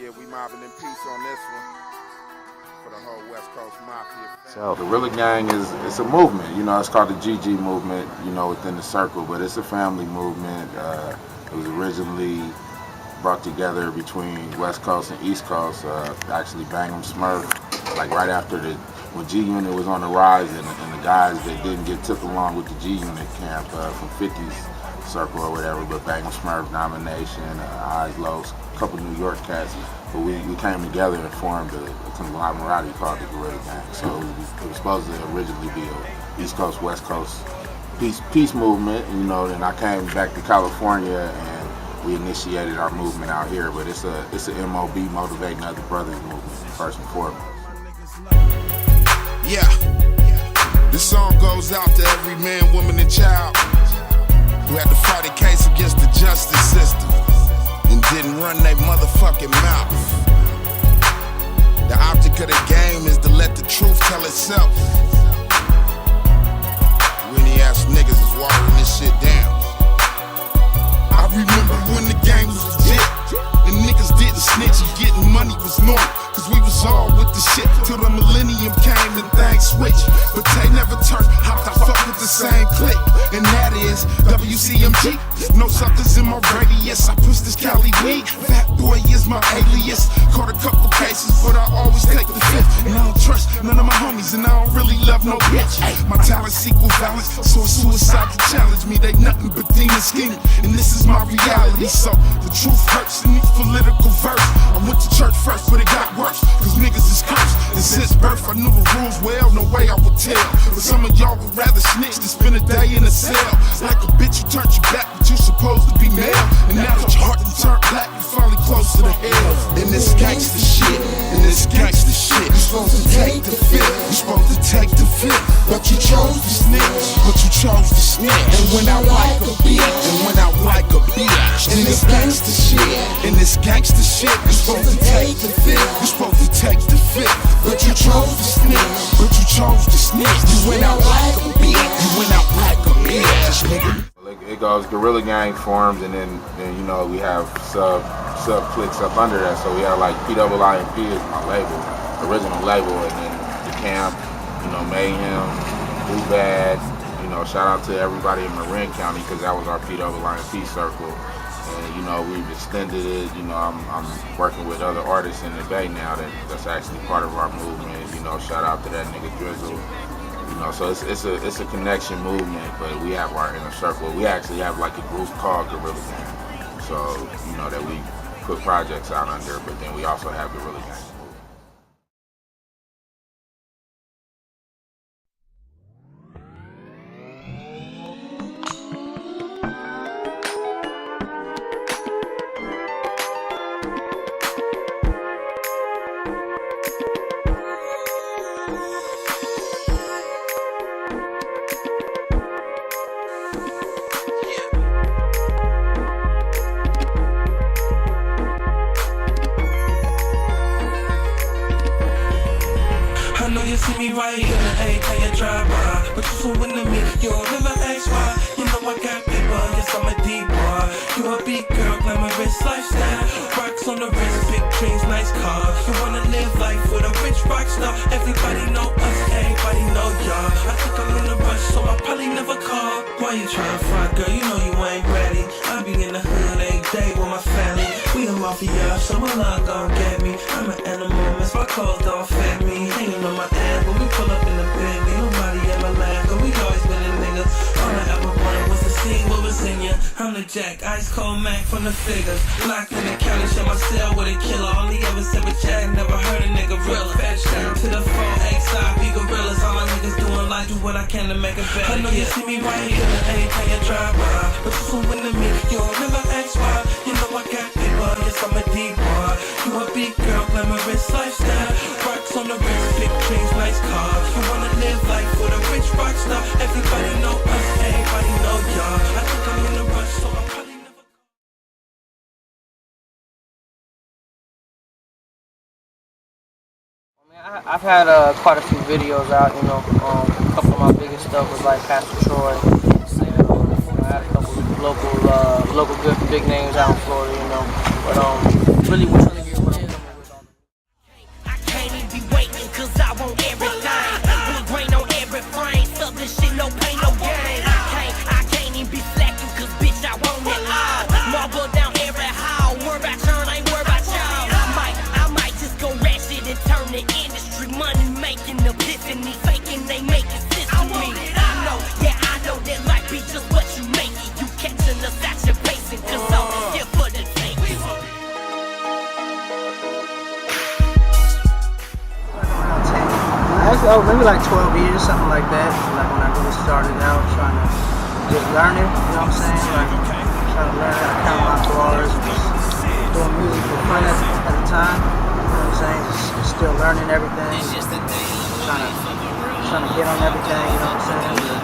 Yeah, we mobbing in peace on this one for the whole West Coast Mafia. So the Guerrilla Gang it's a movement. You know, it's called the GG movement. You know, within the circle, but it's a family movement. It was originally brought together between West Coast and East Coast. Actually, Bang'em Smurf, like right after when G Unit was on the rise, and the guys that didn't took along with the G Unit camp from 50s circle or whatever, but Bang'em Smurf, Nomination, Highs, Lows, a couple New York cats. But we came together and formed a conglomerate called the Guerrilla Gang. So it was supposed to originally be a East Coast, West Coast peace movement, you know. Then I came back to California and we initiated our movement out here. But it's a MOB, motivating other brothers movement, first and foremost. Yeah, this song goes out to every man, woman, and child who had to fight a case against the justice system and didn't run their motherfucking mouth. The object of the game is to let the truth tell itself. Weenie ass niggas is watering this shit down. I remember when the game was legit and niggas didn't snitch and getting money was normal, cause we was all with the shit till the millennium came and things switched. But they never turned, hopped I fuck with the same clique, and that is WCMG. No something's in my radius, I push this Cali weed. Fat boy is my alias. Caught a couple cases, but I always take the fifth. And I don't trust none of my homies, and I don't really love no bitch. My talents equal balance, so it's suicide to challenge me. They nothing but demon scheming, and this is my reality. So the truth hurts in these political verse. I went to church first, but it got worse, cause niggas is cursed. And since birth I knew the rules well, no way I would tell. But some of y'all would rather snitch than spend a day in a cell. Like a bitch, you turned your back, but you supposed to be male. And now that your heart done turned black, you finally close to the hell. And this gangsta shit, and this gangsta shit, you supposed to take the fifth, you supposed to take the fifth, but you chose to snitch, and went out like a bitch, and went out like a bitch. And this gangsta shit, and this gangsta shit, you supposed to take the fifth, you supposed to take the fifth, but you chose to snitch, you went out like a bitch, you went out like a bitch, nigga. It goes Guerrilla Gang forms, and then you know we have sub cliques up under that. So we have like P-Double-I-M-P is my label, original label, and then the camp, you know, Mayhem, Too Bad. You know, shout out to everybody in Marin County, because that was our P-Double-I-M-P circle. And you know, we've extended it. You know, I'm working with other artists in the Bay now that's actually part of our movement. You know, shout out to that nigga Drizzle. You know, so it's a connection movement, but we have our inner circle. We actually have like a group called Guerrilla Gang. So, you know, that we put projects out under, but then we also have Guerrilla Gang. See me right here in the Ecay and drive by, but you so into me, you don't never ask why. You know I got paper, yes I'm a D-boy. You a beat girl, glamorous lifestyle, rocks on the wrist, big dreams, nice cars. You wanna live life with a rich rock star. Everybody know us, everybody know y'all. I think I'm in a rush, so I probably never call. Why you tryna front, girl? You know you ain't ready. I be in the hood every day with my family. We a mafia, so my love gon' get me. I'm an animal, miss my clothes don't fit me. Hanging on my ass when we pull up in the Bentley. Nobody ever laugh, cause we always been a nigga. All I ever wanted was to see what was in ya. I'm the Jack, ice cold Mac from the figures. Locked in the county, share my cell with a killer. Only ever said with Jack, never heard a nigga real. Fat down to the 4-8 be gorillas. All my niggas doing life, do what I can to make it better. I know you see me right here, ain't paying drive by, but you so into me, you don't never ask why. You know I got paper, yes I'm a D-boy. You a big girl, glamorous lifestyle, rocks on the wrist, big dreams, nice cars. You wanna live life with a rich rock star. Everybody know us, everybody know y'all. I think I'm in a rush, so I probably never. I've had quite a few videos out, you know. A couple of my biggest stuff was like Pastor Troy. I had a couple of local good big names out in Florida, you know. But really, we're trying to get what I'm maybe like 12 years, something like that. Like when I really started out trying to just learn it, you know what I'm saying? Like trying to learn how to count my bars, just doing music for fun at the time, you know what I'm saying? Just still learning everything, trying to get on everything, you know what I'm saying? But,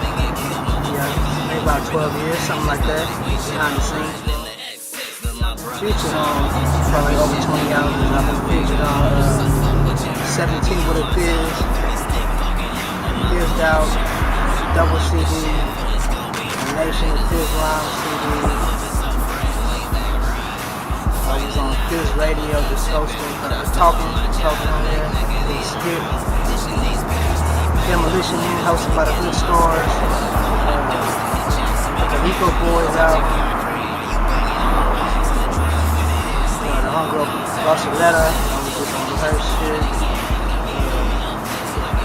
yeah, maybe about 12 years, something like that, behind the scenes. Featured on probably over 20 albums. I've been featured on 17 with a Fizz, Fizzed Out, Double CD, Nation of Fizz Rhyme CD. I was on Fizz Radio, just hosting, talking on there. They skip. Demolition Man, hosted by the Good Stars. The Rico Boys out. Homegirl Barcelona, I was just on her shit.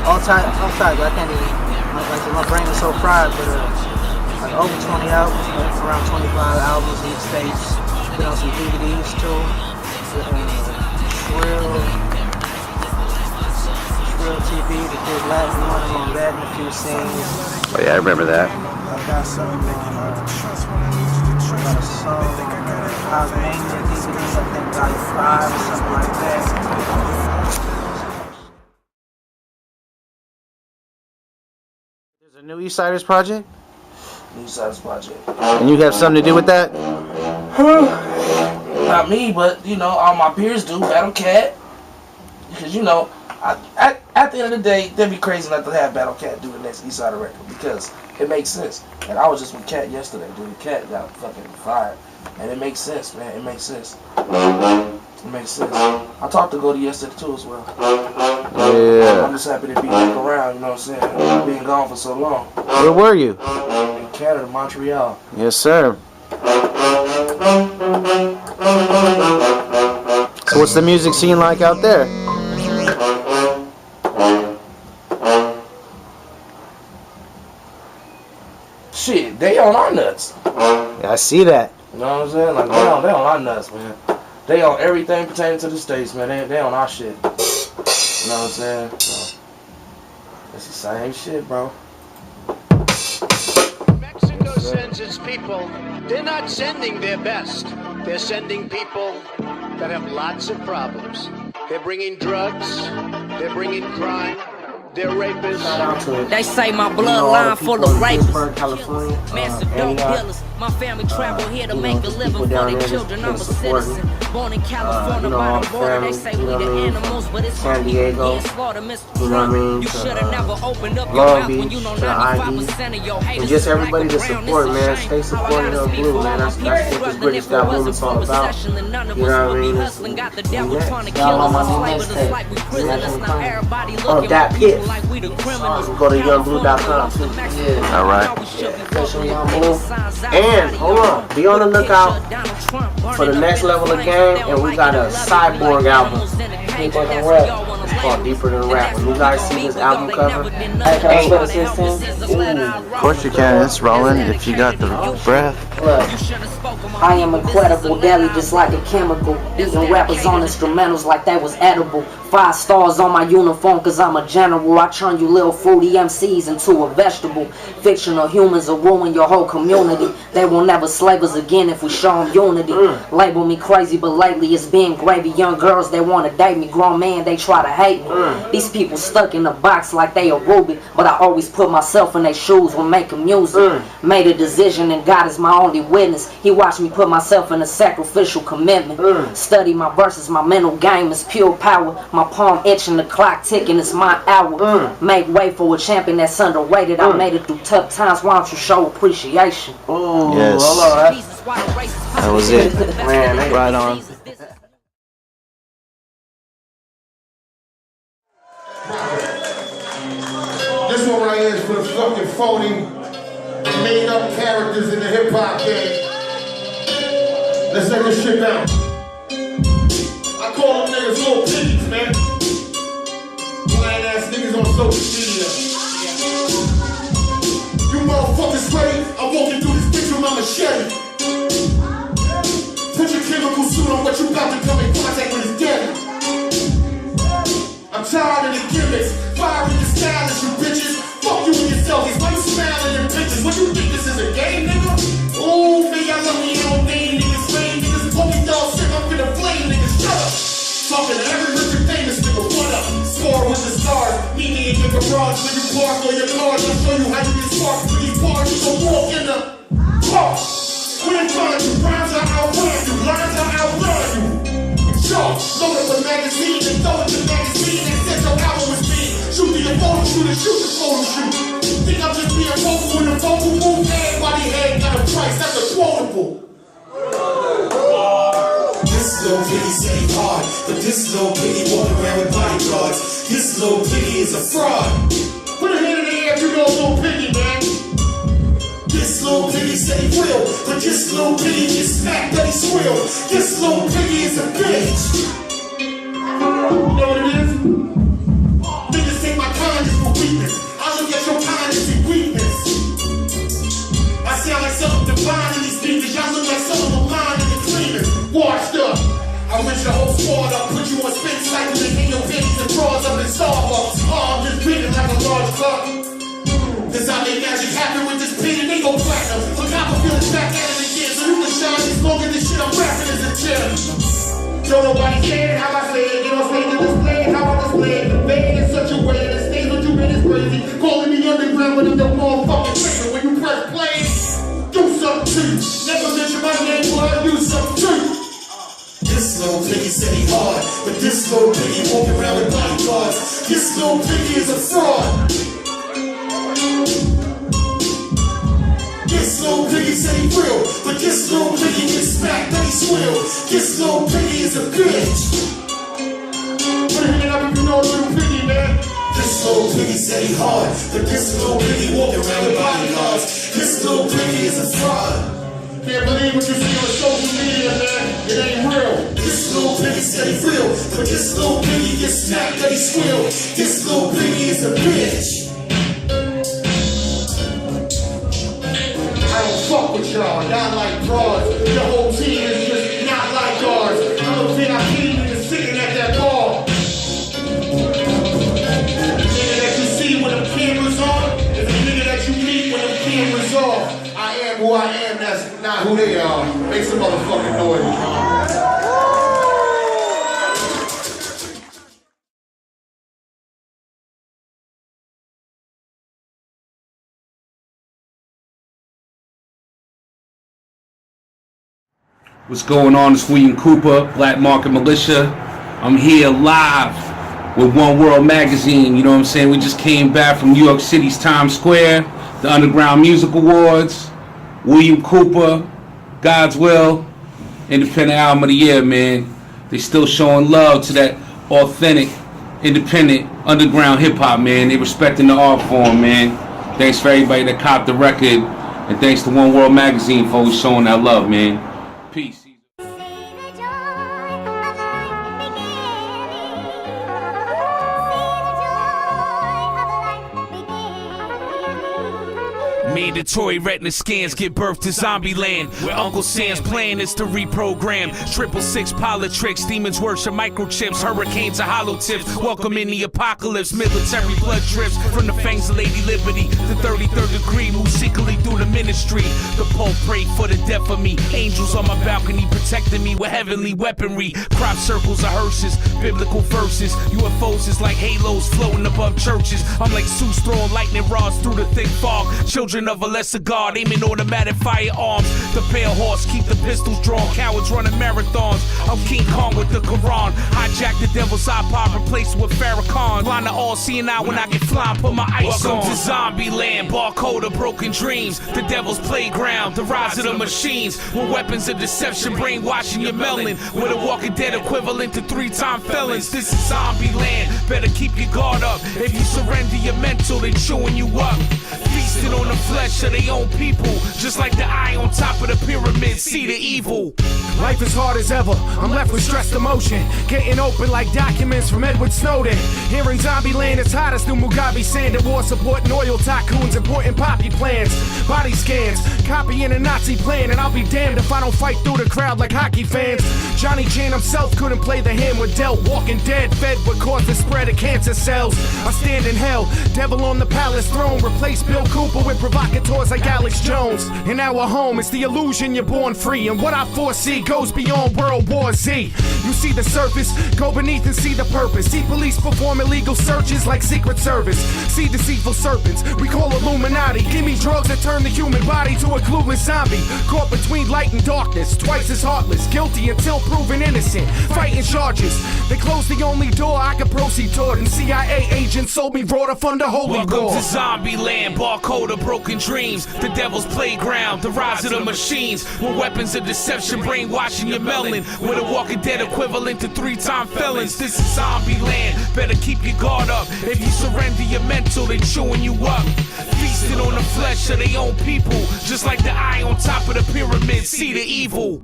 All types, but I can't even, like my brain is so fried, but like over 20 albums, like around 25 albums in the States. Been on some DVDs too. Shrill TV, the Big Latin one, I'm on that in a few scenes. Oh yeah, I remember that. I got something on, I got a song on House Mania DVD, I think Volume 5 or something like that. There's a new Eastsiders project? New Eastsiders project. And you have something to do with that? Not me, but you know, all my peers do. Battle Cat. Because you know, at the end of the day, they'd be crazy not to have Battle Cat do the next Eastsider record because it makes sense. And I was just with Cat yesterday, dude. Cat got fucking fired. And it makes sense, man. It makes sense. It makes sense. I talked to Goldie yesterday too as well. Yeah. I'm just happy to be back around, you know what I'm saying? Being gone for so long. Where were you? In Canada, Montreal. Yes, sir. So what's the music scene like out there? Shit, they on our nuts. Yeah, I see that. You know what I'm saying? Like, they on our nuts, man. They on everything pertaining to the States, man. They on our shit. You know what I'm saying? So, it's the same shit, bro. Mexico sends its people. They're not sending their best. They're sending people that have lots of problems. They're bringing drugs. They're bringing crime. They're rapists. They say my bloodline full of rapists. California, Massive dope dealers. My family travel here to make a living for their children. I'm a citizen. Born in California by the border. They say we the animals, but it's San Diego. slaughter, Mr. You know what I mean? You should have never opened up your Long mouth when you know Beach, 95% of your haters. And just everybody to support, man. Stay supporting the blue, man. That's what this British Got Movement's all about. You know what I mean? Oh, that pit. Go to youngblue.com too. All right. And hold on, be on the lookout for the next level of game. And we got a Cyborg album. Deeper Than Rap. It's called Deeper Than Rap. When you guys see this album cover, hey, can I split a 16? Of course you can. It's rolling if you got the breath. Look, I am incredible, deadly just like a chemical. Eating rappers on instrumentals like that was edible. 5 stars on my uniform cause I'm a general. I turn you little fruity MCs into a vegetable. Fictional humans will ruin your whole community. They will never slave us again if we show them unity. Label me crazy but lately it's being gravy. Young girls they wanna date me, grown man they try to hate me. These people stuck in a box like they a Ruby. But I always put myself in their shoes when making music. Made a decision and God is my only witness. He watched me put myself in a sacrificial commitment. Study my verses, my mental game is pure power. My palm itching, the clock ticking, it's my hour. Make way for a champion that's underrated. I made it through tough times, why don't you show appreciation? Yes. That was it. Man, Right on. This one right here is for the fucking phony, made up characters in the hip hop game. Let's take this shit down. I call them niggas little piggies, man. Blind ass niggas on social media. You motherfuckers ready? I'm walking through this bitch with my machete. Put your chemical suit on what you about to come in contact with is deadly. I'm tired of the gimmicks, fire in the sky the game, nigga. Ooh, me, I love me, I don't name niggas, lame niggas. Pony dog shit, I'm finna flame niggas, shut up. Talking to every rich and famous nigga, what up? Score with the stars, meet me in your garage, when you park on your cars, I'll show you how you get sparked for these bars, you can walk in the park. We ain't trying to rhymes, I outrun you, lines, I outrun you. Sure, load up a magazine and throw it in the magazine and set your album with me. Shoot me a photo shoot and shoot the photo shoot. Think I'm just being vocal in a vocal move, everybody head got a price, that's a quotable. This little piggy say hard, but this little piggy walk around with bodyguards. This little piggy is a fraud. Put a hand in the air if you know little piggy, man. This little piggy say real, but this little piggy gets smacked that he squeal. This little piggy is a bitch. You know what it is? Niggas say my kindness for weakness. I look at your kindness and weakness. I sound like something divine in these speakers. Y'all look like some of the line in the cleaners. Washed up. I wish your whole squad up, put you on spin cycle and hang your pennies and drawers up in Starbucks. Oh, I'm just beating like a large club. Cause I make magic happen with this pin and they go platinum. Look, I'm feeling back at it again, so you can shine as long as this shit I'm rapping is a gem. Don't nobody care how I say it, you know, say to display it, how I display it. Making it such a way that it stays what you mean is crazy. Calling me underground when I'm the motherfucking trigger. When you press play, do something to you. Never mention my name, but I do something to you. This little piggy said he hard, but this little piggy walking around with bodyguards. This little piggy is a fraud. This little piggy said he real, but this little piggy gets smacked that he swill. This little piggy is a bitch. Put a hand up if you know a little piggy, man. This little piggy said he hard, but this little piggy walking around with bodyguards. This little piggy is a fraud. Can't believe what you see on social media, man. It ain't real. This little piggy said he real, but this little piggy gets smacked that he swill. This little piggy is a bitch. I don't fuck with y'all, y'all like broads. Your whole team is just not like ours. I'm a VIP nigga sitting at that bar. The nigga that you see when them cameras on is the nigga that you meet when them cameras off. I am who I am, that's not who they are. Make some motherfucking noise. What's going on? It's William Cooper, Black Market Militia. I'm here live with One World Magazine. You know what I'm saying? We just came back from New York City's Times Square, the Underground Music Awards. William Cooper, God's Will, Independent Album of the Year, man. They still showing love to that authentic, independent, underground hip-hop, man. They respecting the art form, man. Thanks for everybody that copped the record. And thanks to One World Magazine for always showing that love, man. Peace. Mandatory retina scans give birth to zombie land, where Uncle Sam's plan is to reprogram 666 politics, demons worship microchips, hurricanes and hollow tips, welcome in the apocalypse, military blood drips from the fangs of Lady Liberty, the 33rd degree moves secretly through the ministry, the Pope prayed for the death of me, angels on my balcony protecting me with heavenly weaponry, crop circles of hearses, biblical verses, UFOs is like halos floating above churches, I'm like Zeus throwing lightning rods through the thick fog, children of a lesser god, aiming automatic firearms. The pale horse keep the pistols drawn. Cowards running marathons. I'm King Kong with the Quran. Hijack the devil's iPod, replace it with Farrakhan. Blind to all seeing out when I get flying, put my ice on. Welcome to Zombie Land, barcode of broken dreams. The devil's playground, the rise of the machines. With weapons of deception, brainwashing your melon. With a Walking Dead equivalent to 3-time felons. This is Zombie Land. Better keep your guard up. If you surrender your mental, they chewing you up. Feasting on the flesh of their own people, just like the eye on top of the pyramid, see the evil. Life is hard as ever, I'm left with stressed emotion, getting open like documents from Edward Snowden. Hearing Zombie Land is hot as New Mugabe sand at war, supporting oil tycoons, importing poppy plants, body scans, copying a Nazi plan, and I'll be damned if I don't fight through the crowd like hockey fans. Johnny Chan himself couldn't play the hand with dealt, Walking Dead fed what caused the spread of cancer cells. I stand in hell, devil on the palace throne, replace Bill Cooper with provocative making tours like Alex Jones. And our home is the illusion you're born free. And what I foresee goes beyond World War Z. You see the surface, go beneath and see the purpose. See police perform illegal searches like Secret Service. See deceitful serpents, we call Illuminati. Give me drugs that turn the human body to a clueless zombie. Caught between light and darkness, twice as heartless. Guilty until proven innocent, fighting charges. They closed the only door I could proceed toward. And CIA agents sold me raw to fund a holy Welcome war. to Zombie Land, barcode of broken dreams. The devil's playground, the rise of the machines. With weapons of deception, brainwashing your melon. With a Walking Dead equivalent to 3-time felons. This is Zombie Land, better keep your guard up. If you surrender your mental, they chewing you up. Feasting on the flesh of their own people. Just like the eye on top of the pyramid, see the evil.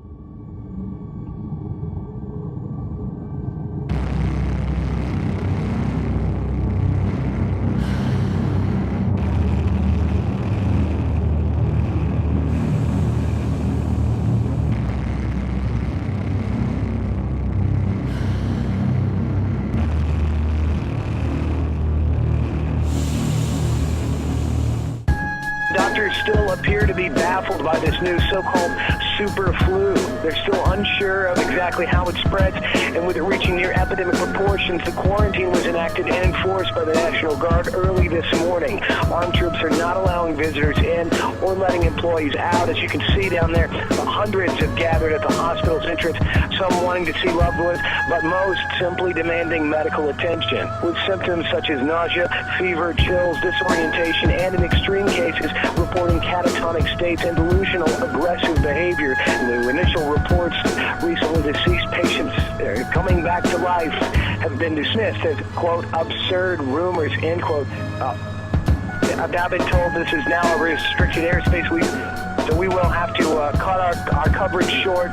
Doctors still appear to be baffled by this new so-called super flu. They're still unsure of exactly how it spreads, and with it reaching near epidemic proportions, the quarantine was enacted and enforced by the National Guard early this morning. Armed troops are not allowing visitors in or letting employees out. As you can see down there, hundreds have gathered at the hospital's entrance, some wanting to see loved ones, but most simply demanding medical attention. With symptoms such as nausea, fever, chills, disorientation, and in extreme cases, reporting catatonic states and delusional aggressive behavior. The initial reports of recently deceased patients coming back to life have been dismissed as, quote, absurd rumors, end quote. I've now been told this is now a restricted airspace, so we will have to cut our coverage short.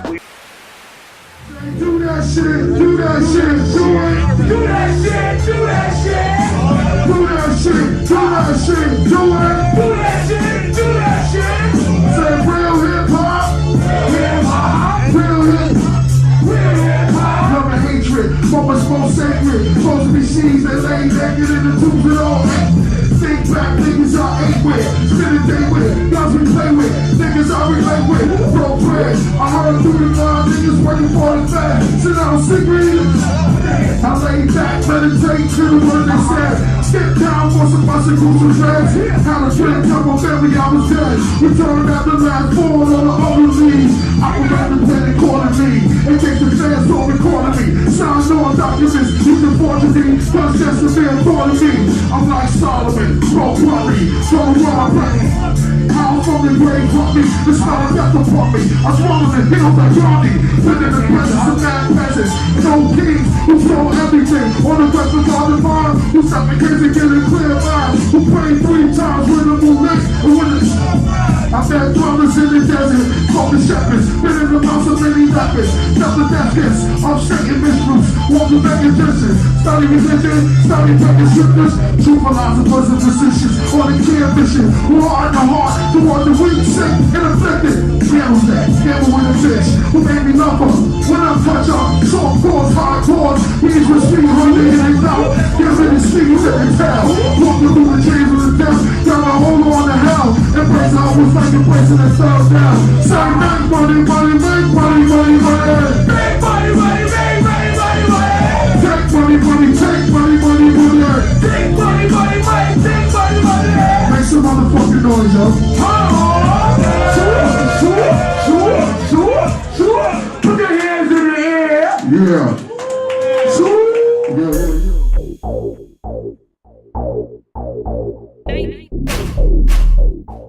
Do that shit, do that shit, do it. Do that shit, do that shit. Do that shit, do that shit, do it. Do that shit, do that shit. Say real hip hop, hip hop, real hip hop. Love and hatred, what was most sacred. Supposed to be seeds that lay naked in the tubes that all hate. Think back, niggas I ain't with, spend a day with, guys we play with, niggas I relate with, bro prayer. I heard through the line, niggas working for the fed, sit down, sleep I lay back, meditate to the word they said, skip down for some bicycles and dreads, had a drink, couple baby, I was dead, returned at the last fall on the other league, I was represented quarterly, in case the fans don't record me, sign on documents, you can forgery, cause just to be a part of me, I'm like Solomon. Don't worry, don't worry. How from the grave from me, the smell of death upon me. I swallow the hills like Johnny, been in the presence of mad peasants. No kings who throw everything on the rest of our divine, who suffocate and get a clear mind, who pray 3 times with a moonlight and with a I've had dwellers in the desert, called the shepherds, been in the mouths of many rappers, felt the death kiss of Satan mistress, walk the begging distance, study religion, study begging scriptures, true philosophers and physicians, on the clear vision, who are in the heart, toward the weak, sick, and afflicted. Gamble that, gamble with a bitch, who made me love her, when I touch her, soft chords, hard chords, he's with speed, running in and out, give me the speed to the tail, walking through the chains of the death, gotta hold on to hell, embrace how it was like embracing the thumbs down. Say make money, money, make money, money, money. Make money, money, make money, money, money. Take money, money, take money, money, money. Take money, money, money, take money, money. Make some motherfucking noise, yo. Put your hands in the air. Yeah.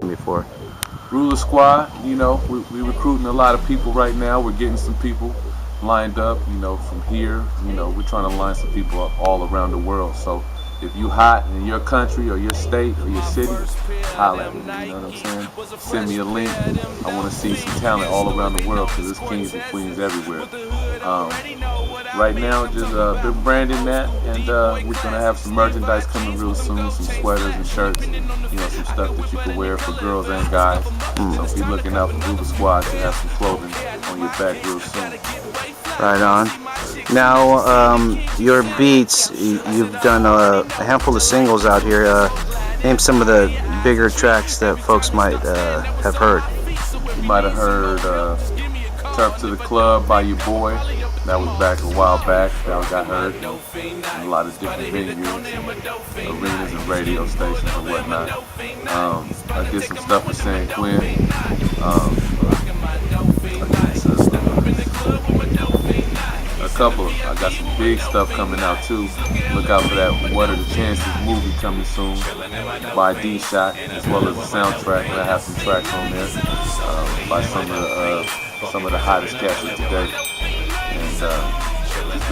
Before Ruler Squad, you know, we recruiting a lot of people right now. We're getting some people lined up, you know, from here. You know, we're trying to line some people up all around the world. So if you hot in your country or your state or your city, holla at me, you know what I'm saying? Send me a link. I want to see some talent all around the world because there's kings and queens everywhere. Right now, just been branding that, and we're going to have some merchandise coming real soon, some sweaters and shirts, you know, some stuff that you can wear for girls and guys. So be looking out for Ruler Squad to have some clothing on your back real soon. Right on. Now, your beats, you've done a handful of singles out here. Name some of the bigger tracks that folks might have heard. You might have heard Turf to the Club by your boy. That was back a while back. That got heard in a lot of different venues, arenas and radio stations and whatnot. I did some stuff with San Quinn. I got some big stuff coming out too. Look out for that What Are the Chances movie coming soon by D-Shot, as well as the soundtrack. And I have some tracks on there by some of the hottest cats of today.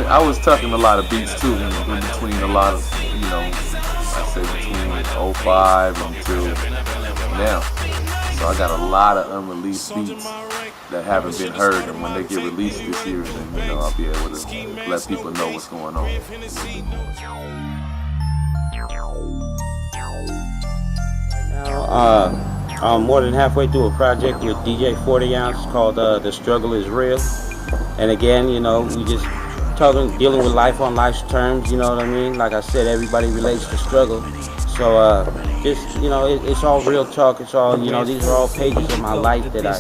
And I was tucking a lot of beats too in between a lot of, you know, I say between 05 until now. So I got a lot of unreleased beats that haven't been heard, and when they get released this year, then you know I'll be able to let people know what's going on. Now, I'm more than halfway through a project with DJ 40 Ounce called The Struggle Is Real. And again, you know, we just dealing with life on life's terms, you know what I mean? Like I said, everybody relates to struggle. So just, you know, it's all real talk. It's all, you know, these are all pages of my life that I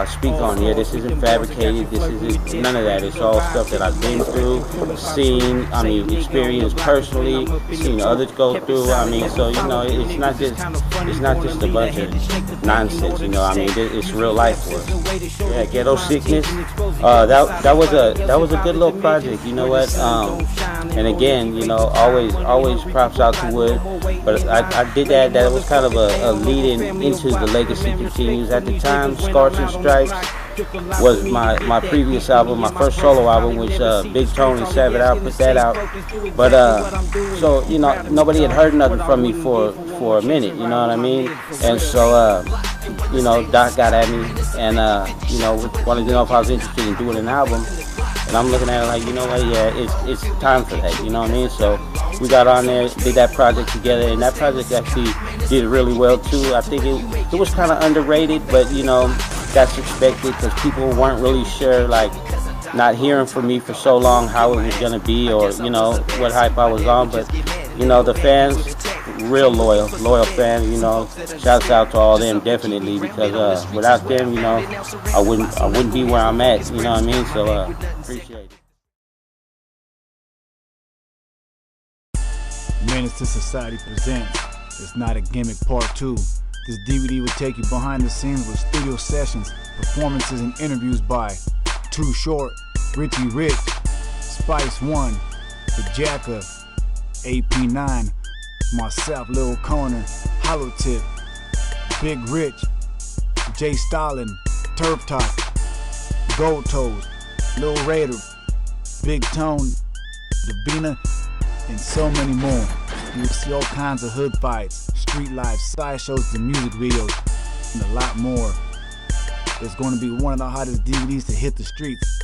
speak on here. This isn't fabricated. This isn't none of that. It's all stuff that I've been through, seen, experienced personally, seen others go through. So, you know, it's not just a bunch of nonsense, you know. It's real life for us. Yeah, Ghetto Sickness. That was a good little project, you know what? And again, you know, always props out to Wood. But I did that was kind of a lead-in into The Legacy Continues. At the time, Scarce and Stripes was my previous album, my first solo album, which Big Tone and Savage Out put that out. But so, you know, nobody had heard nothing from me for a minute, you know what I mean? And so, you know, Doc got at me and, you know, wanted to know if I was interested in doing an album. And I'm looking at it like, you know what, yeah, it's time for that, you know what I mean? So we got on there, did that project together, and that project actually did really well too. I think it was kind of underrated, but you know, that's expected because people weren't really sure, like, not hearing from me for so long how it was gonna be, or you know, what hype I was on. But you know, the fans, real loyal fans, you know, shouts out to all them definitely, because without them, you know, I wouldn't be where I'm at, you know what I mean? So appreciate it. Menace to Society presents It's Not a Gimmick Part 2. This DVD will take you behind the scenes with studio sessions, performances, and interviews by Too Short, Richie Rich, Spice One, The Jacka, AP9, myself, Lil Corner, Hollow Tip, Big Rich, Jay Stalin, Turf Talk, Gold Toes, Lil Raider, Big Tone, Davina, and so many more. You will see all kinds of hood fights, street life, sideshows, and music videos, and a lot more. It's going to be one of the hottest DVDs to hit the streets.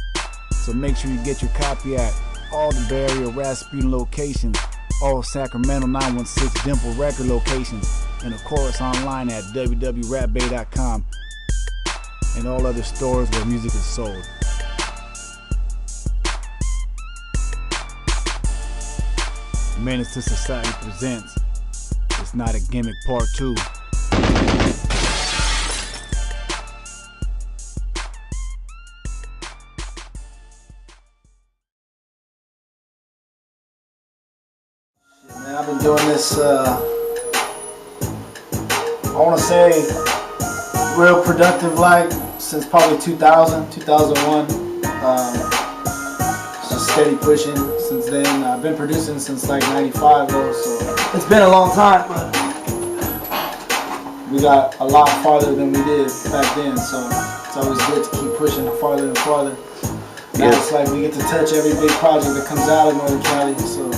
So make sure you get your copy at all the Bay Area Rasputin locations, all Sacramento 916 Dimple record locations, and of course online at www.rapbay.com and all other stores where music is sold. Menace to Society presents It's Not a Gimmick Part 2. Man, I've been doing this, I want to say, real productive like since probably 2000, 2001. Just steady pushing since then. I've been producing since like 95 though, so it's been a long time, but we got a lot farther than we did back then, so it's always good to keep pushing farther and farther. Now it's like we get to touch every big project that comes out of Northern Cali, so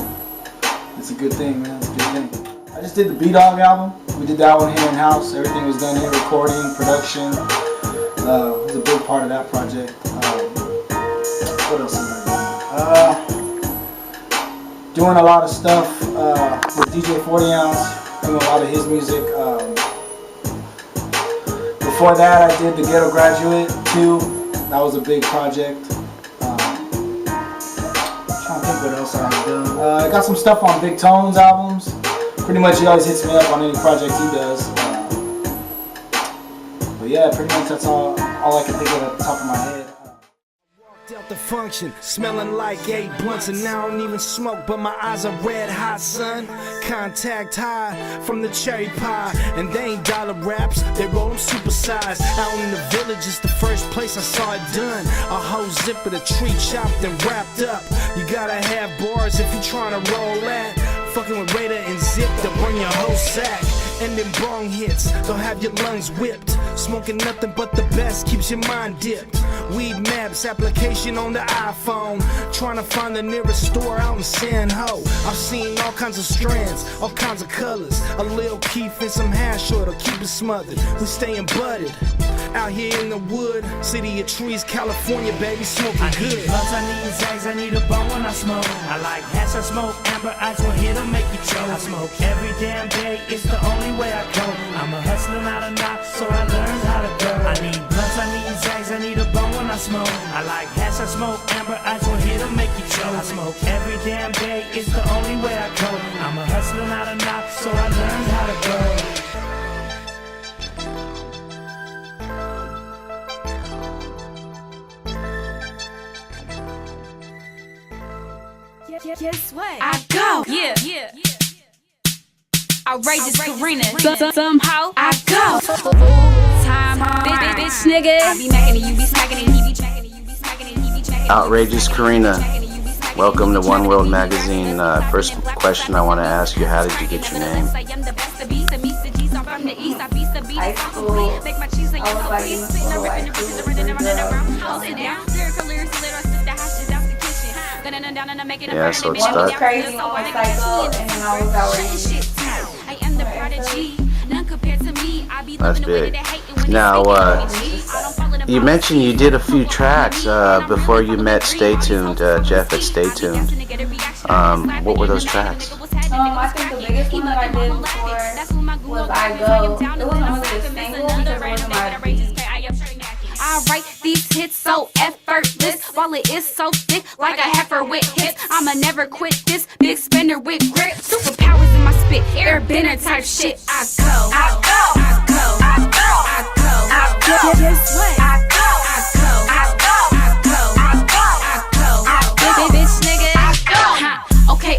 it's a good thing, man. It's a good thing. I just did the B-Dawg album. We did that one here in house. Everything was done here, recording, production. It was a big part of that project. What else am I doing? Doing a lot of stuff with DJ 40 Ounce, doing a lot of his music. Before that, I did the Ghetto Graduate 2. That was a big project. Trying to think what else I've done. I got some stuff on Big Tone's albums, pretty much he always hits me up on any project he does. But yeah, pretty much that's all I can think of at the top of my head. Out the function, smelling like 8 blunts, and now I don't even smoke, but my eyes are red hot, son. Contact high from the cherry pie, and they ain't dollar raps, they roll them supersized. Out in the village is the first place I saw it done. A whole zip of the tree chopped and wrapped up. You gotta have bars if you trying to roll that. Fucking with Raider and Zip, they'll burn your whole sack. And them bong hits, they'll have your lungs whipped. Smoking nothing but the best, keeps your mind dipped. Weed maps, application on the iPhone. Trying to find the nearest store out in San Ho. I've seen all kinds of strands, all kinds of colors. A Lil Keith and some hash oil to keep it smothered. We staying budded, out here in the wood. City of trees, California, baby, smoking good. Blunts, I need zags, I need a bone when I smoke. I like hash, I smoke amber, ice will hit or make you choke. I smoke every damn day, it's the only way I go. I'm a hustler, not a knock, so I learned how to go. I need blunts, I need zags, I need a bone when I smoke. I like hash, I smoke amber, ice will hit or make you choke. I smoke every damn day, it's the only way I go. I'm a hustler, not a knock, so I learned how to go. Guess what? I go. Yeah. Outrageous Karina. Somehow I go. Time, bitch, nigga. I be macking and you be smacking and he be checking and you be smacking and he be checking. Outrageous Karina. Welcome to One World Magazine. First question I want to ask you, how did you get your name? High school, I was like in the school, like, yeah, so it's one was stuck. crazy, one was psycho, and then I was outrageous. That's big. Now, you mentioned you did a few tracks before you met Stay Tuned, Jeff at Stay Tuned. What were those tracks? I think the biggest one that I did before was I Go. It wasn't really a single because it was my beat. I write these hits so effortless, while it is so thick like a heifer with hips. I'ma never quit this, big spender with grip. Superpowers in my spit, airbender type shit. I go, I go, I go, I go, I go, I go. Guess what? I go, I go, I go, I go, I go, I go. Bitch nigga, I go.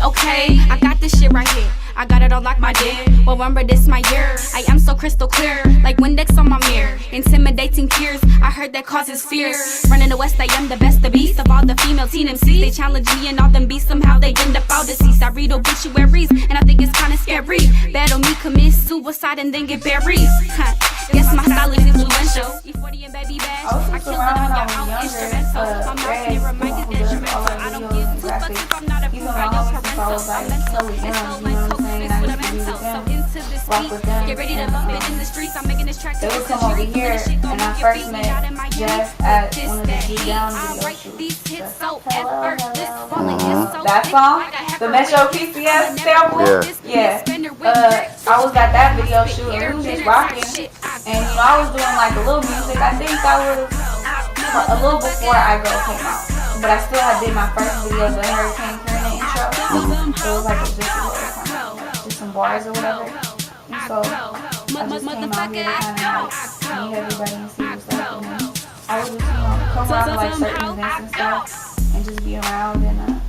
Okay, I got this shit right here. I got it all like my dick. Well, remember this my year. I am so crystal clear, like Windex on my mirror. Intimidating tears, I heard that causes fear. Running the West, I am the best, the beast of all the female teen MCs. They challenge me and all them beasts, somehow they end up all deceased. I read obituaries, and I think it's kinda scary. Battle me, commit suicide, and then get buried. Guess my style is influential. E40 and baby bash, I kill it on your own instrumental. My mouth never mic is instrumental. I don't give two fucks if I'm not a pro. I know parental. I'm mental, and so my coke is fundamental. So into this beat, get ready to bump it in the streets. I'm making this track. They would come over here, and I first met Jeff at one of the D-Down video shoots. That song, the Metro PCS sample, yeah. I was at that video shoot, and we was just rocking. And you know, I was doing like a little music. I think that was a little before I Go came out. But I still had did my first video, the Hurricane Karina intro. So it was like just some bars or whatever. And so I just came out here to kind of like meet everybody and see what's up. And I would just, come around to like certain events and stuff and just be around. And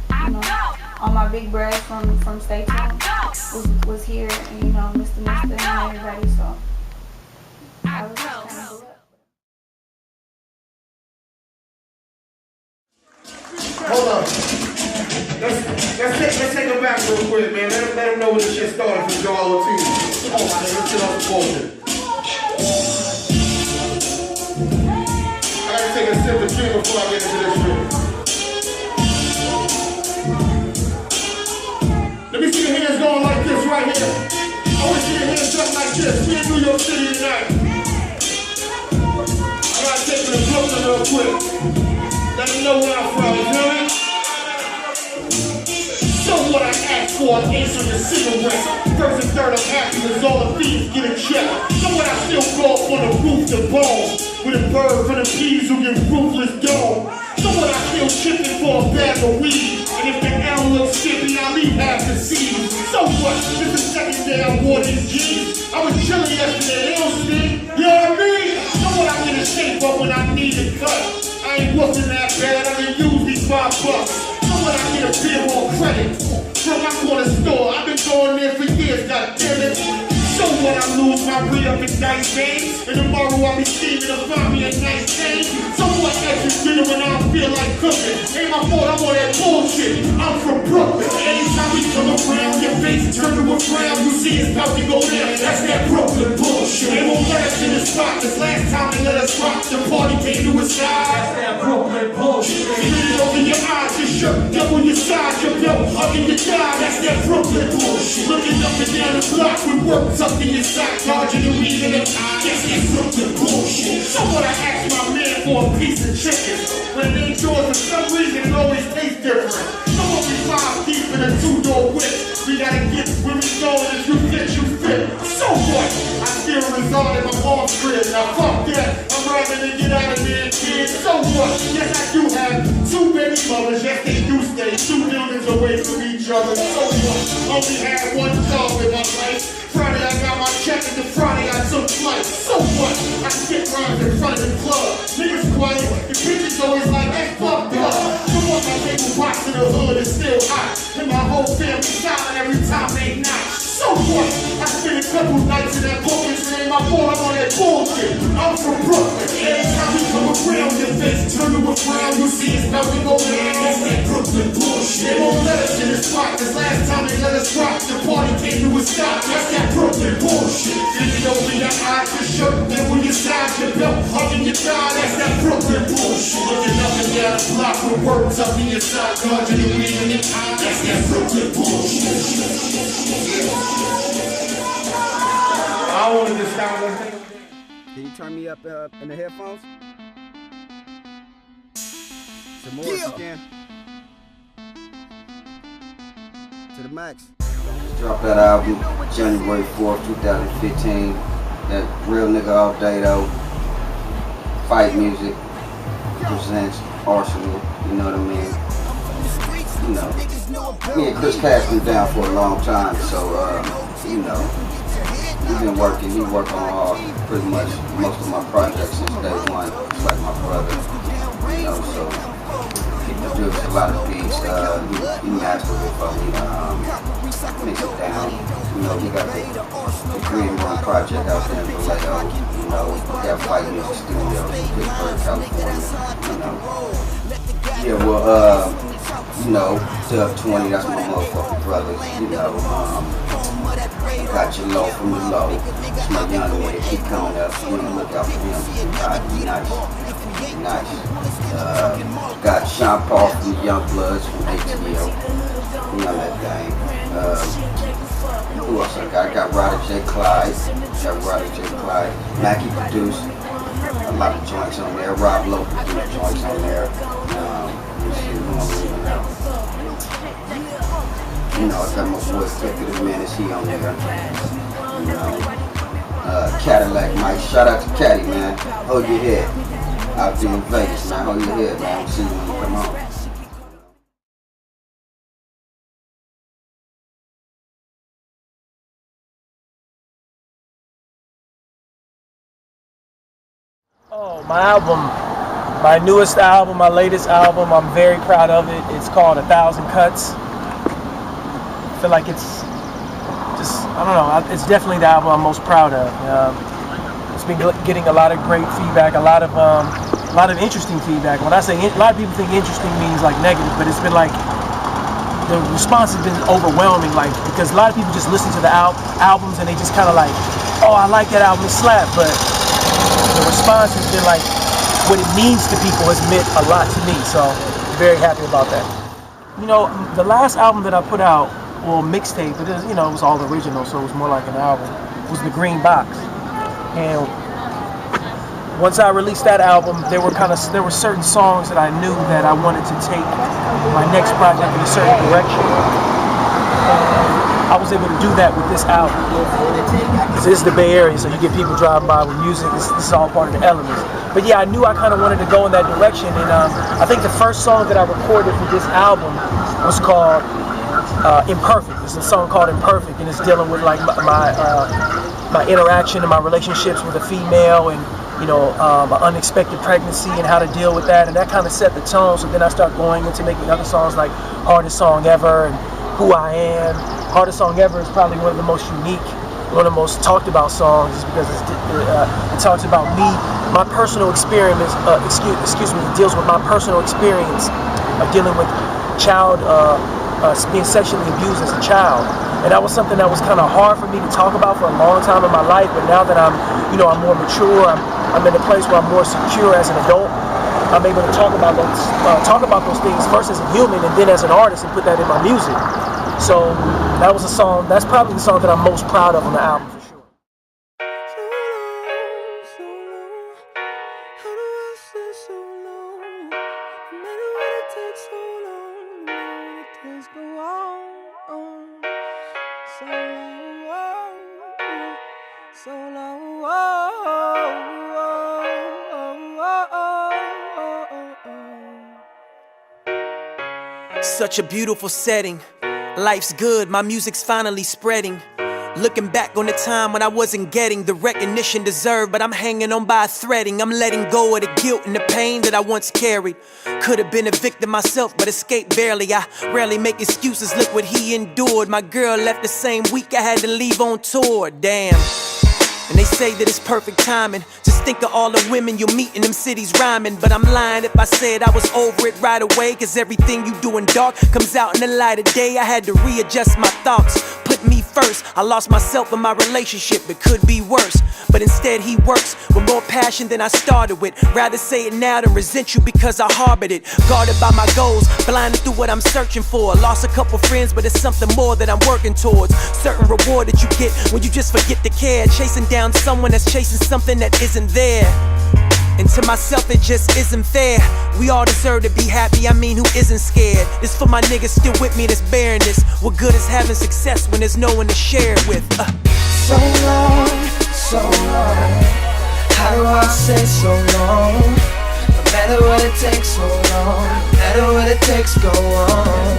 all my big bros from Stay Tuned was here, and Mr. and everybody. So I was just kind of Hold on. Let's take them back real quick, man. Let them know where this shit started from Joel to. Come on, man. Let's get off the bullshit. I gotta take a sip of drink before I get into this shit. Let me see your hands going like this right here. I want to see your hands just like this. We in New York City tonight. I gotta take it to Brooklyn real quick. Let them know where I'm from, you feel me? So what I asked for, I answered the cigarette. First and third, I'm happy as all the thieves get a check. So what I still go up on the roof to bone. With a bird for the peas who get ruthless dome. So what I still chipping for a bag of weed. And if the L looks shit, be I leave half the season. So what? This is the second day I wore these jeans. I was chilling yesterday, they don't stink. You know what I mean? Know what I get in shape for when I need a cut. I ain't whooping that bad, I done use these $5. Know what I get a beer on credit from my corner store. I've been going there for years, goddammit. So what I lose my re-up in dice games, and tomorrow I'll be scheming to find me a nice thing. So what extra dinner when I don't feel like cooking? Ain't my fault, I'm on that bullshit. I'm from Brooklyn. Anytime we come around, your face turn to a frown. You see it's about to go down. That's that Brooklyn bullshit. They won't let us in the spot. This last time they let us rock, the party came to a side. That's that Brooklyn bullshit. Spit it over your eyes, your shirt, double your size, your belt, hugging your thigh. That's that Brooklyn bullshit. Looking up and down the block with work tucked in your sock, dodging the weed in the eye. That's that Brooklyn bullshit. So what I asked my man for a piece of chicken. When they yours for some reason it always tastes different. So what we 5 deep in a 2-door whip. We gotta get where we going if you fit, you fit. So what? I still reside in my mom's crib. Now fuck that. I'm rather than get out of there, kid. So what? Yes, I do have 2 baby mothers. Yes, they do stay 2 buildings away from each other. So what? Only had 1 job in my life. Friday I got my check and the Friday I took flight. So what? I spit rhymes in front of the club. Niggas quiet, the bitches always like, hey, fuck up. So what? My nigga watch in the hood is still hot. And my whole family silent every time they knock. So what? I spent a couple nights in that book and ain't my fault, I'm on that bullshit. I'm from Brooklyn. Every time we come around, your face turn to a frown. You see it's about to go down. That's that Brooklyn bullshit. They won't let us in the spot, cause last time they let us rock, the party came to a stop. That's that Brooklyn bullshit. Fitting over your eyes, your shirt, then when you size your belt, hugging your thigh. That's that Brooklyn bullshit. Looking up and down the block with words up in your side, dodging the weed in the eye. That's that Brooklyn bullshit. I don't want to just sound like that. Can you turn me up in the headphones? Some more if you can. To the max. Dropped that album January 4th, 2015. That Real Nigga All Day though. Fight Music presents Arsenal, you know what I mean? You know, me and Chris Cash been down for a long time, so you know, we've been working. He worked on pretty much most of my projects since day one. It's like my brother, you know. So he produced a lot of beats. He mastered it for me. Mix it down. You know, we got the Green Room project out there in Vallejo. You know, we got Fight Music Studios in Pittsburgh, California. You know. Yeah, well, you know, Dub 20, that's my motherfucking brothers, you know, got your low from the low, it's my young man, keep coming up, you know, look out for him, nice, got Sean Paul from the Young Bloods from ATL, you know that thing, who else I got? I got Roddy J. Clyde, Mackie produced a lot of joints on there, Rob Lowe produced joints on there, you know, I got my boy Clicker the Menace, he on there. You know, Cadillac Mike, shout out to Caddy, man. Hold your head. Out there in Vegas, man. Hold your head, man. I'll see you when you come on. Oh, my album, my newest album, my latest album, I'm very proud of it. It's called 1,000 Cuts. I feel like it's just, I don't know, it's definitely the album I'm most proud of. It's been getting a lot of great feedback, a lot of interesting feedback. When I say, a lot of people think interesting means like negative, but it's been like, the response has been overwhelming, like, because a lot of people just listen to the albums and they just kind of like, oh, I like that album, it slapped, but the response has been like, what it means to people has meant a lot to me, so I'm very happy about that. You know, the last album that I put out, well, mixtape, but you know, it was all original, so it was more like an album, it was The Green Box. And once I released that album, there were certain songs that I knew that I wanted to take my next project in a certain direction. I was able to do that with this album. This is the Bay Area, so you get people driving by with music. This is all part of the elements. But yeah, I knew I kind of wanted to go in that direction, and I think the first song that I recorded for this album was called Imperfect. It's a song called Imperfect, and it's dealing with like my interaction and my relationships with a female, and you know, an unexpected pregnancy and how to deal with that, and that kind of set the tone. So then I start going into making other songs like Hardest Song Ever and Who I Am. Hardest Song Ever is probably one of the most unique, one of the most talked about songs, is because it talks about me, my personal experience. Excuse me, it deals with my personal experience of dealing with child, being sexually abused as a child. And that was something that was kind of hard for me to talk about for a long time in my life. But now that I'm more mature, I'm in a place where I'm more secure as an adult. I'm able to talk about those things first as a human and then as an artist and put that in my music. So that was a song. That's probably the song that I'm most proud of on the album. Such a beautiful setting. Life's good, my music's finally spreading. Looking back on the time when I wasn't getting the recognition deserved, but I'm hanging on by a threading. I'm letting go of the guilt and the pain that I once carried. Could have been a victim myself, but escaped barely. I rarely make excuses, look what he endured. My girl left the same week I had to leave on tour, damn. And they say that it's perfect timing. Just think of all the women you'll meet in them cities rhyming. But I'm lying if I said I was over it right away, cause everything you do in dark comes out in the light of day. I had to readjust my thoughts, put me first. I lost myself in my relationship, it could be worse. But instead he works with more passion than I started with. Rather say it now than resent you because I harbored it. Guarded by my goals, blinded through what I'm searching for. Lost a couple friends, but it's something more that I'm working towards. Certain reward that you get when you just forget to care. Chasing down someone that's chasing something that isn't there. And to myself it just isn't fair. We all deserve to be happy, I mean who isn't scared? This for my niggas still with me that's bearing this. What good is having success when there's no one to share it with? So long, so long. How do I say so long? No matter what it takes, so long. No matter what it takes, go on.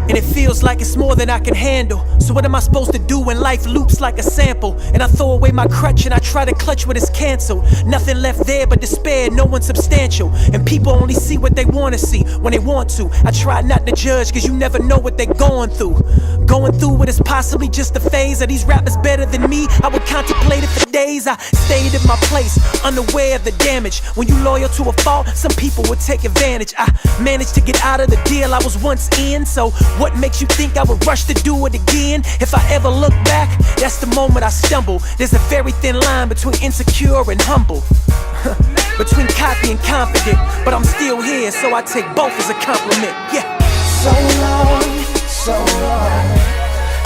And it feels like it's more than I can handle. So what am I supposed to do when life loops like a sample? And I throw away my crutch and I try to clutch what is canceled. Nothing left there but despair, no one substantial. And people only see what they want to see when they want to. I try not to judge cause you never know what they're going through. Going through what is possibly just a phase. Are these rappers better than me? I would contemplate it for days. I stayed in my place, unaware of the damage. When you loyal to a fault, some people would take advantage. I managed to get out of the deal I was once in. So what makes you think I would rush to do it again? If I ever look back, that's the moment I stumble. There's a very thin line between insecure and humble. Between cocky and confident. But I'm still here, so I take both as a compliment. Yeah. So long, so long.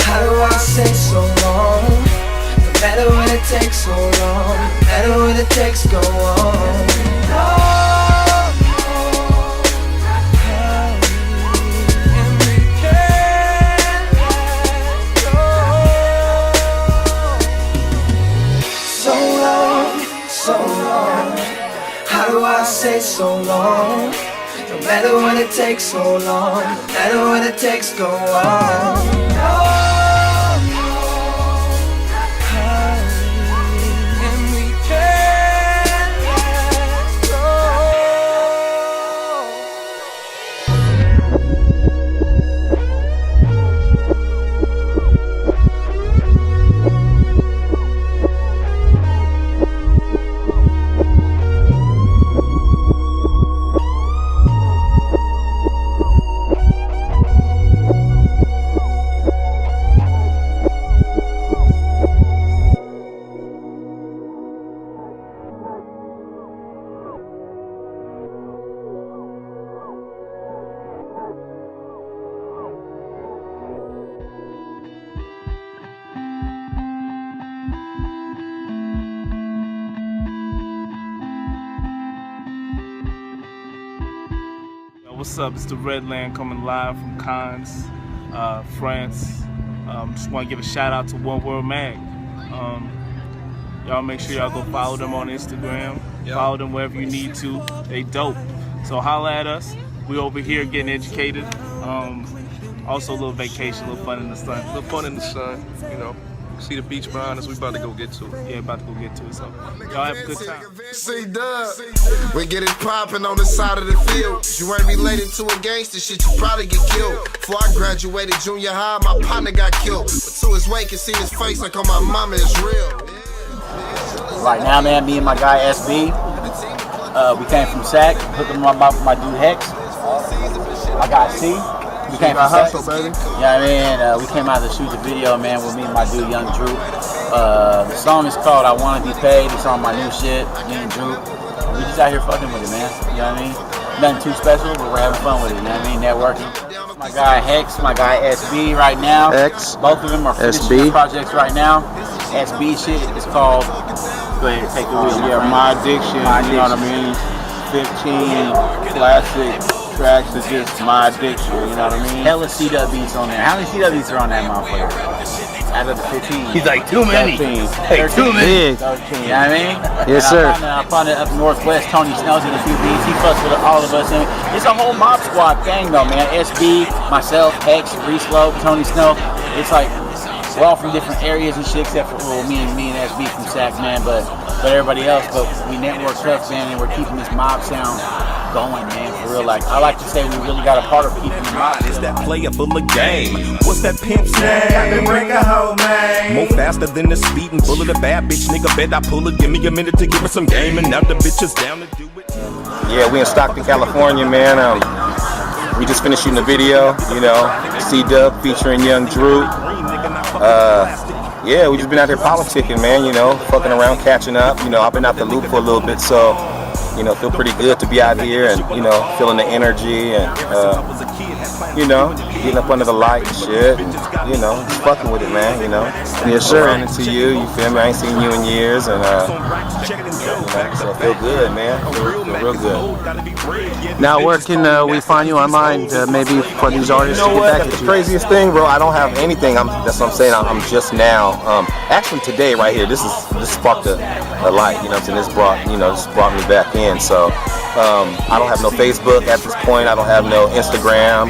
How do I say so long? No matter what it takes, so long. No matter what it takes, go on. I say so long. No matter what it takes, so long. No matter what it takes, go on. What's up? It's the Redland coming live from Cannes, France. Just want to give a shout out to One World Mag. Y'all make sure y'all go follow them on Instagram. Follow them wherever you need to. They dope. So holla at us. We over here getting educated. Also a little vacation, a little fun in the sun. A little fun in the sun, you know. See the beach behind us, we about to go get to it. Yeah, about to go get to it. So y'all have a good time. C-Dubb, we get it poppin' on the side of the field. You ain't related to a gangster shit, you probably get killed. Before I graduated junior high, my partner got killed. But to his wake and see his face like on my mama is real. Right now, man, me and my guy SB, we came from SAC, hooking up my dude Hex. I got C. We came from Hustle, baby. Yeah, man, we came out to shoot the video, man, with me and my dude, Young Droop. The song is called I Wanna Be Paid. It's on my new shit, me and Droop. We just out here fucking with it, man. You know what I mean? Nothing too special, but we're having fun with it, you know what I mean? Networking. My guy Hex, my guy SB right now. X. Both of them are finishing projects right now. SB shit is called, go ahead, take the wheel. Yeah, My Addiction, you know what I mean? 15 classic tracks is just My Addiction, you know what I mean? Hella C-Dubb beats on there. How many C-Dubb beats are on that motherfucker? Out of the 15. He's like, too many. 13. Hey, 13. too many. 13, you know what I mean? Yes, sir. I found it up northwest. Tony Snell's in a few beats. He fucks with all of us. And it's a whole mob squad thing, though, man. SB, myself, Hex, Reese Lowe, Tony Snell. It's like, we're all from different areas and shit, except for me and SB from SAC, man. But everybody else, but we network tough, man, and we're keeping this mob sound going, man, for real. Like, I like to say we really got a part of keeping the mob. Is that player full of game? What's that pimp's name? I can break a hoe, man. More faster than the speeding bullet. A bad bitch, nigga, bet I pull it. Give me a minute to give her some game, and now the bitch is down to do it. Yeah, we in Stockton, California, man. We just finished shooting a video, you know, C-Dubb featuring Young Droop. Yeah, we just been out here politicking, man, you know, fucking around, catching up. You know, I've been out the loop for a little bit, so, you know, feel pretty good to be out here and, you know, feeling the energy and, you know, getting up under the light and shit and, you know, just fucking with it, man, you know. Yes, sir. Ran into you feel me? I ain't seen you in years and, you know, so feel good, man. Feel real good. Now, where can we find you online, maybe for these artists You know to what? get back That's at the you? craziest thing, bro. I don't have anything. That's what I'm saying. I'm just now. Actually, today right here, this sparked a light. You know what I'm saying? This brought me back in. So I don't have no Facebook at this point. I don't have no Instagram.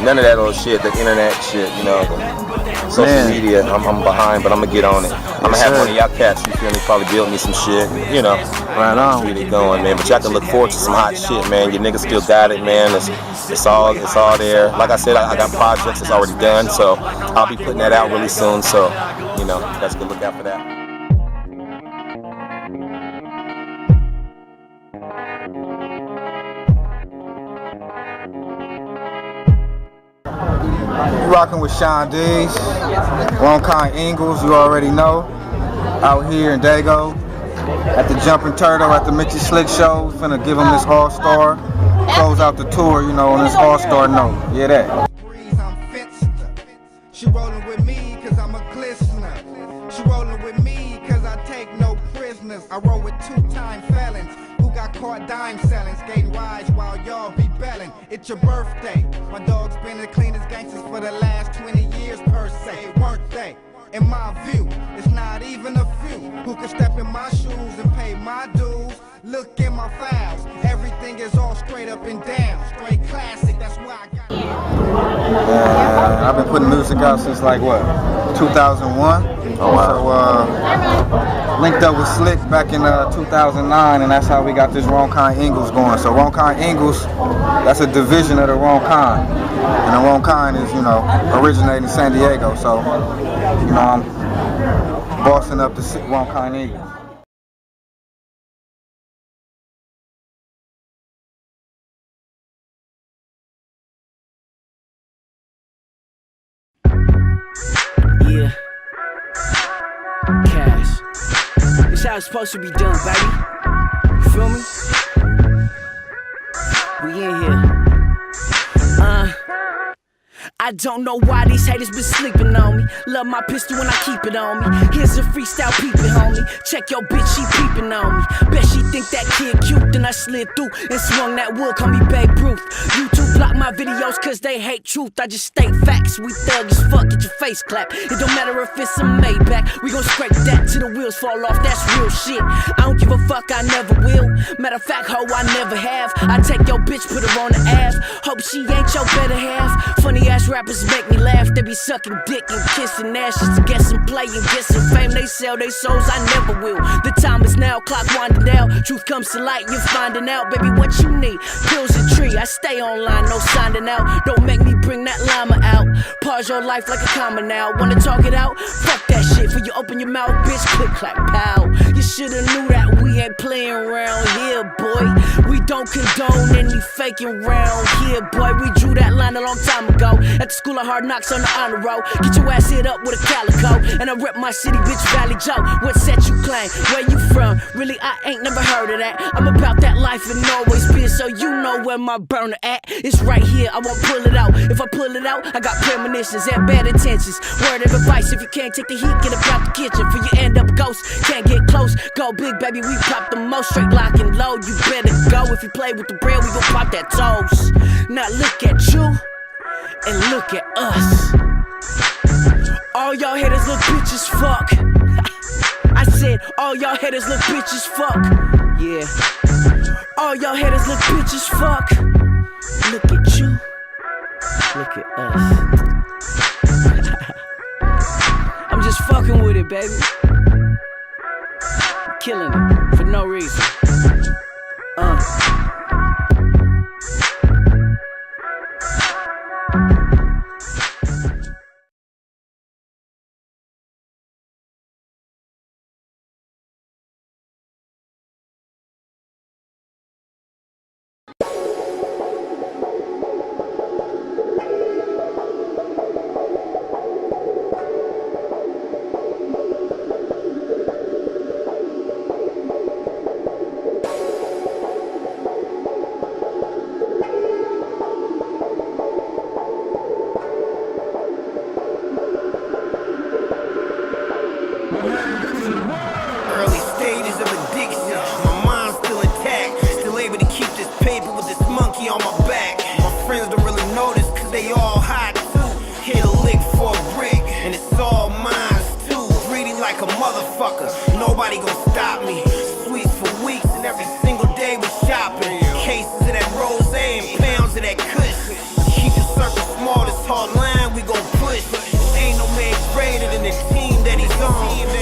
None of that old shit. The internet shit. You know, social media. I'm behind, but I'm gonna get on it. I'm gonna have one of y'all cats. You feel me? Probably build me some shit. You know, right on. Get it going, man. But y'all can look forward to some hot shit, man. Your niggas still got it, man. It's all there. Like I said, I got projects that's already done, so I'll be putting that out really soon. So, you know, that's good. Look out for that. You rocking with Sean D's, One Kind Ingles, you already know. Out here in Dago, at the Jumping Turtle, at the Mitchie Slick Show. Finna give him this All-Star. Close out the tour, you know, on this All-Star note. Yeah, that. She rolling with me cause I'm a glistener. She rolling with me cause I take no prisoners. I roll with two-time felons who got caught dime selling, skating rides while y'all be belling. It's your birthday. My dog's been the cleanest gangsters for the last 20 years per se, weren't they? In my view, it's not even a few who can step in my shoes and pay my dues. Look in my files, everything is all straight up and down, straight classic. That's why I got. I've been putting music out since like what, 2001. Oh wow. So linked up with Slick back in 2009, and that's how we got this One Kind Ingles going. So One Kind Ingles, that's a division of the One Kind, and the One Kind is, you know, originating in San Diego. So, you know, I'm bossing up the One Kind Ingles. Yeah. Cash. It's how it's supposed to be done, baby. You feel me? We in here. I don't know why these haters been sleeping on me. Love my pistol and I keep it on me. Here's a freestyle peeping, homie. Check your bitch, she peeping on me. Bet she think that kid cute, then I slid through and swung that wood, call me Babe Ruth. YouTube blocked my my videos cause they hate truth. I just state facts. We thug as fuck, get your face clapped. It don't matter if it's a Maybach. We gon' scrape that till the wheels fall off. That's real shit. I don't give a fuck, I never will. Matter of fact, ho, I never have. I take your bitch, put her on the ass. Hope she ain't your better half. Funny ass rappers make me laugh. They be sucking dick and kissing ass just to get some play and get some fame. They sell their souls, I never will. The time is now, clock winding down. Truth comes to light, you're finding out. Baby, what you need? Pills and tree. I stay online, no signing out. Don't make me bring that llama out. Pause your life like a comma now. Wanna talk it out? Fuck that shit. For you open your mouth, bitch, click, clack, pow. You shoulda knew that we ain't playing around here, boy. We don't condone any faking round here, boy. We drew that line a long time ago. At the school of hard knocks on the honor roll. Get your ass hit up with a calico. And I rep my city, bitch, Valley Joe. What set you claim? Where you from? Really, I ain't never heard of that. I'm about that life and always been, so you know where my burner at. It's right here, I won't pull it out. If I pull it out, I got premonitions and bad intentions. Word of advice, if you can't take the heat, get up out the kitchen. For you end up ghost, can't get close. Go big, baby, we pop the most. Straight lock and load, you better go. If you play with the bread, we gon' pop that toast. Now look at you, and look at us. All y'all haters look bitch as fuck. I said, all y'all haters look bitch as fuck. Yeah. All y'all haters look bitch as fuck. Look at you, look at us. I'm just fucking with it, baby. Killing it for no reason. Early stages of addiction, my mind's still intact. Still able to keep this paper with this monkey on my back. My friends don't really notice cause they all hot too. Hit a lick for a brick and it's all mine too. Greedy like a motherfucker, nobody gon' stop me. Sweets for weeks and every single day we shopping. Cases of that rose and pounds of that kush. Keep the circle small, this hard line we gon' push. Ain't no man greater than the team that he's on.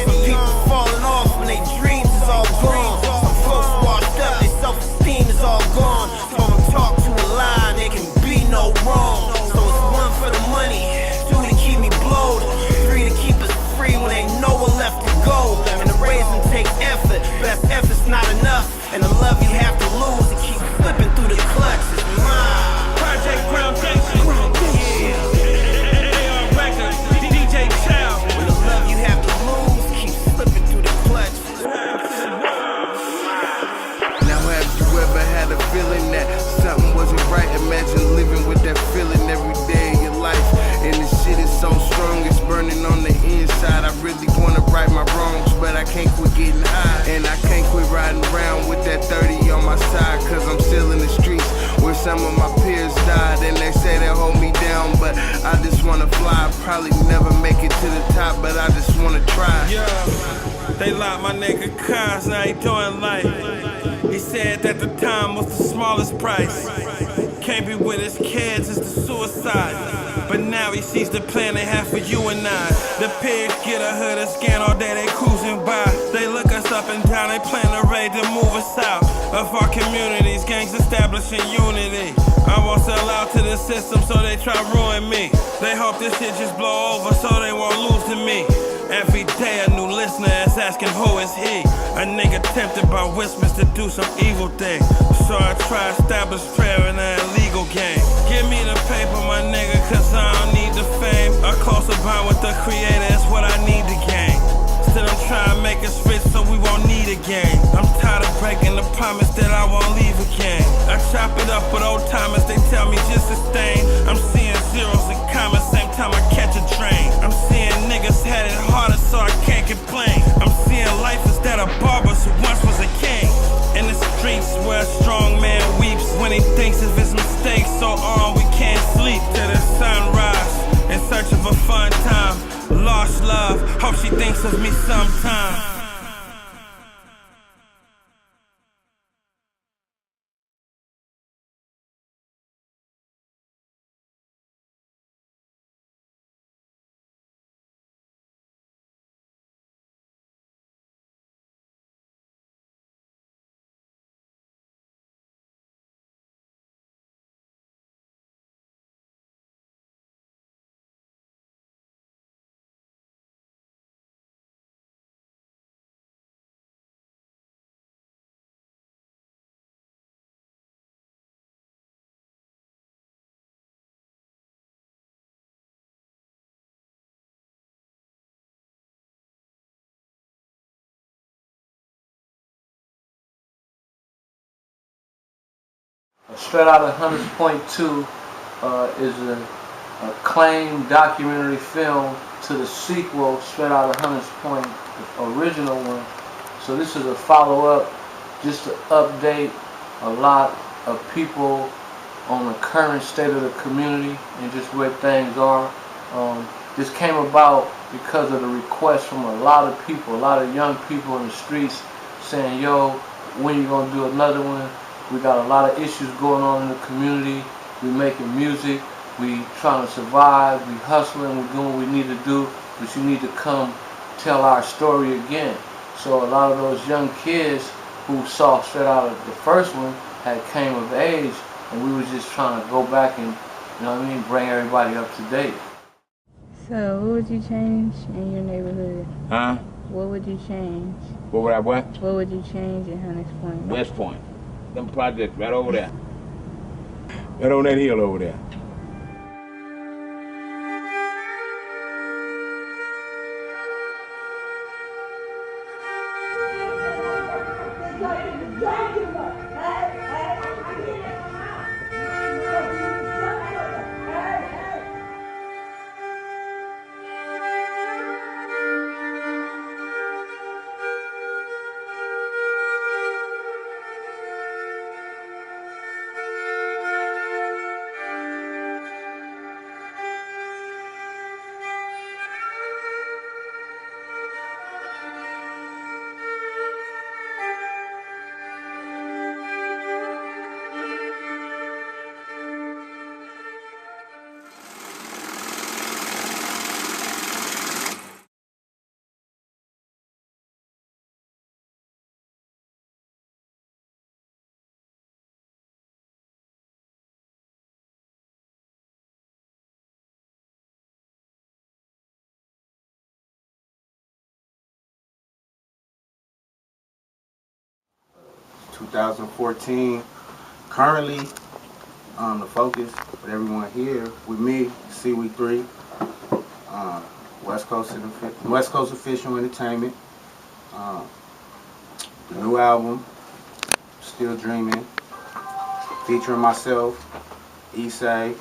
Some people falling off when they dreams is all gone. Some folks washed up, their self-esteem is all gone. Told them talk to a lie, there can be no wrong. So it's 1 for the money, 2 to keep me blowed, 3 to keep us free when ain't nowhere left to go. And the raising takes effort, best effort's not enough. And the love you have to lose to keep slipping through the clutches. Project Groundation. Feeling that something wasn't right. Imagine living with that feeling every day of your life. And this shit is so strong, it's burning on the inside. I really wanna right my wrongs, but I can't quit getting high. And I can't quit riding around with that 30 on my side. Cause I'm still in the streets where some of my peers died. And they say they hold me down, but I just wanna fly. Probably never make it to the top, but I just wanna try. Yeah, they locked my nigga cars, now he doing life. He said that the time was the smallest price. Can't be with his kids, it's the suicide. But now he sees the plan they have for you and I. The pigs get a hood and scan all day, they cruising by. They look us up and down, they plan to raid to move us out of our communities, gangs establishing unity. I won't sell out to the system, so they try ruin me. They hope this shit just blow over, so they won't lose to me. Every day a new listener is asking who is he. A nigga tempted by whispers to do some evil thing. So I try establish prayer in an illegal game. Give me the paper, my nigga, cause I don't need the fame. A closer bond with the creator is what I need to gain. Still I'm trying to make us rich so we won't need a game. I'm tired of breaking the promise that I won't leave again. I chop it up with old timers, they tell me just sustain. I'm seeing zeros and commas, same time I catch a train. I'm seeing niggas had it harder so I can't complain. I'm seeing life instead of barbers who once was a king. In the streets where a strong man weeps when he thinks of his mistakes, so on we can't sleep till the sunrise, in search of a fun time. Lost love, hope she thinks of me sometime. Straight Outta Hunters Point 2 is a acclaimed documentary film to the sequel, Straight Outta Hunters Point, the original one. So this is a follow-up just to update a lot of people on the current state of the community and just where things are. This came about because of the request from a lot of people, a lot of young people in the streets saying, yo, when you gonna do another one? We got a lot of issues going on in the community. We making music, we trying to survive, we hustling, we doing what we need to do, but you need to come tell our story again. So a lot of those young kids who saw Straight Out of the first one had came of age, and we was just trying to go back and, you know what I mean, bring everybody up to date. So what would you change in your neighborhood? Huh? What would you change? What would I what? What would you change in Hunters Point? West Point. Them projects right over there. Right on that hill over there. ...2014. Currently, the focus with everyone here, with me, CW3, West Coast Official Entertainment, the new album, Still Dreaming, featuring myself, Ecay,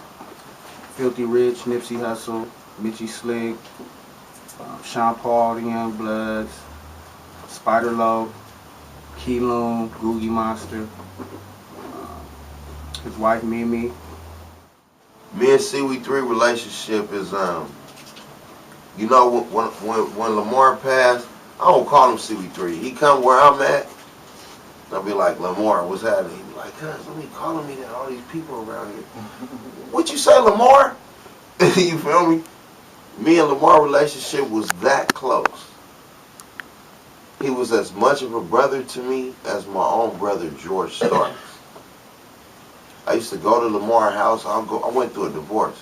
Filthy Rich, Nipsey Hussle, Mitchie Slick, Sean Paul, The Young Bloods, Spider Low, Key Loon, Googie Monster, his wife Mimi. Me and CW3 relationship is, you know, when Lamar passed, I don't call him CW3. He come where I'm at, I'll be like, Lamar, what's happening? He be like, cuz, let me calling me that all these people around here. What you say, Lamar? You feel me? Me and Lamar relationship was that close. He was as much of a brother to me as my own brother, George Starks. I used to go to Lamar's house. I went through a divorce.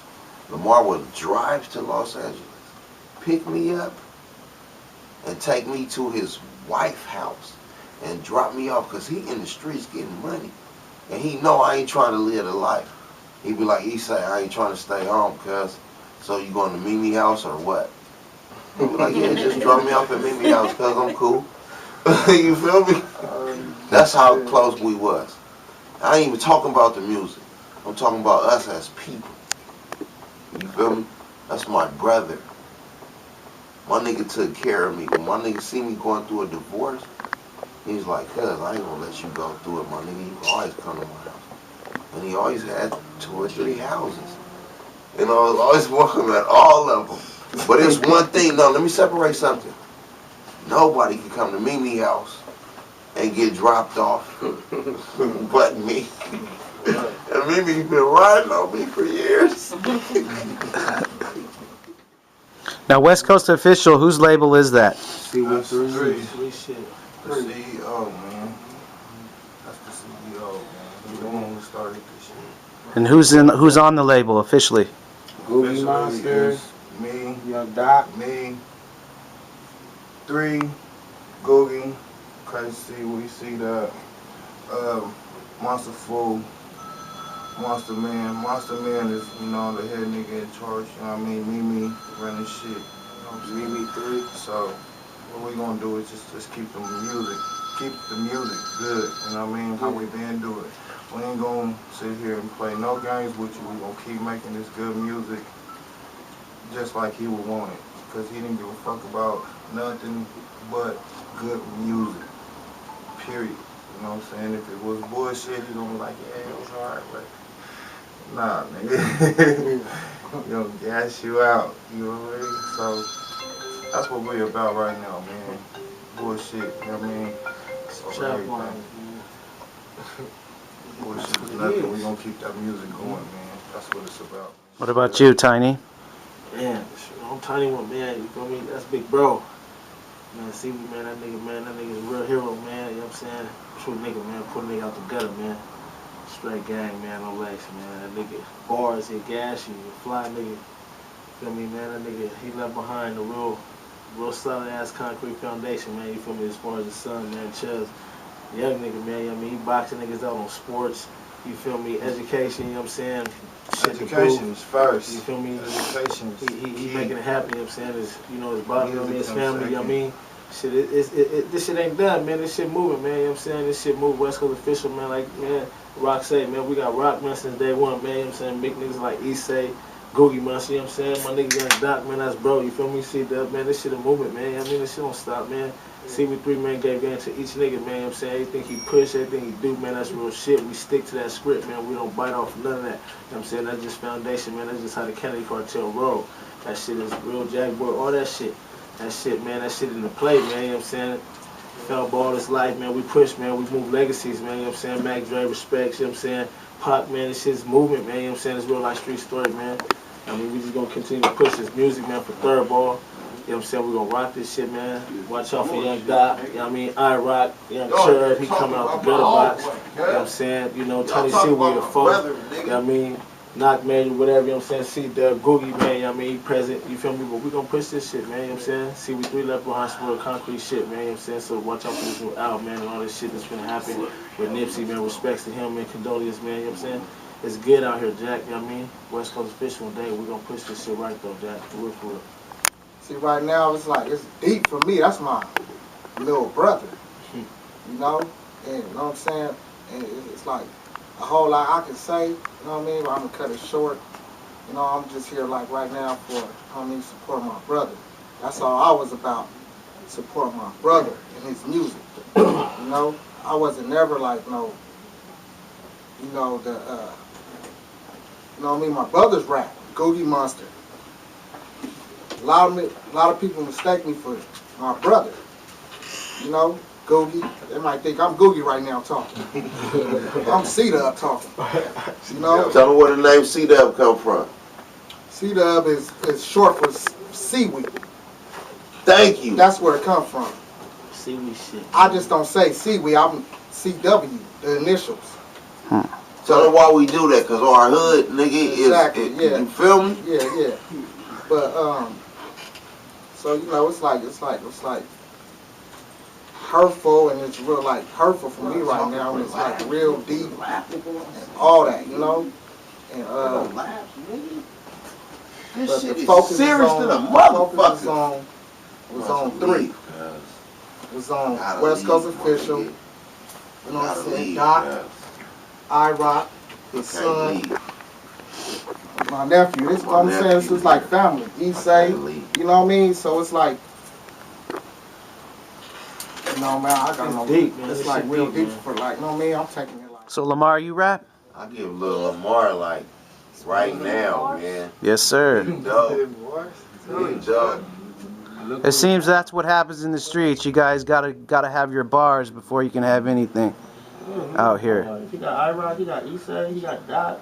Lamar would drive to Los Angeles, pick me up, and take me to his wife's house and drop me off because he in the streets getting money. And he know I ain't trying to live the life. He be like, he say, I ain't trying to stay home, cuz. So you going to Mimi house or what? He be like, yeah, just drop me off at Mimi house, cuz I'm cool. You feel me? That's how close we was. I ain't even talking about the music. I'm talking about us as people. You feel me? That's my brother. My nigga took care of me. When my nigga see me going through a divorce, he's like, cuz, I ain't gonna let you go through it, my nigga. You can always come to my house. And he always had 2 or 3 houses. You know, I was always welcome at all of them. But it's one thing, no, let me separate something. Nobody can come to Mimi house and get dropped off but me. And Mimi's been riding on me for years. Now, West Coast Official, whose label is that? C-Dubb The CEO, man. That's the CEO, man. He's the one who started this shit. And who's on the label officially? Googie Monster, me, Young Doc, me, 3, Googie, Crazy, we see the Monster Fool, Monster Man. Monster Man is, you know, the head nigga in charge, you know what I mean? Mimi running shit. You know what I'm saying? Mimi 3. So what we gonna do is just keep the music good, you know what I mean? How we been do it. We ain't gonna sit here and play no games with you. We gonna keep making this good music just like he would want it. Because he didn't give a fuck about nothing but good music. Period. You know what I'm saying? If it was bullshit, he gonna be like, yeah, it was alright, but nah, nigga. He gonna gas you out. You know what I mean? So that's what we about right now, man. Bullshit, you know what I mean? So bullshit is nothing. We gonna keep that music going, man. That's what it's about. What about you, Tiny? Man, I'm Tiny one, man. You feel me? That's big bro. Man, see me, man. That nigga's a real hero, man. You know what I'm saying? True nigga, man. Put a nigga out the gutter, man. Straight gang, man. No legs, man. That nigga bars, he gas you, fly nigga. Feel me, man? That nigga, he left behind a real solid ass concrete foundation, man. You feel me? As far as the son, man. Chuz, young nigga, man. You know what I mean? He boxing niggas out on sports. You feel me? Education, you know what I'm saying? Education is first. You feel me? Education is he making it happen, you know what I'm saying? His, you know, his body, his family, you know what I mean? Shit, this shit ain't done, man. This shit moving, man. You know what I'm saying? This shit moving. West Coast Official, man. Like, man, Rock say, man, we got Rock, man, since day one, man. You know what I'm saying? Big niggas like Ecay, Googie Monster, you know what I'm saying? My nigga Young Doc, man, that's bro. You feel me? C-Dubb, man. This shit a movement, man. You know what I mean? This shit don't stop, man. C-3, man, gave in to each nigga, man. You know what I'm saying? Everything he push, everything he do, man, that's real shit. We stick to that script, man. We don't bite off none of that. You know what I'm saying? That's just foundation, man. That's just how the Kennedy cartel roll. That shit is real Jack Boy, all that shit. That shit, man, that shit in the play, man, you know what I'm saying? Fell ball this life, man, we push, man, we move legacies, man, you know what I'm saying? Mac Dre respects, you know what I'm saying? Pac, man, this shit's movement, man, you know what I'm saying? It's real life street story, man. I mean, we just gonna continue to push this music, man, for third ball. You know what I'm saying? We're gonna rock this shit, man. Watch out for Young Doc, you know what I mean? I-Rocc, Young Chud, he coming out the gutter box. You know what I'm saying? You know, Tony C, we a folk, you know what I mean? Knock man, whatever, you know what I'm saying? C-Dubb, Googie, man, you know what I mean? Present, you feel me? But we gonna push this shit, man, you know what I'm saying? C-3 left behind some real concrete shit, man, you know what I'm saying? So watch out for this new album, man, and all this shit that's gonna happen with Nipsey, man. Respects to him, man, condolences, man, you know what I'm saying? It's good out here, Jack, you know what I mean? West Coast Official one day, we gonna push this shit right though, Jack, for real. See, right now, it's like, it's deep for me. That's my little brother, you know? And, you know what I'm saying? And it's like a whole lot I can say, you know what I mean? But I'm gonna cut it short. You know, I'm just here, like, right now for, you know what I mean, support my brother. That's all I was about, support my brother and his music, you know? I wasn't never like, no, you know, you know what I mean? My brother's rap, Googie Monster. A lot of people mistake me for my brother. You know, Googie. They might think I'm Googie right now talking. I'm C-Dubb talking. You know? Tell me where the name C-Dubb come from. C-Dubb is short for seaweed. Thank you. That's where it comes from. Seaweed shit. I just don't say seaweed. I'm CW, the initials. Tell them why we do that, cause our hood, nigga, exactly, is, yeah. You feel me? Yeah. But so you know, it's like hurtful, and it's real like hurtful for me right now. And it's like real deep, and all that, you know. And this shit is serious to the motherfucker. Was on 3. It was on West Coast Official. You know what I'm saying? Doc, I-Rocc, his son, my nephew. This is what I'm saying. This is like family. Ecay, you know what I mean? So it's like, you know, man, I got no deep, man. It's like real deep for like, you know what I mean? I'm taking it like. So Lamar, you rap? I give Lil Lamar like right now, man. Yes, sir. Dope. Dope. It seems that's what happens in the streets. You guys gotta have your bars before you can have anything out here. If you got I-Rocc, you got Ecay, you got Doc.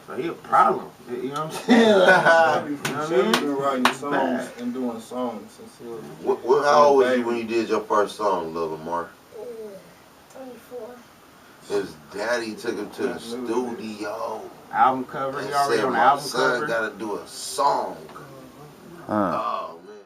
So he a problem. You know what I'm saying? You know been writing songs and doing songs since he was. How old was you when you did your first song, Lil Lamar? 24. His daddy took him to the studio. Album cover, he already said, on the my album son cover. gotta do a song. Oh, man.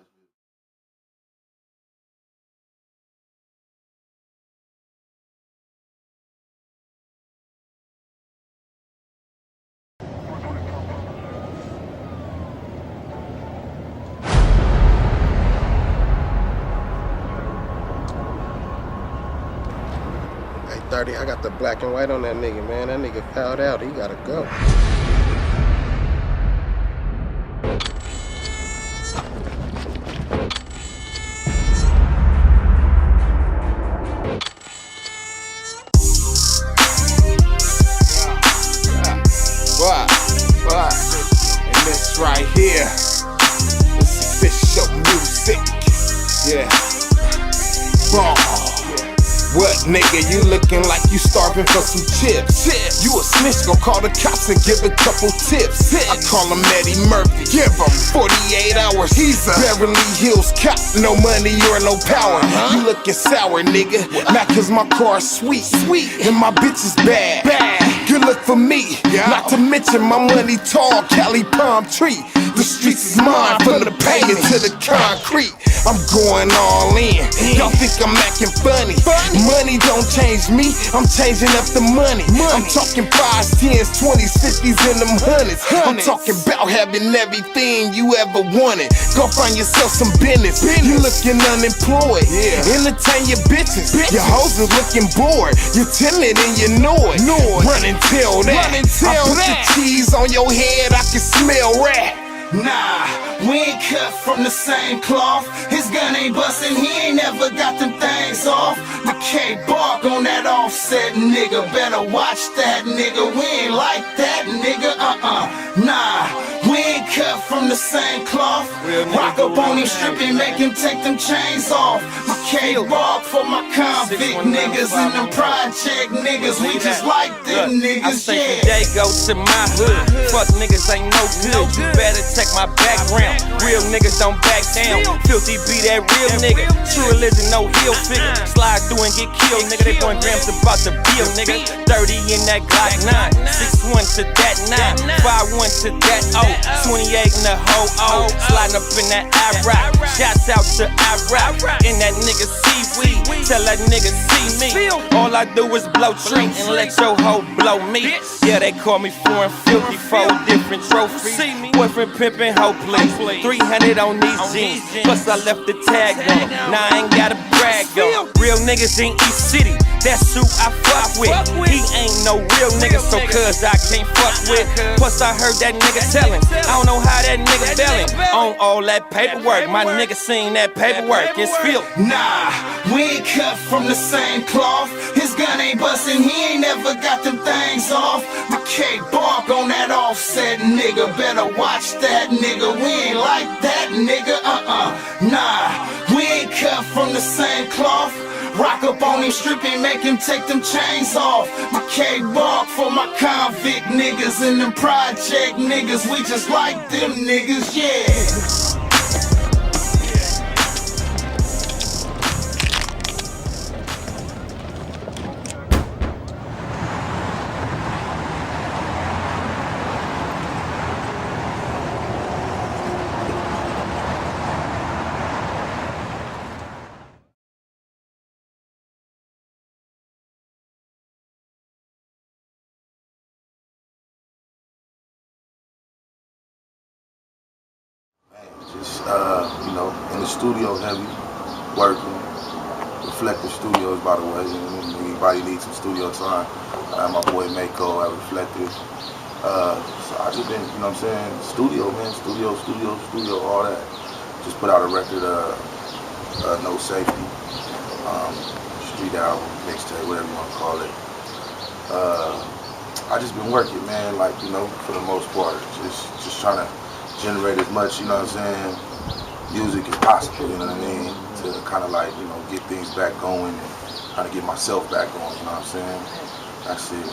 Hey, 30, I got the black and white on that nigga, man. That nigga fouled out. He gotta go. What? And this right here, this official music. Yeah. Ball. What nigga, you looking like you starving for some chips? You a snitch, gon' call the cops and give a couple tips. I call him Eddie Murphy, give him 48 hours. He's a Beverly Hills cop, no money or no power. You looking sour, nigga, not cause my car's sweet, and my bitch is bad. Good look for me, not to mention my money tall, Cali palm tree. The streets is mine, from the pavement to the concrete. I'm going all in, y'all think I'm acting funny. Money don't change me, I'm changing up the money. I'm talking 5s, 10s, 20s, 50s, and them 100s. I'm talking about having everything you ever wanted. Go find yourself some business, you looking unemployed. Entertain your bitches, your hoes are looking bored. You're timid and you know it. Run and tell that. I put the cheese on your head, I can smell rat. Nah, we ain't cut from the same cloth. His gun ain't bustin', he ain't never got them things off. The K-Bark on that offset, nigga. Better watch that, nigga. We ain't like that, nigga. Nah, we ain't cut from the same cloth. Rock up on him, strip him, make him take them chains off. The K-Bark for my convict niggas and them project niggas. We just like them niggas, I say today go to my hood. Fuck niggas ain't no good. You better check my background. Real niggas don't back down. Filthy be that real nigga. True religion, no heel figure. Slide through and get killed, nigga. They point grams about the bill, nigga. 30 in that Glock 9. 6'1" to that 9. 5'1" to that O. 28 in the whole O. Sliding up in that I-Rocc. Shouts out to I-Rocc. In that nigga seaweed. Tell that nigga see me. All I do is blow trees and let your hoe blow me. Yeah, they call me foreign filthy. 4 different trophies. Boyfriend pimpin', hoe please. 300 on these jeans. Plus I left the tag on. Now I ain't gotta brag on. Real niggas in East City. That's who I fuck with. He ain't no real nigga, so cuz I can't fuck with. Plus I heard that nigga tellin'. I don't know how that nigga fellin'. On all that paperwork, my nigga seen that paperwork. It's filth. Nah, we ain't cut from the same cloth. His gun ain't bustin', he ain't never got them things off. The K-Bark on that offset, nigga. Better watch that, nigga. We ain't like that, nigga. Nah, we ain't cut from the same cloth. Rock up on him, strip him, make him take them chains off. The K-Bark for my convict niggas and them project niggas. We just like them niggas, yeah. Just, you know, in the studio heavy, working. Reflective Studios, by the way. Anybody needs some studio time. My boy Mako at Reflective. So I just been, you know what I'm saying, studio, man. Studio, all that. Just put out a record, No Safety. Street album, mixtape, whatever you want to call it. I just been working, man, like, you know, for the most part. Just trying to generate as much, you know what I'm saying, music as possible, you know what I mean? To kind of like, you know, get things back going and kind of get myself back going, you know what I'm saying?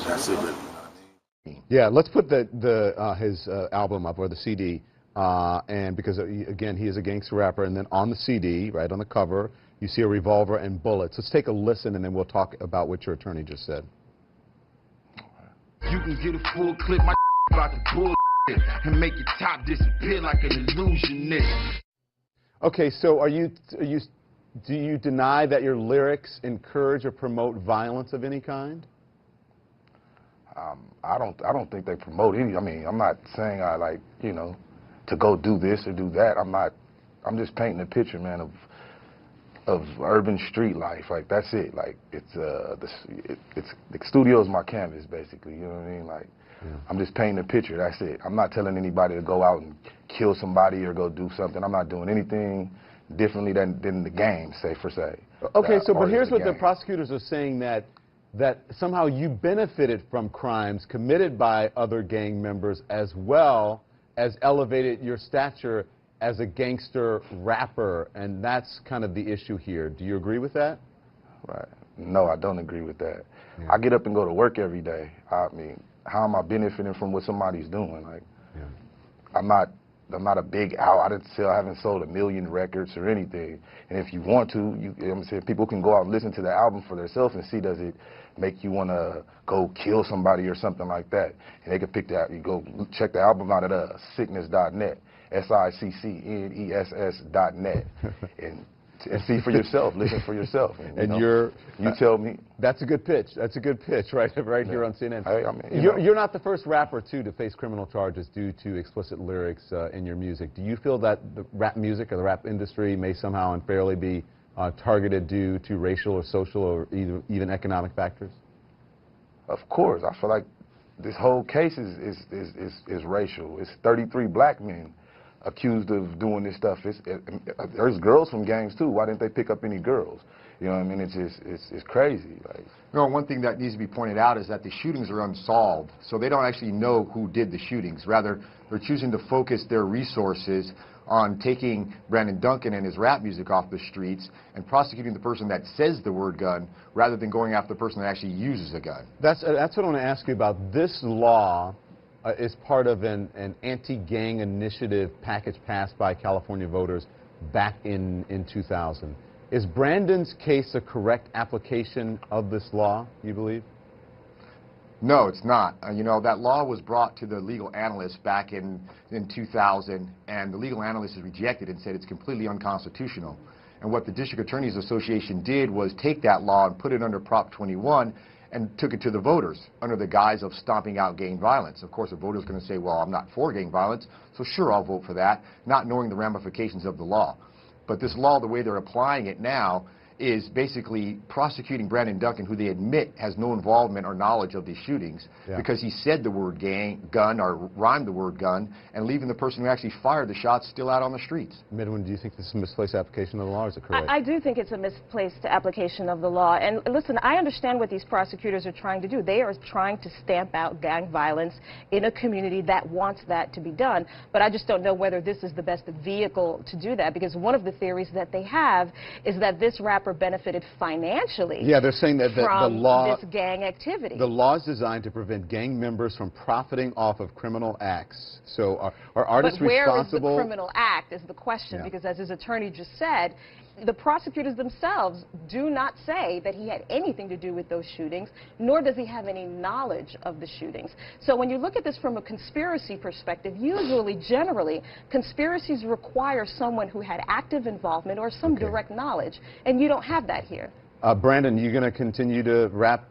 That's it really. Yeah, let's put his album up, or the CD, and because, again, he is a gangster rapper, and then on the CD, right, on the cover, you see a revolver and bullets. Let's take a listen, and then we'll talk about what your attorney just said. You can get a full clip, my about to bull and make your top disappear like an illusionist. Okay, so do you deny that your lyrics encourage or promote violence of any kind? I don't think they promote any. I mean, I'm not saying I like, you know, to go do this or do that. I'm just painting a picture, man, of urban street life. Like, that's it. Like, the studio is my canvas, basically. You know what I mean? Like, I'm just painting a picture. That's it. I'm not telling anybody to go out and kill somebody or go do something. I'm not doing anything differently than the game, say. Okay, so but here's what the prosecutors are saying, that somehow you benefited from crimes committed by other gang members as well as elevated your stature as a gangster rapper, and that's kind of the issue here. Do you agree with that? Right. No, I don't agree with that. Yeah. I get up and go to work every day. I mean, how am I benefiting from what somebody's doing? Like, I'm not a big out. I haven't sold 1 million records or anything. And if you want to, you know what I'm saying, people can go out and listen to the album for themselves and see, does it make you want to go kill somebody or something like that? And they can pick that. You go check the album out at sickness.net, sickness.net, and see for yourself, listen for yourself. And you tell me. That's a good pitch. That's a good pitch, right here on CNN. You're not the first rapper, too, to face criminal charges due to explicit lyrics in your music. Do you feel that the rap music or the rap industry may somehow unfairly be targeted due to racial or social or even economic factors? Of course. I feel like this whole case is racial. It's 33 black men accused of doing this stuff. There's girls from gangs too. Why didn't they pick up any girls? You know what I mean? It's crazy. Like, no, one thing that needs to be pointed out is that the shootings are unsolved, so they don't actually know who did the shootings. Rather, they're choosing to focus their resources on taking Brandon Duncan and his rap music off the streets and prosecuting the person that says the word gun rather than going after the person that actually uses a gun. That's what I want to ask you about. This law is part of an anti-gang initiative package passed by California voters back in 2000. Is Brandon's case a correct application of this law, you believe? No, it's not. You know, that law was brought to the legal analyst back in 2000, and the legal analyst has rejected it and said it's completely unconstitutional. And what the District Attorneys Association did was take that law and put it under Prop 21 and took it to the voters under the guise of stomping out gang violence. Of course, the voter's going to say, well, I'm not for gang violence, so sure, I'll vote for that, not knowing the ramifications of the law. But this law, the way they're applying it now, is basically prosecuting Brandon Duncan, who they admit has no involvement or knowledge of these shootings, because he said the word gun, or rhymed the word gun, and leaving the person who actually fired the shots still out on the streets. Midwin, do you think this is a misplaced application of the law, or is it correct? I do think it's a misplaced application of the law. And listen, I understand what these prosecutors are trying to do. They are trying to stamp out gang violence in a community that wants that to be done. But I just don't know whether this is the best vehicle to do that, because one of the theories that they have is that this rapper benefited financially. Yeah, they're saying that the law, this gang activity. The law is designed to prevent gang members from profiting off of criminal acts. So are artists responsible? But where is the criminal act is the question, because as his attorney just said, the prosecutors themselves do not say that he had anything to do with those shootings, nor does he have any knowledge of the shootings. So when you look at this from a conspiracy perspective, usually, generally, conspiracies require someone who had active involvement or some direct knowledge, and you don't have that here. Brandon, you going to continue to rap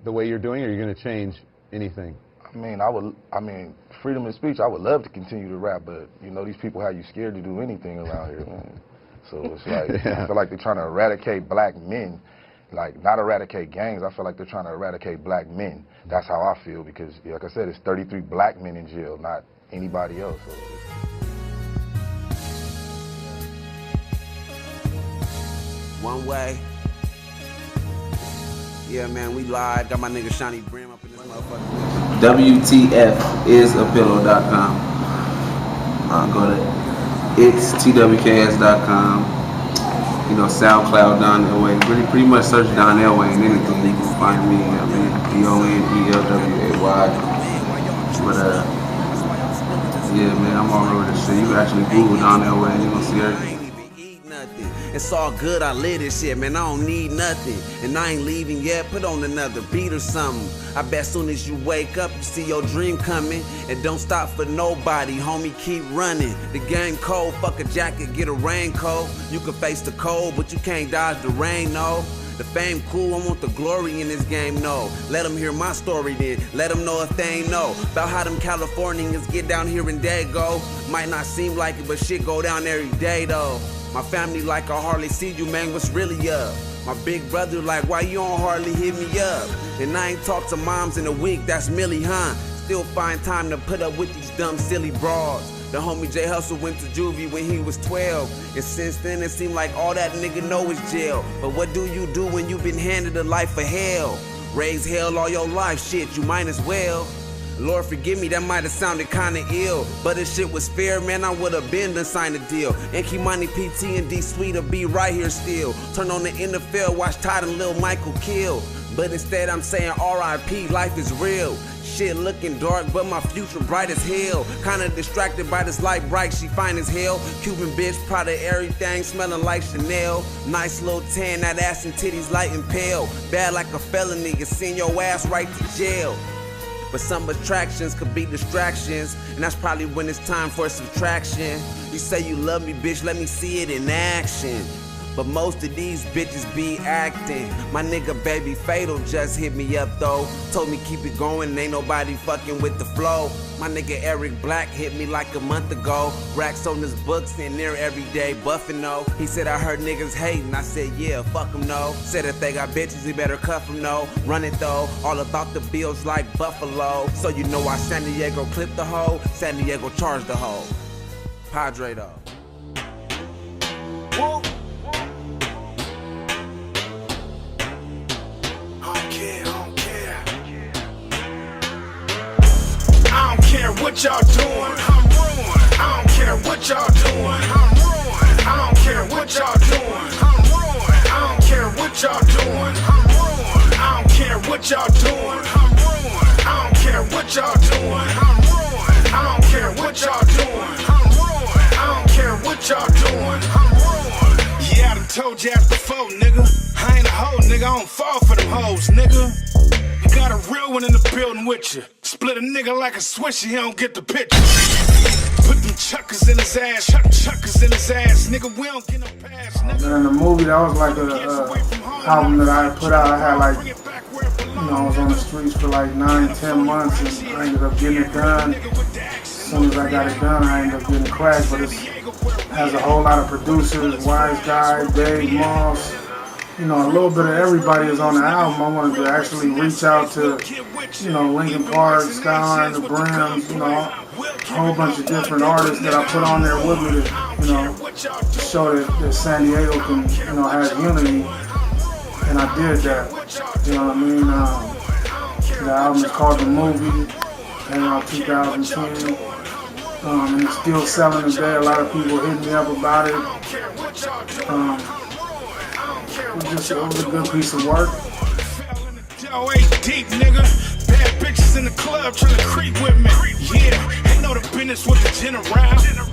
the way you're doing, or are you going to change anything? I mean, freedom of speech, I would love to continue to rap, but, you know, these people have you scared to do anything around here, man. So it's like, I feel like they're trying to eradicate black men, like not eradicate gangs. I feel like they're trying to eradicate black men. That's how I feel, because, like I said, it's 33 black men in jail, not anybody else. So one way, Yeah, man, we live. Got my nigga Shawnee Brim up in this motherfucker. WTFisalpillow.com. Go to TWKS.com. You know, SoundCloud Don Elway. Pretty much search Don Elway and anything you can find me. I mean, DONELWAY. But yeah, man, I'm all over this shit. You can actually Google Don Elway and you gonna see everything. It's all good, I live this shit, man, I don't need nothing. And I ain't leaving yet, put on another beat or something. I bet soon as you wake up, you see your dream coming. And don't stop for nobody, homie, keep running. The game cold, fuck a jacket, get a raincoat. You can face the cold, but you can't dodge the rain, no. The fame cool, I want the glory in this game, no. Let them hear my story then, let them know if they ain't know. About how them Californians get down here in Dago. Might not seem like it, but shit go down every day though. My family like I hardly see you, man, what's really up? My big brother like, why you don't hardly hit me up? And I ain't talked to moms in a week, that's Millie, huh? Still find time to put up with these dumb, silly broads. The homie J Hustle went to juvie when he was 12. And since then, it seemed like all that nigga know is jail. But what do you do when you been handed a life of hell? Raise hell all your life, shit, you might as well. Lord forgive me, that might have sounded kinda ill. But if shit was fair, man, I would've been to sign a deal. And Kimani PT and D Sweet'll be right here still. Turn on the NFL, watch Todd and Lil Michael kill. But instead I'm saying RIP, life is real. Shit looking dark, but my future bright as hell. Kinda distracted by this light bright, she fine as hell. Cuban bitch, proud of everything, smelling like Chanel. Nice little tan, that ass and titties light and pale. Bad like a felony, you send your ass right to jail. But some attractions could be distractions, and that's probably when it's time for subtraction. You say you love me, bitch, let me see it in action. But most of these bitches be acting. My nigga Baby Fatal just hit me up though. Told me keep it going, ain't nobody fucking with the flow. My nigga Eric Black hit me like a month ago. Racks on his books and there every day buffing no. He said I heard niggas hating, I said yeah, fuck them no. Said if they got bitches, he better cuff them no. Run it though, all about the bills like Buffalo. So you know why San Diego clipped the hoe, San Diego charged the hoe. Padre though. Whoa. What y'all doing? I'm ruined. I don't care what y'all doing. I'm ruined. I don't care what y'all doing. I'm ruined. I don't care what y'all doing. I'm ruined. I don't care what y'all doing. I'm ruined. I don't care what y'all doing. I'm ruined. I don't care what y'all doing. I'm ruined. I don't care what y'all doing. I'm ruined. Yeah, I done told you after before, nigga. I ain't a hoe, nigga. I don't fall for them hoes, nigga. You got a real one in the building with you. Split a nigga like a swisher, he don't get the picture. Put them chuckers in his ass, chuckers in his ass, nigga, we don't get no pass, nigga. In the movie, that was like a album that I put out. I had like, you know, I was on the streets for like 9-10 months and I ended up getting it done. As soon as I got it done, I ended up getting cracked, but it has a whole lot of producers, Wise Guy, Dave Moss. You know, a little bit of everybody is on the album. I wanted to actually reach out to, you know, Linkin Park, Skyline, the Brims, you know, a whole bunch of different artists that I put on there with me to, you know, to show that San Diego can, you know, have unity. And I did that. You know what I mean? The album is called The Movie. Came out 2010. And it's still selling today. A lot of people hit me up about it. It was a good piece of work. Yo, ain't deep, nigga. Bad bitches in the club tryna creep with me. Yeah, ain't know the business with the general.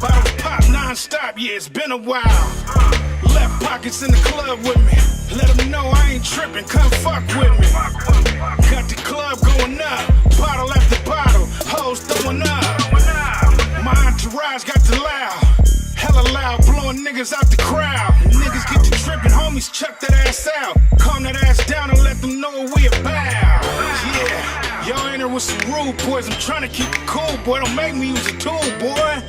Bottles pop non-stop, yeah, it's been a while. Left pockets in the club with me. Let them know I ain't tripping, come fuck with me. Got the club going up, bottle after bottle, hoes throwing up. My entourage got the loud. Hella loud, blowing niggas out the crowd. Niggas get to tripping, homies chuck that ass out. Calm that ass down and let them know what we about. Yeah, y'all in there with some rude boys. I'm trying to keep it cool, boy. Don't make me use a tool, boy.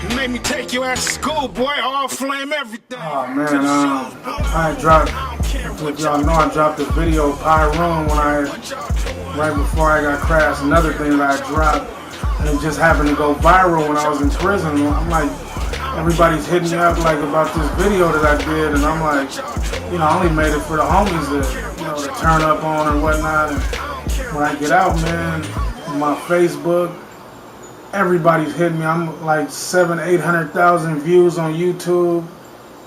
You made me take your ass to school, boy. All flame everything. Oh man, I dropped. If y'all know, I dropped the video Pyron right before I got crashed. Another thing that I dropped, and it just happened to go viral when I was in prison. I'm like, everybody's hitting me up like about this video that I did, and I'm like, you know, I only made it for the homies to, you know, to turn up on or whatnot. And when I get out, man, my Facebook, everybody's hitting me. I'm like 700,000-800,000 views on YouTube.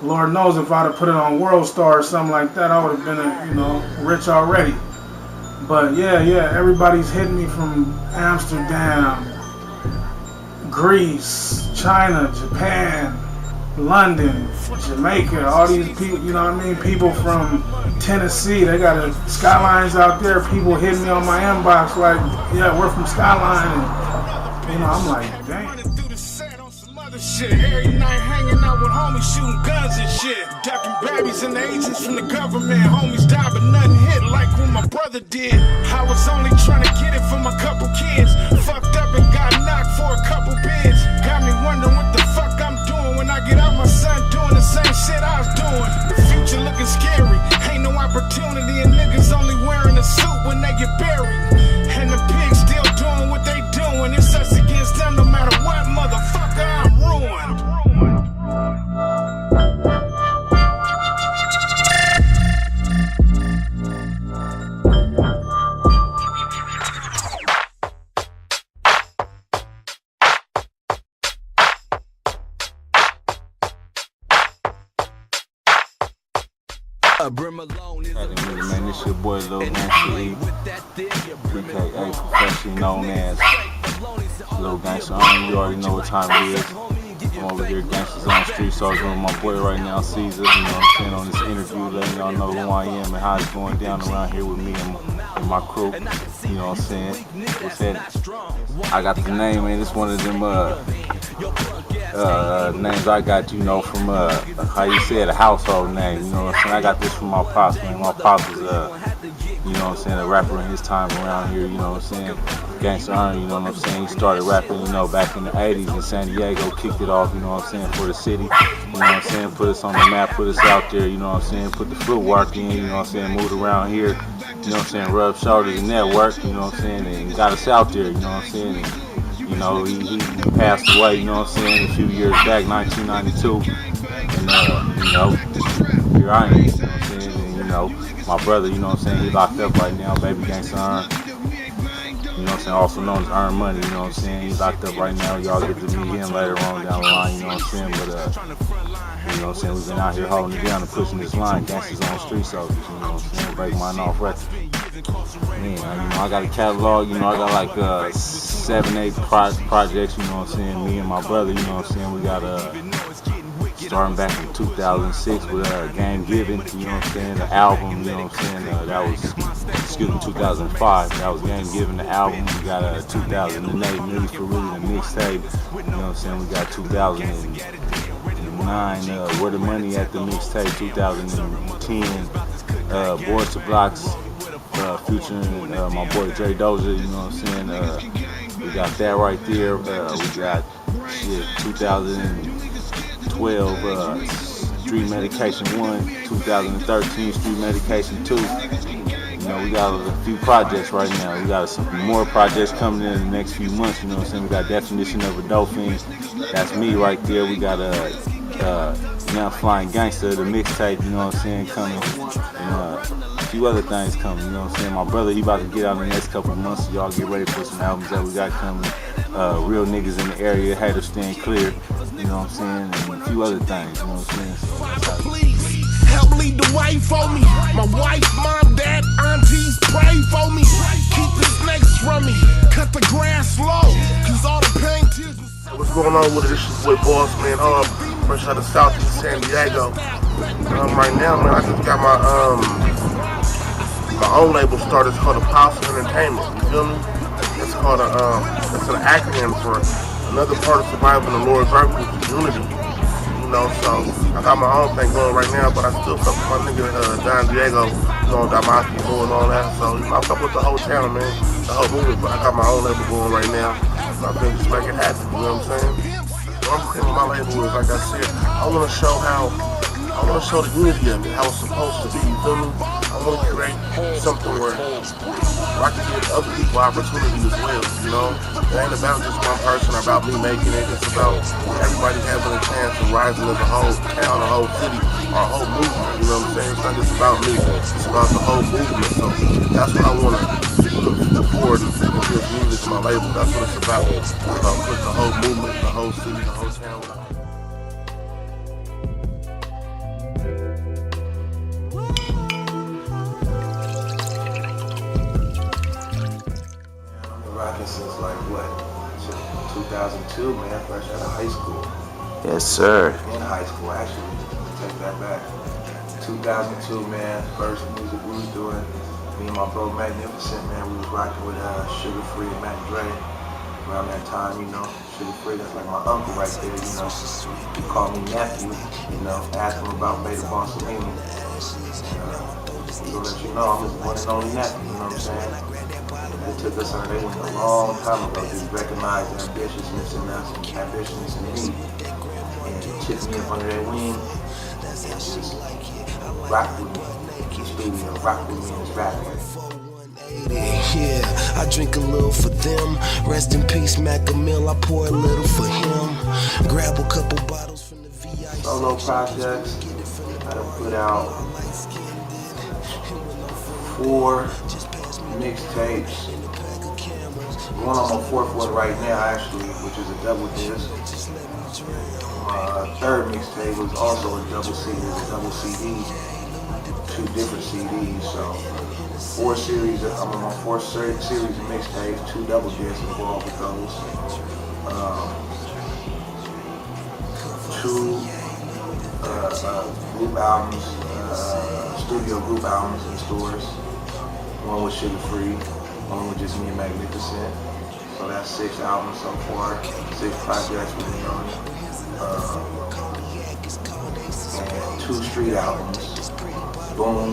Lord knows if I'd have put it on World Star or something like that, I would have been, rich already. But yeah, everybody's hitting me from Amsterdam, Greece, China, Japan, London, Jamaica, all these people, you know what I mean? People from Tennessee, they got Skylines out there. People hitting me on my inbox like, yeah, we're from Skyline. And, I'm like, dang. Shit, every night hanging out with homies shooting guns and shit, ducking babies and the agents from the government. Homies died but nothing hit like when my brother did. I was only trying to get it for my couple kids, fucked up and got knocked for a couple bids. Got me wondering what the fuck I'm doing when I get out. My son doing the same shit I was doing. The future looking scary, ain't no opportunity, and niggas only wearing a suit when they get buried. And the pigs still doing what they doing. It's us against them no matter what, motherfucker, I'm ruined. Man, this your boy Lil Gangsta aka professionally known as Lil Gangsta. You already know what time it is. I'm over here, Gangsters on the Street, so I was with my boy right now, Caesar. You know what I'm saying, on this interview, letting y'all know who I am and how it's going down around here with me and my crew. You know what I'm saying? What's that? I got the name, man. It's one of them names I got, from how you say it, a household name. You know what I'm saying? I got this from my pops, man. My pops is you know what I'm saying, a rapper in his time around here, you know what I'm saying? Gangsta Earn, you know what I'm saying? He started rapping, back in the 80s in San Diego, kicked it off, you know what I'm saying, for the city. You know what I'm saying? Put us on the map, put us out there, you know what I'm saying? Put the footwork in, you know what I'm saying? Moved around here, you know what I'm saying? Rubbed shoulders and network, you know what I'm saying? And got us out there, you know what I'm saying? And, he passed away, you know what I'm saying, a few years back, 1992. And, here I am, you know what I'm saying? And, my brother, you know what I'm saying, he locked up right now, baby Gangsta Earn. You know what I'm saying, also known as Earn Money, you know what I'm saying? He's locked up right now. Y'all get to meet him later on down the line, you know what I'm saying? But, you know what I'm saying, we've been out here holding it down and pushing this line, Gangsters on the Street Soldiers, you know what I'm saying? Break mine off records. Man, I got a catalog, I got like 7-8 projects, you know what I'm saying? Me and my brother, you know what I'm saying? We got starting back in 2006 with Game Given, you know what I'm saying? The album, you know what I'm saying? That was, 2005. That was Game Given, the album. We got 2008 News for Really, the mixtape. You know what I'm saying? We got 2009 Where the Money at, the mixtape. 2010 Boys to Blocks featuring my boy Dre Doja, you know what I'm saying? We got that right there. We got 2012 Street Medication 1, 2013 Street Medication 2. We got a few projects right now. We got some more projects coming in the next few months, you know what I'm saying? We got Definition of a Dolphin. That's me right there. We got Now Flying Gangsta, the mixtape, you know what I'm saying, coming. And a few other things coming, you know what I'm saying? My brother, he about to get out in the next couple of months, so y'all get ready for some albums that we got coming. Real niggas in the area, haters staying clear, you know what I'm saying? And a few other things, you know what I'm saying? Please help lead the way for me. My wife, mom, dad, aunties pray for me. Keep the snakes from me. Cut the grass low, cause all the pain tears. What's going on with it? This is with Boss Man fresh out of Southeast San Diego. Right now, man, I just got my own label started. It's called Apostle Entertainment. You feel me? It's called it's an acronym for another part of survival in the Lord's Ark, which is unity. So I got my own thing going right now, but I still fuck with my nigga Don Diego, Damascus and all that. So I fuck with the whole channel, man, the whole movement. But I got my own label going right now, so I think just make it happen. You know what I'm saying? What I'm saying with my label is, like I said, I want to show the unity of it, how it's supposed to be. You feel me? I want to create something where I can give other people opportunity as well, you know? It ain't about just one person or about me making it. It's about everybody having a chance to rising as a whole town, a whole city, or a whole movement, you know what I'm saying? It's not just about me, it's about the whole movement. So that's what I want to support and give music to my label. That's what it's about. It's about putting the whole movement, the whole city, the whole town. Rocking since like what? 2002, man, fresh out of high school. Yes, sir. In high school, actually. Take that back. 2002, man, first music we was doing. Me and my bro Magnificent, man, we was rocking with Sugar Free and Mac Dre. Around that time, you know, Sugar Free, that's like my uncle right there, you know. He called me nephew, you know, asked him about Beta Bonsalini. He'll let you know I'm his one and only nephew, you know what I'm saying? It took us on, they went a long time ago to recognize the ambitiousness in us and ambitiousness in me. And took me up under their wing and just rock with me. Keep studio, rock with me in this rap. Yeah, I drink a little for them. Rest in peace, Mac a Mill. I pour a little for him. Grab a couple bottles from the VIP. Solo projects. I done put out 4 mixtapes. One on my 4th one right now, actually, which is a double disc. My 3rd mixtape was also a double CD, a double CD. 2 different CDs, so 4 series. I'm on my 4th series of mixtapes, 2 double discs involved with those. 2 group albums, studio group albums in stores. One with Sugar Free, one with just me and Magnificent. So that's 6 albums so far, 6 projects with me on it. And 2 street albums. Boom,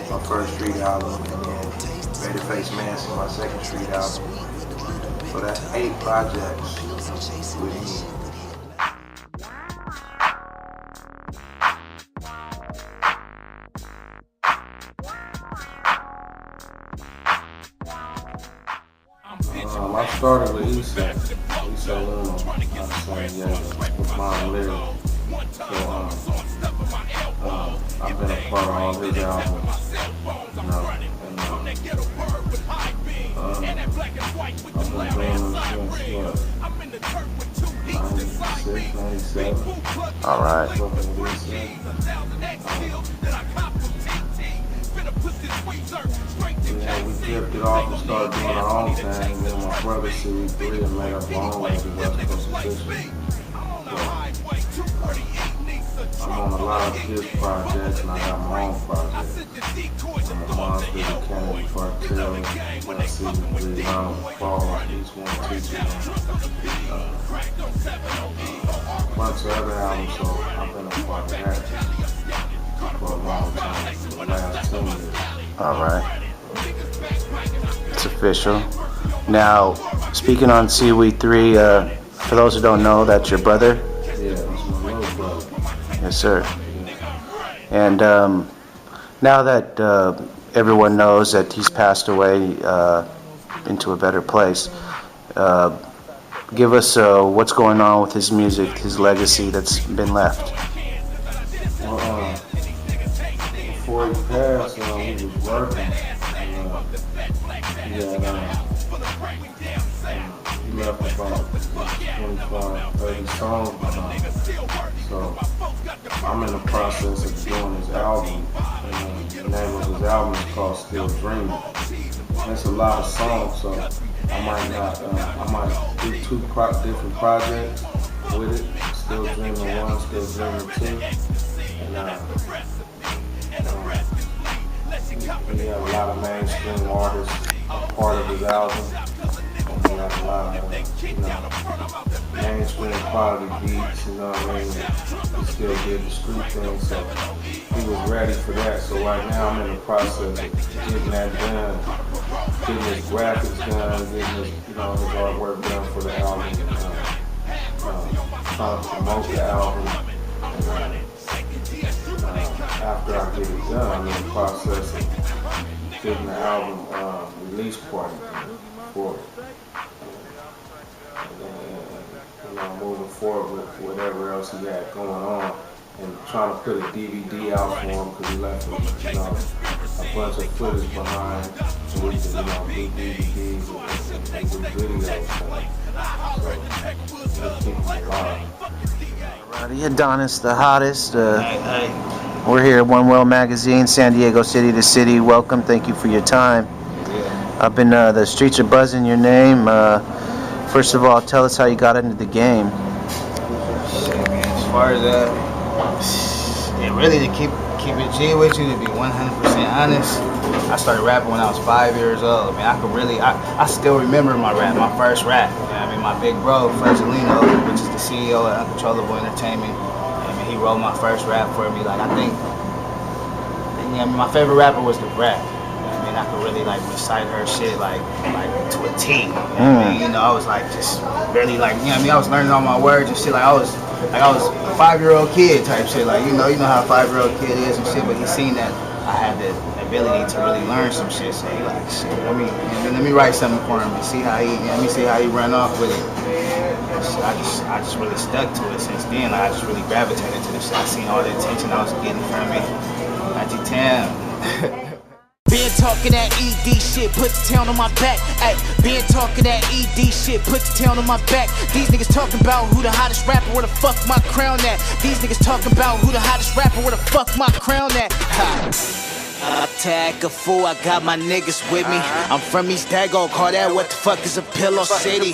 my first street album, and then Better Face Manson, my 2nd street album. So that's 8 projects with me. I started with Issa Luna, I'm saying, yeah, with my lyrics. So, I've been a part of all his albums, you know, and I've been doing this since 96, 97. All right. Yeah, we dipped it off and started doing our own thing, and then my brother C-3 and made up our own label, West Coast Official. I'm on a lot of his projects, and I got my own projects. I'm a Monster, the Kennedy Cartel, C-3, Fall, East One, Teacher, a bunch of other albums, so I've been a part of that for a long time, for the last 10 years. All right. It's official. Now, speaking on C-3, for those who don't know, that's your brother? Yeah, that's my little brother. Yes, sir. And now that everyone knows that he's passed away into a better place, give us what's going on with his music, his legacy that's been left. Well, before he passed, he was working. He left about 25, 30 songs behind. So I'm in the process of doing his album. And the name of his album is called Still Dreaming. That's a lot of songs, so I might do 2 different projects with it. Still Dreaming 1, Still Dreaming 2. And we have a lot of mainstream artists part of his album. And we have a lot of mainstream quality beats, you know what I mean? He still did the street thing, so he was ready for that. So right now I'm in the process of getting that done, getting his graphics done, getting his, his artwork done for the album, trying to promote the album. after I get it done, I'm in the process of getting the album release party for it. And then, moving forward with whatever else he had going on, and trying to put a DVD out for him because he left a bunch of footage behind so we can, do DVDs and do videos. So keep it alive. Alrighty, Adonis, the hottest. We're here at One World Magazine, San Diego City to City. Welcome, thank you for your time. Up in the streets are buzzing your name. First of all, tell us how you got into the game. Shit, man, as far as really to keep it G with you, to be 100% honest, I started rapping when I was 5 years old. I mean, I still remember my first rap. You know what I mean, my big bro, Fredgelino, which is the CEO of Uncontrollable Entertainment, I mean, he wrote my first rap for me. Like, I think my favorite rapper was the Brat. I could really like recite her shit like to a T. You know what I mean? I was like just really like, I was learning all my words and shit. I was a 5-year-old kid type shit. Like, you know how a 5-year-old kid is and shit. But he seen that I had the ability to really learn some shit. So he like, shit. Let me write something for him and see how he run off with it. So I just really stuck to it since then. Like, I just really gravitated to this shit. I seen all the attention I was getting from it. 1910. Been talking that ED shit, put the town on my back. Ay, been talking that ED shit, put the town on my back. These niggas talking about who the hottest rapper, where the fuck my crown at? These niggas talking about who the hottest rapper, where the fuck my crown at? Ha. Up to act a fool, I got my niggas with me. I'm from East Dago, call that what the fuck is a pillow city.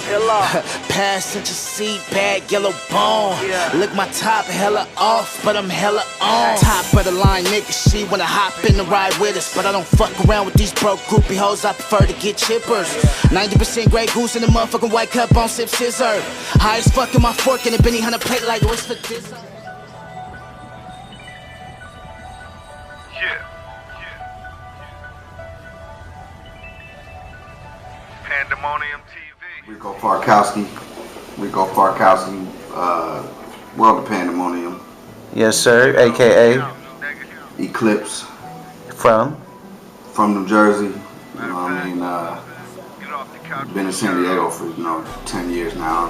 Passenger seat, bag, yellow bone. Look my top hella off, but I'm hella on. Top of the line niggas, she wanna hop in the ride with us, but I don't fuck around with these broke groupie hoes, I prefer to get chippers. 90% Grey Goose in the motherfucking white cup on sip scissor. High as fuck in my fork and a Benny Hunter plate like what's for dessert. Pandemonium TV. Rico Farkowski, World of Pandemonium. Yes, sir. AKA Eclipse. From New Jersey. You know what I mean? Been in San Diego for 10 years now.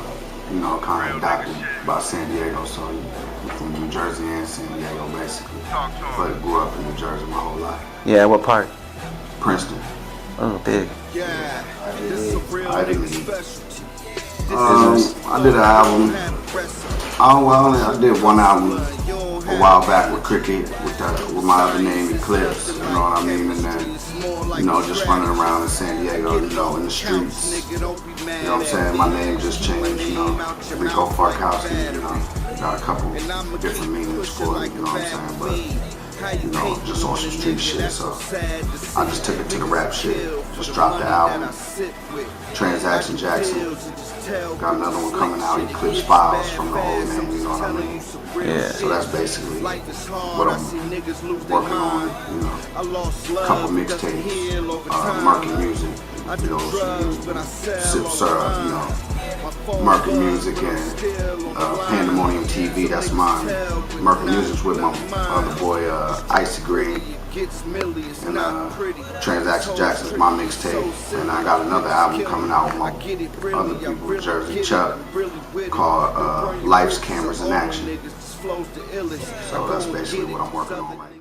Kind of adopted by San Diego, so I'm from New Jersey and San Diego basically. But grew up in New Jersey my whole life. Yeah, what part? Princeton. Oh, big. I did an album. I did one album a while back with Cricket with my other name Eclipse. You know what I mean? And then just running around in San Diego, in the streets. You know what I'm saying? My name just changed. Rico Farkowski. Got a couple different meanings for it. You know what I'm saying? But just on some street shit, so I just took it to the rap shit, just dropped the album, Transaction Jackson, got another one coming out, Eclipse Files from the old name, you know what I mean? Yeah. So that's basically what I'm working on, a couple mixtapes, Market Music, Sip Syrup, Market Music and Pandemonium TV, that's mine. Market Music's with my other boy Icy Green. And Transaction Jackson's my mixtape. And I got another album coming out with my other people, Jersey Chuck, called Life's Cameras in Action. So that's basically what I'm working on right now.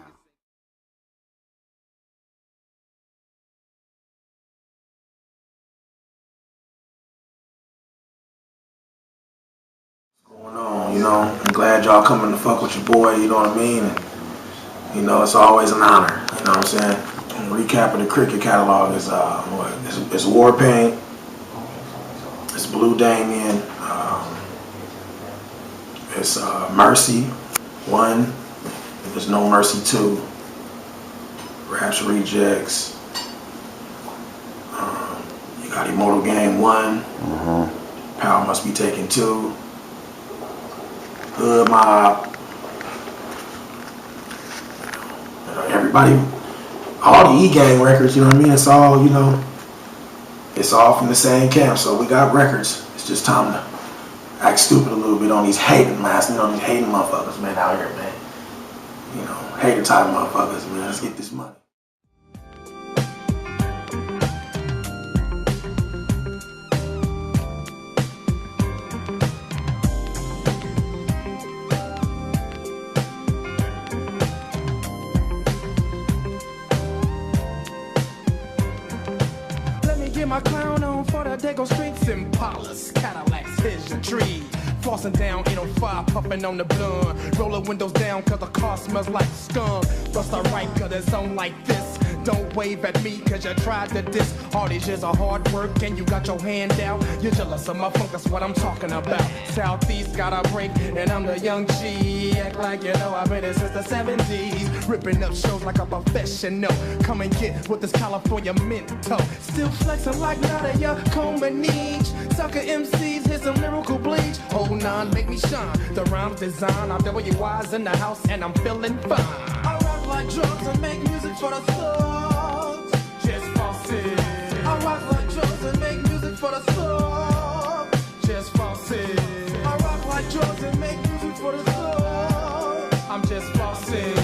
I'm glad y'all coming to fuck with your boy, you know what I mean? And, it's always an honor, you know what I'm saying? And recap of the Cricket catalog is it's War Paint, it's Blue Damien, it's Mercy 1, there's No Mercy 2, Raps Rejects, you got Immortal Game 1, Power Must Be Taken 2, Hood Mob, everybody, all the E-Gang records, you know what I mean? It's all, it's all from the same camp, so we got records. It's just time to act stupid a little bit on these hating these hating motherfuckers, man, out here, man. you know, hater type motherfuckers, man. Let's get this money. Get my clown on for the Dago streets. Impalas, Cadillacs, here's your tree. Flossing down 805, puffing on the blunt. Rolling windows down cause the car smells like skunk. Bust a right cause it's on like this. Don't wave at me cause you tried to diss. All these years of hard work and you got your hand out. You're jealous of my funk, that's what I'm talking about. Southeast got a break and I'm the young G. Act like you know I've been here since the 70s. Ripping up shows like a professional. Come and get with this California Minto. Still flexing like Nadia Comaneci. Sucker MCs, here's some lyrical bleach. Hold on, make me shine. The rhymes design. I'm WY's in the house and I'm feeling fine. I rock like drugs and make music for the thugs. Just false it. I rock like drugs and make music for the thugs. Just false it. I rock like drugs and make music for the thugs. I'm just false it.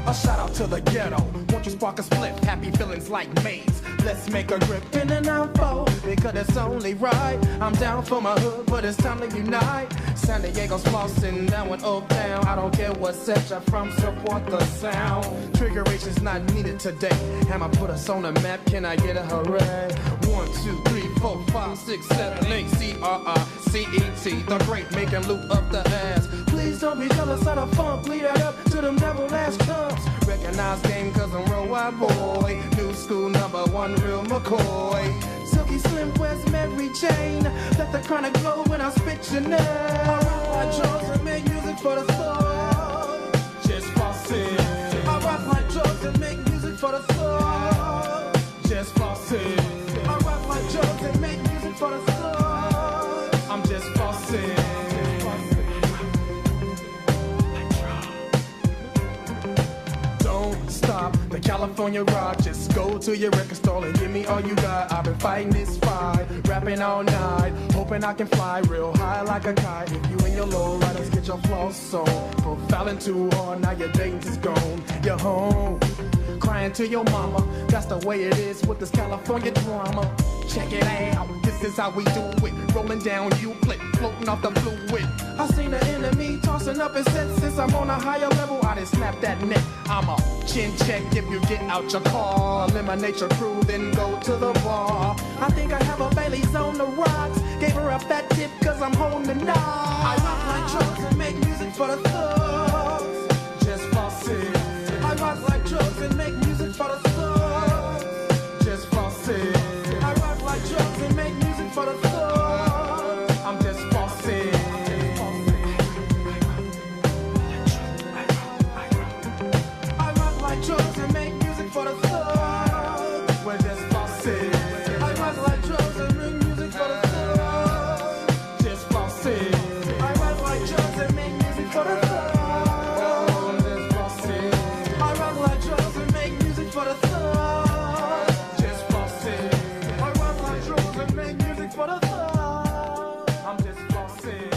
A shout out to the ghetto. Won't you spark a split? Happy feelings like maze. Let's make a grip in and out fold, because it's only right. I'm down for my hood, but it's time to unite. San Diego's flossing down with Oak Town. I don't care what set you're from, support the sound. Triggeration's not needed today. Hammer put us on the map, can I get a hooray? 1, 2, 3, 4, 5, 6, 7, 8, C-R-R-C-E-T. The great making loop up the ass. Please don't be jealous of the funk, lead that up to them double ass chumps. Recognize game cause I'm real white boy. New school #1 real McCoy. Silky Slim West Mary Jane. Let the chronic glow when I spit your name. I rock like drugs and make music for the thugs. Just false it. I rock like drugs and make music for the thugs. Just false it. I rock like drugs and make music for the thugs. I'm just false it. Stop the California rock, just go to your record store and give me all you got. I've been fighting this fight, rapping all night, hoping I can fly real high like a kite. If you and your low riders get your floss on, profiling too hard, now your days is gone. You're home, crying to your mama. That's the way it is with this California drama. Check it out, this is how we do it. Rolling down Euclid, floating off the fluid. I seen the enemy tossing up his head. Since I'm on a higher level, I done snap that neck. I'm a chin check if you get out your car. Eliminate your crew, then go to the bar. I think I have a Bailey's on the rocks. Gave her a fat tip cause I'm holding the knob. I rock like drugs and make music for the thugs. Just false it. I rock like drugs and make music for the thugs. Just false it. I rock like drugs and make music for the thugs. I'm just false it. I rock like drugs and make music for the thugs. We're just false it. I rock like drugs and make music for the thugs. Just false it. I rock like drugs and make music for the thugs. I'm just false it. I rock like drugs and make music for the thugs. Just false it. I rock like drugs and make music for the thugs. I'm just false it.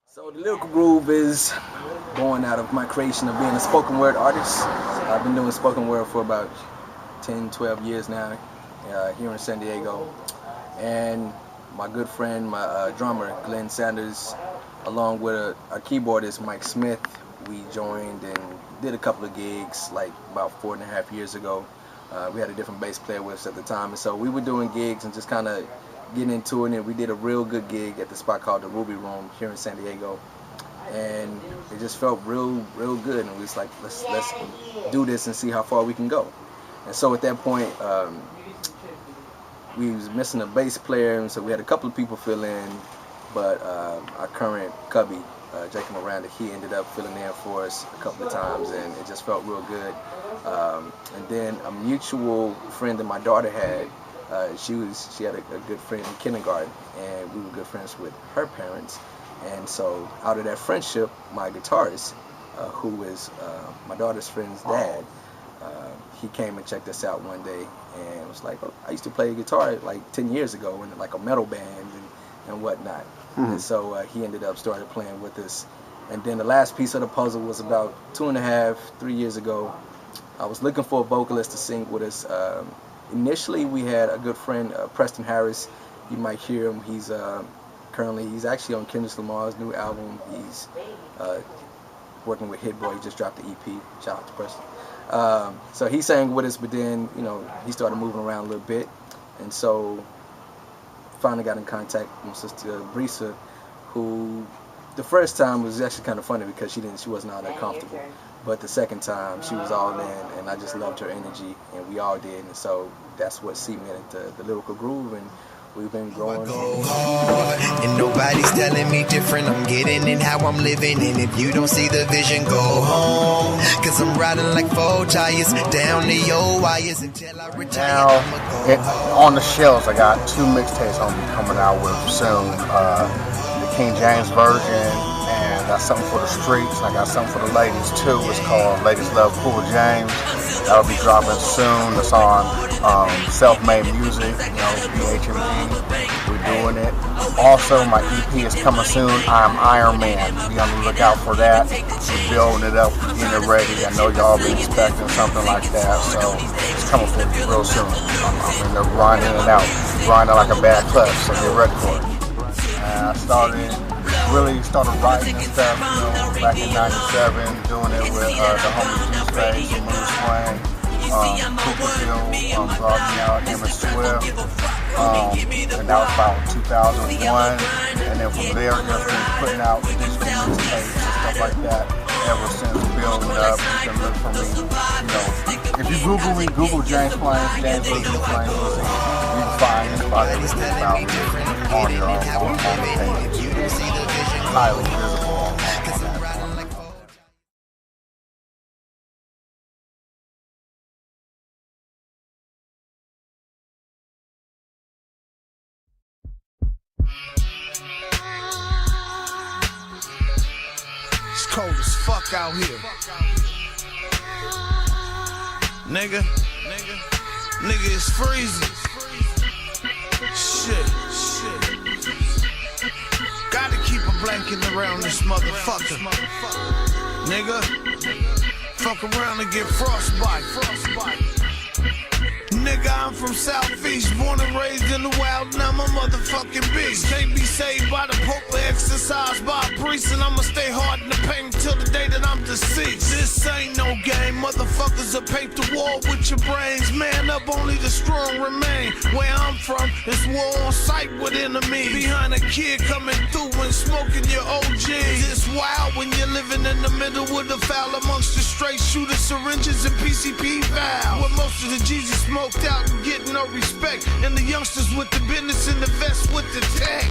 So the Lyrical Groove is born out of my creation of being a spoken word artist. I've been doing spoken word for about 10, 12 years now here in San Diego. And my good friend, my drummer, Glenn Sanders, along with a keyboardist, Mike Smith, we joined and did a couple of gigs like about 4.5 years ago. We had a different bass player with us at the time, and so we were doing gigs and just kind of getting into it, and we did a real good gig at the spot called the Ruby Room here in San Diego, and it just felt real good, and we was like, let's do this and see how far we can go. And so at that point, we was missing a bass player, and so we had a couple of people fill in, but our current cubby, Jacob Miranda, he ended up filling in for us a couple of times, and it just felt real good. And then a mutual friend that my daughter had, she had a good friend in kindergarten, and we were good friends with her parents. And so out of that friendship, my guitarist, who is my daughter's friend's dad, he came and checked us out one day and was like, oh, I used to play guitar like 10 years ago in like a metal band and whatnot. And so he ended up started playing with us. And then the last piece of the puzzle was about 2.5, 3 years ago. I was looking for a vocalist to sing with us. Initially, we had a good friend, Preston Harris. You might hear him. He's he's actually on Kendrick Lamar's new album. He's working with Hit Boy. He just dropped the EP. Shout out to Preston. So he sang with us, but then he started moving around a little bit, and so finally got in contact with my sister Brisa, who the first time was actually kind of funny because she wasn't all that comfortable. But the second time, she was all in, and I just loved her energy, and we all did, and so that's what cemented the Lyrical Groove, and we've been growing. And nobody's telling me different. I'm getting it how I'm living, and if you don't see the vision, go home. Cause I'm riding like 4 tires down the old wires until I retire. Now, on the shelves, I got 2 mixtapes I'm gonna be coming out with soon. The King James version. And got something for the streets. I got something for the ladies too. It's called Ladies Love Cool James. That'll be dropping soon. It's on Self-Made Music, BHMG. We're doing it. Also, my EP is coming soon. I'm Iron Man. Be on the lookout for that. We're building it up, getting it ready. I know y'all been expecting something like that, so it's coming for you real soon. I'm in there grinding it out, grinding like a bad clutch, so get ready for it. I really started writing and stuff, back in '97, doing it with the homies G-Space, Moon Swain, Cooperfield, brought me out, Emmett Swift, and that was about 2001, and then from there, just been putting out digital mixtapes and stuff like that ever since, building up. You can look for me, if you Google James Plains, James Lewis Plains, you can find anybody everything about me on your own page. Highly visible on that. It's cold as fuck out here. Nigga, it's freezing. Shit. Gotta keep a blanket around this motherfucker. Nigga, fuck around and get frostbite. Nigga, I'm from Southeast, born and raised in the wild, now I'm a motherfucking beast. Can't be saved by the Pope or exercised by a priest, and I'ma stay hard in the paint until the day that I'm deceased. This ain't no game, motherfuckers will paint the wall with your brains. Man up, only the strong remain. Where I'm from, it's war on sight with enemies. Behind a kid coming through and smoking your OG. It's wild when you're living in the middle with the foul amongst the straight shooter syringes and PCP valves. Where most of the Jesus smoked out and getting no respect, and the youngsters with the business in the vest with the tech,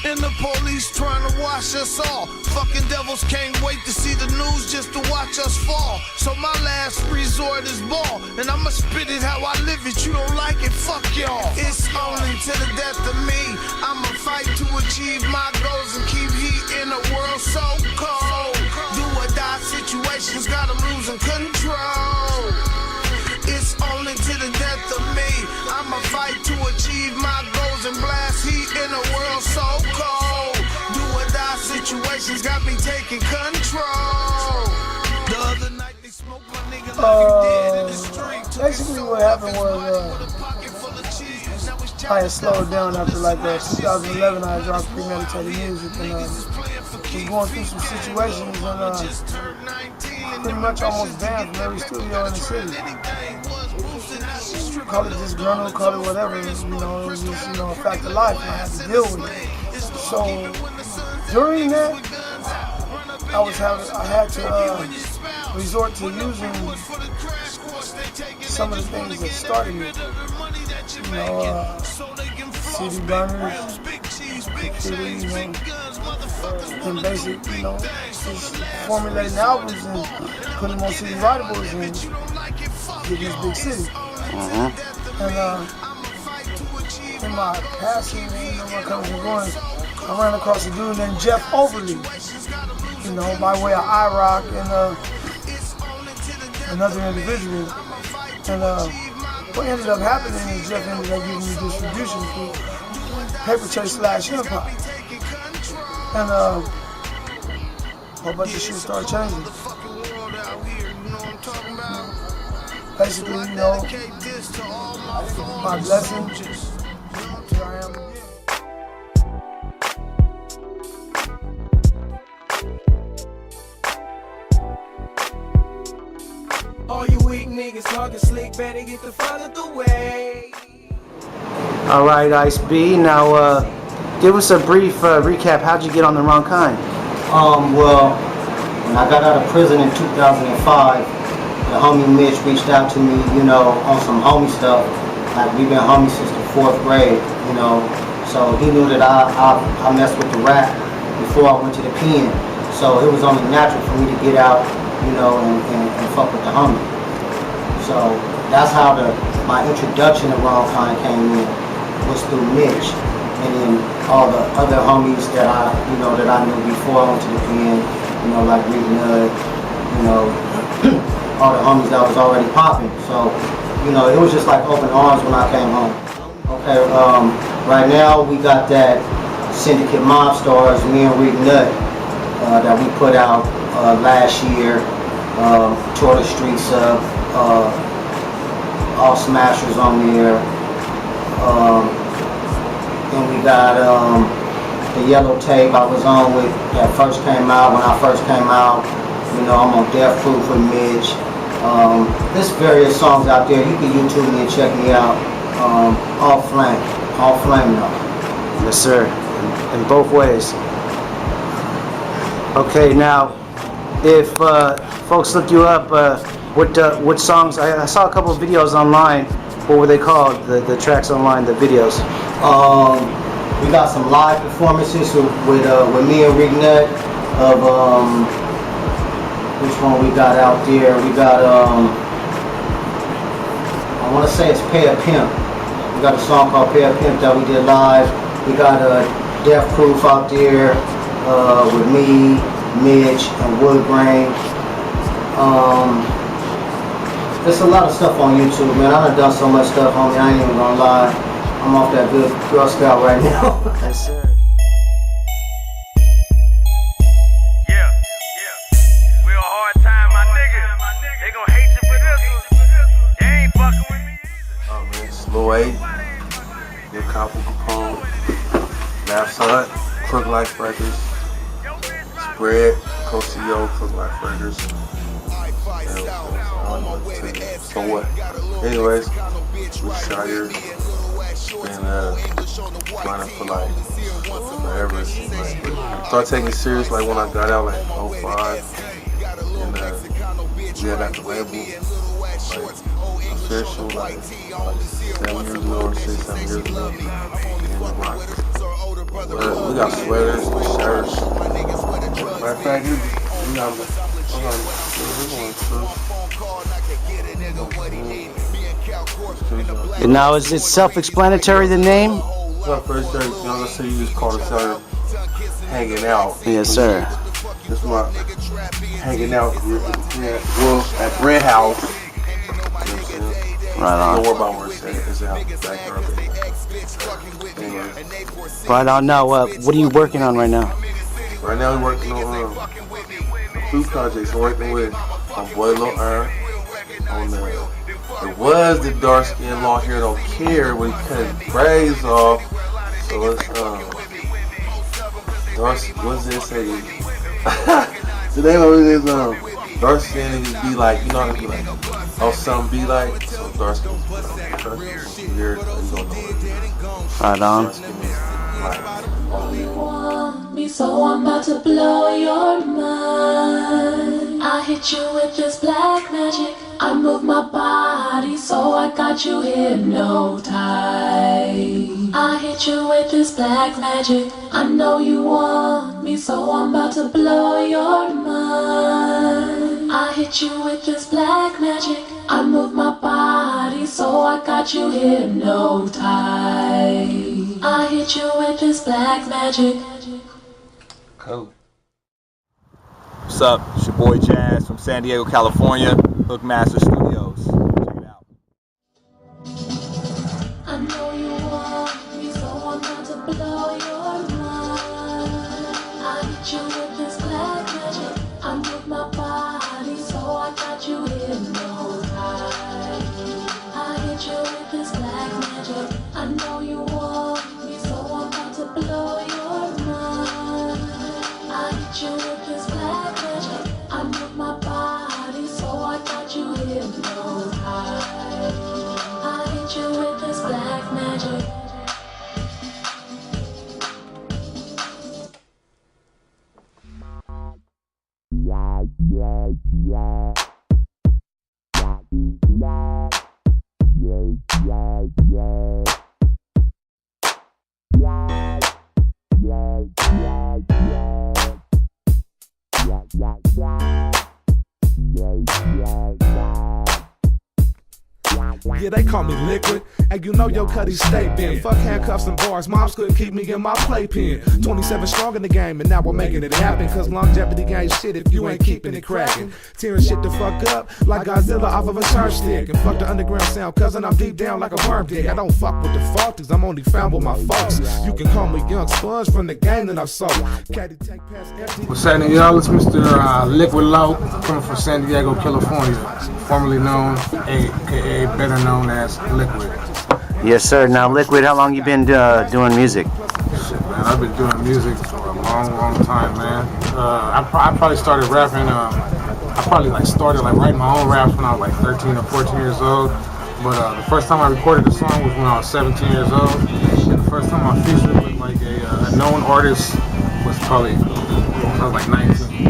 and the police trying to wash us all. Fucking devils can't wait to see the news just to watch us fall. So my last resort is ball, and I'ma spit it how I live it. You don't like it, fuck y'all. It's only to the death of me. I'ma fight to achieve my goals and keep heat in a world so cold. Do or die situations got 'em losing control. situations got me taking control. The other night they smoked my nigga Basically what happened was I had slowed down after like 2011. I dropped premeditated music and was going through some situations and pretty much almost banned from every studio in the city. Call it disgruntled, call it whatever, it was just, a fact of life and I had to deal with it. So during that, I had to resort to using some of the things that started it. CD burners, and basic, just formulating albums and putting them on CD writables and get this big city. And in my passing, my coming and going, I ran across a dude named Jeff Overly, by way of I-Rocc and another individual. And what ended up happening is Jeff ended up giving me distribution through Paper Chase / Empire. And a whole bunch of shit started changing. Basically, my blessing, here I am. All you weak niggas talking slick, better get the fuck out the way. All right, Ice B. Now, give us a brief recap. How'd you get on The Wrong Kind? Well, when I got out of prison in 2005, the homie Mitch reached out to me, on some homie stuff. Like we've been homies since the 4th grade, So he knew that I messed with the rap before I went to the pen. So it was only natural for me to get out, and fuck with the homie. So that's how my introduction to Wrong Kind came in, was through Mitch. And then all the other homies that I knew before I went to the pen, like Rick Nud, all the homies that was already popping. So, it was just like open arms when I came home. Okay, right now we got that Syndicate Mob Stars, me and Rick Nud, that we put out last year, tore the streets up, all smashers on there. Then we got the Yellow Tape I was on with that first came out. When I first came out, I'm on Death Proof with Mitch. There's various songs out there. You can YouTube me and check me out. All flame though. Yes, sir. In both ways. Okay, now, if folks look you up, what songs? I saw a couple of videos online. What were they called? The tracks online, the videos. We got some live performances with me and Rick Nut of which one we got out there? We got I want to say it's Pay a Pimp. We got a song called Pay a Pimp that we did live. We got Death Proof out there with me, Mitch, and Woodgrain. There's a lot of stuff on YouTube, man. I done so much stuff, homie. I ain't even gonna lie. I'm off that good Girl Scout right now. Yes, sir. Real hard time, my nigga. They gon' hate you for this one. They ain't fucking with me either. Oh man, it's Lil 8, Big Copper Capone, Laughs Hut, Crook Life Records, Spread, Co-CEO, Crook Life Records. So what? Anyways, we're Shire. Been running for like forever. Started taking it serious like when I got out like 05. And we had at the label like official like 7 years ago or 6, 7 years ago. We got sweaters, shirts. Matter of fact, we got And now, is it self-explanatory, the name? Well, first, let's say you just call it hanging out. Yes, sir. This is my hanging out at Bread House. Right on. Don't worry about where it's out. Anyway. Right on. Now, what are you working on right now? Right now, we're working on two projects. I'm working with my boy Lil Earn on the. It was the dark skin, long hair don't care when he cut his braids off. So let's what's this say? The name of it is dark skin niggas be like, you know how to be like, oh something be like, so dark skin is weird, you don't know what it is. Right on. You want me, so I'm about to blow your mind. I hit you with this black magic. I move my body, so I got you hypnotized. I hit you with this black magic. I know you want me, so I'm about to blow your mind. I hit you with this black magic. I move my body, so I got you hypnotized. I hit you with this black magic. Cool. What's up? It's your boy Jazz from San Diego, California, Hookmaster Studios. Check it out. I know you want me, so I'm about to blow your mind. I hit you with this black magic. I move my body, so I got you hypnotized. I hit you with this black magic. I know you want me, so I'm about to blow your mind. I hit you with this black magic. I move my body, so I got you hypnotized. I hit you with this black magic. Yeah, they call me Licwit, and you know your cutty stay bent. Fuck handcuffs and bars, moms couldn't keep me in my playpen. 27 strong in the game, and now we're making it happen. Cause longevity ain't shit if you ain't keeping it cracking. Tearing shit the fuck up, like Godzilla off of a surf stick. And fuck the underground sound, cousin, I'm deep down like a worm dick. I don't fuck with the faulties, I'm only found with my folks. You can call me young sponge from the game that I've sold. Caddy take past empty. What's happening, y'all? It's Mr. Licwit Low, coming from San Diego, California, formerly known, aka better known as Licwit. Yes, sir. Now, Licwit, how long you been doing music? Shit, man, I've been doing music for a long time, man. I probably started rapping. I probably started writing my own raps when I was like 13 or 14 years old. But the first time I recorded a song was when I was 17 years old. And the first time I featured with like a known artist was probably when I was like 19.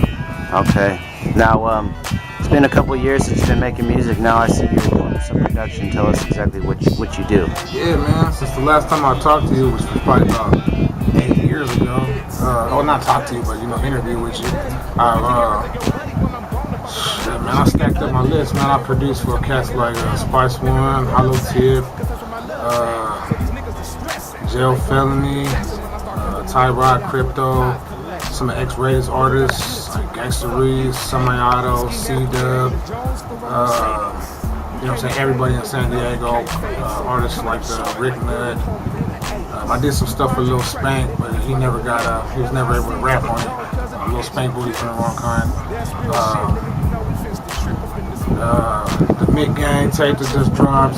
Okay. Now, it's been a couple of years since you've been making music. Now I see you're doing some production. Tell us exactly what you do. Yeah, man. Since the last time I talked to you, which was probably about 8 years ago. Not talk to you, but interview with you. Shit, man, I stacked up my list, man. I produced for cats like Spice One, Hollow Tip, Jail Felony, Ty-Rod, Crypto, some of X-Rated artists like Gangsta Reese, Samayato, C-Dubb, everybody in San Diego, artists like Rick Nudd. I did some stuff with Lil Spank, but he was never able to rap on it. Lil Spank Booty from the Wrong Kind. The Mid Gang tape that just dropped.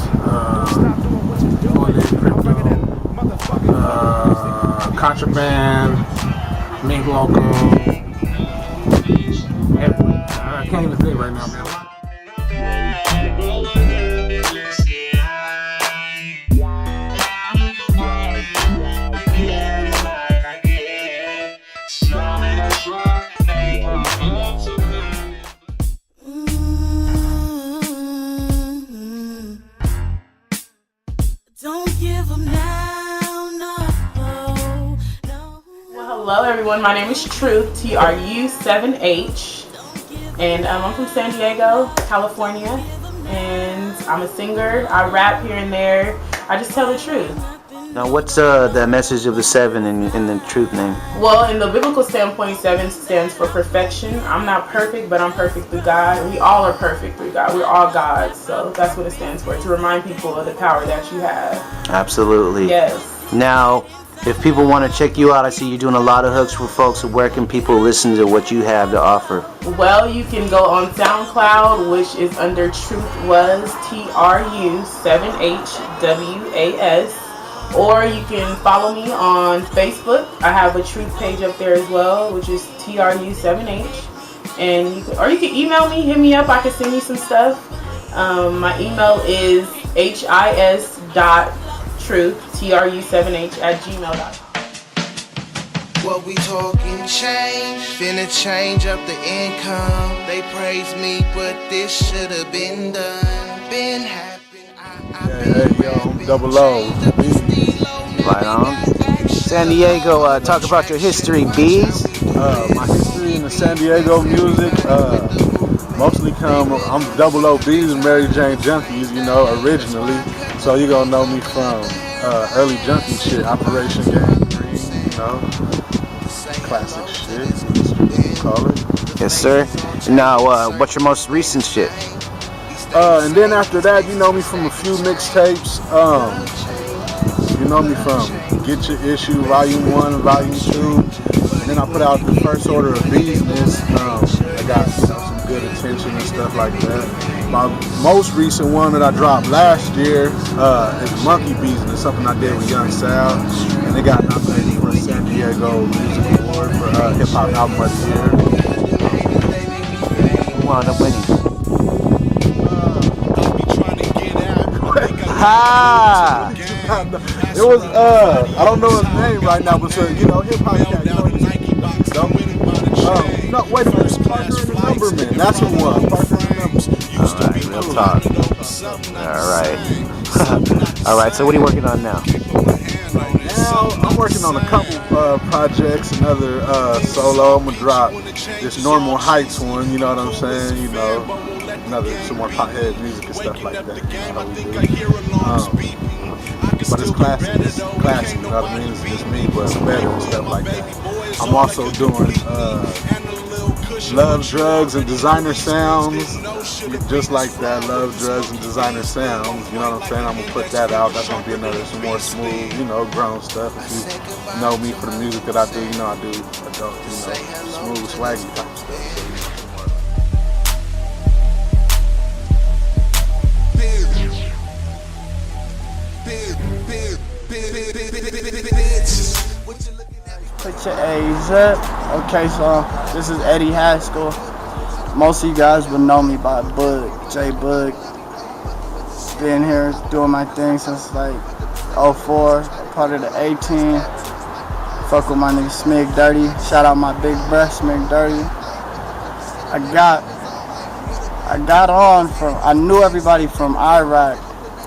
Crypto. Contraband. Mink Loco. I can't even think right now, man. Hello everyone, my name is Truth, TRU7H, and I'm from San Diego, California, and I'm a singer. I rap here and there. I just tell the truth. Now, what's the message of the 7 in the Truth name? Well, in the biblical standpoint, 7 stands for perfection. I'm not perfect, but I'm perfect through God. We all are perfect through God. We're all gods, so that's what it stands for, to remind people of the power that you have. Absolutely. Yes. Now, If people want to check you out, I see you doing a lot of hooks for folks. Where can people listen to what you have to offer? Well, you can go on SoundCloud, which is under Truth Was, TRU7HWAS. Or you can follow me on Facebook. I have a Truth page up there as well, which is TRU7H. And you can email me, hit me up. I can send you some stuff. My email is his.truth@gmail.com. What we talking change, finna change up the income. They praise me, but this should have been done. Been happening. Hey, yo, I'm Double O. Right on. San Diego, talk about your history, Bees. My history in the San Diego music, mostly I'm Double O Bees and Mary Jane Junkies, you know, originally. So you gonna know me from early junkie shit, Operation Gang Green, you know, classic shit, call it. Yes, sir. Now, what's your most recent shit? And then after that, you know me from a few mixtapes. You know me from Get Your Issue, Volume 1 and Volume 2. And then I put out the First Order of Business. I got some good attention and stuff like that. My most recent one that I dropped last year is Monkey Business, something I did with Young Sal. And they got nominated for a San Diego Music Award for Hip Hop Album of the Year. Who wound up winning? Ha! It was I don't know his name right now, but you know, hip hop cat. No, wait a minute, Parker and the Numberman. That's who won. Parker and the Numberman. Alright, real talk. Alright. Alright, so what are you working on now? Now I'm working on a couple projects, another solo. I'm gonna drop this Normal Heights one, you know what I'm saying? You know, some more pothead music and stuff like that. You know how we do. But it's classic, you know what I mean? It's just me, but better and stuff like that. I'm also doing Love, Drugs, and Designer Sounds, just like that, Love, Drugs, and Designer Sounds, you know what I'm saying? I'm going to put that out. That's going to be some more smooth, you know, grown stuff. If you know me for the music that I do, you know I do adult, you know, smooth, swaggy type stuff. Put your A's up. Okay, so this is Eddie Haskell. Most of you guys would know me by Bug, J Bug. Been here doing my thing since like 04, part of the 18. Fuck with my nigga Smig Dirty. Shout out my big bruh, Smig Dirty. I knew everybody from I-Rocc.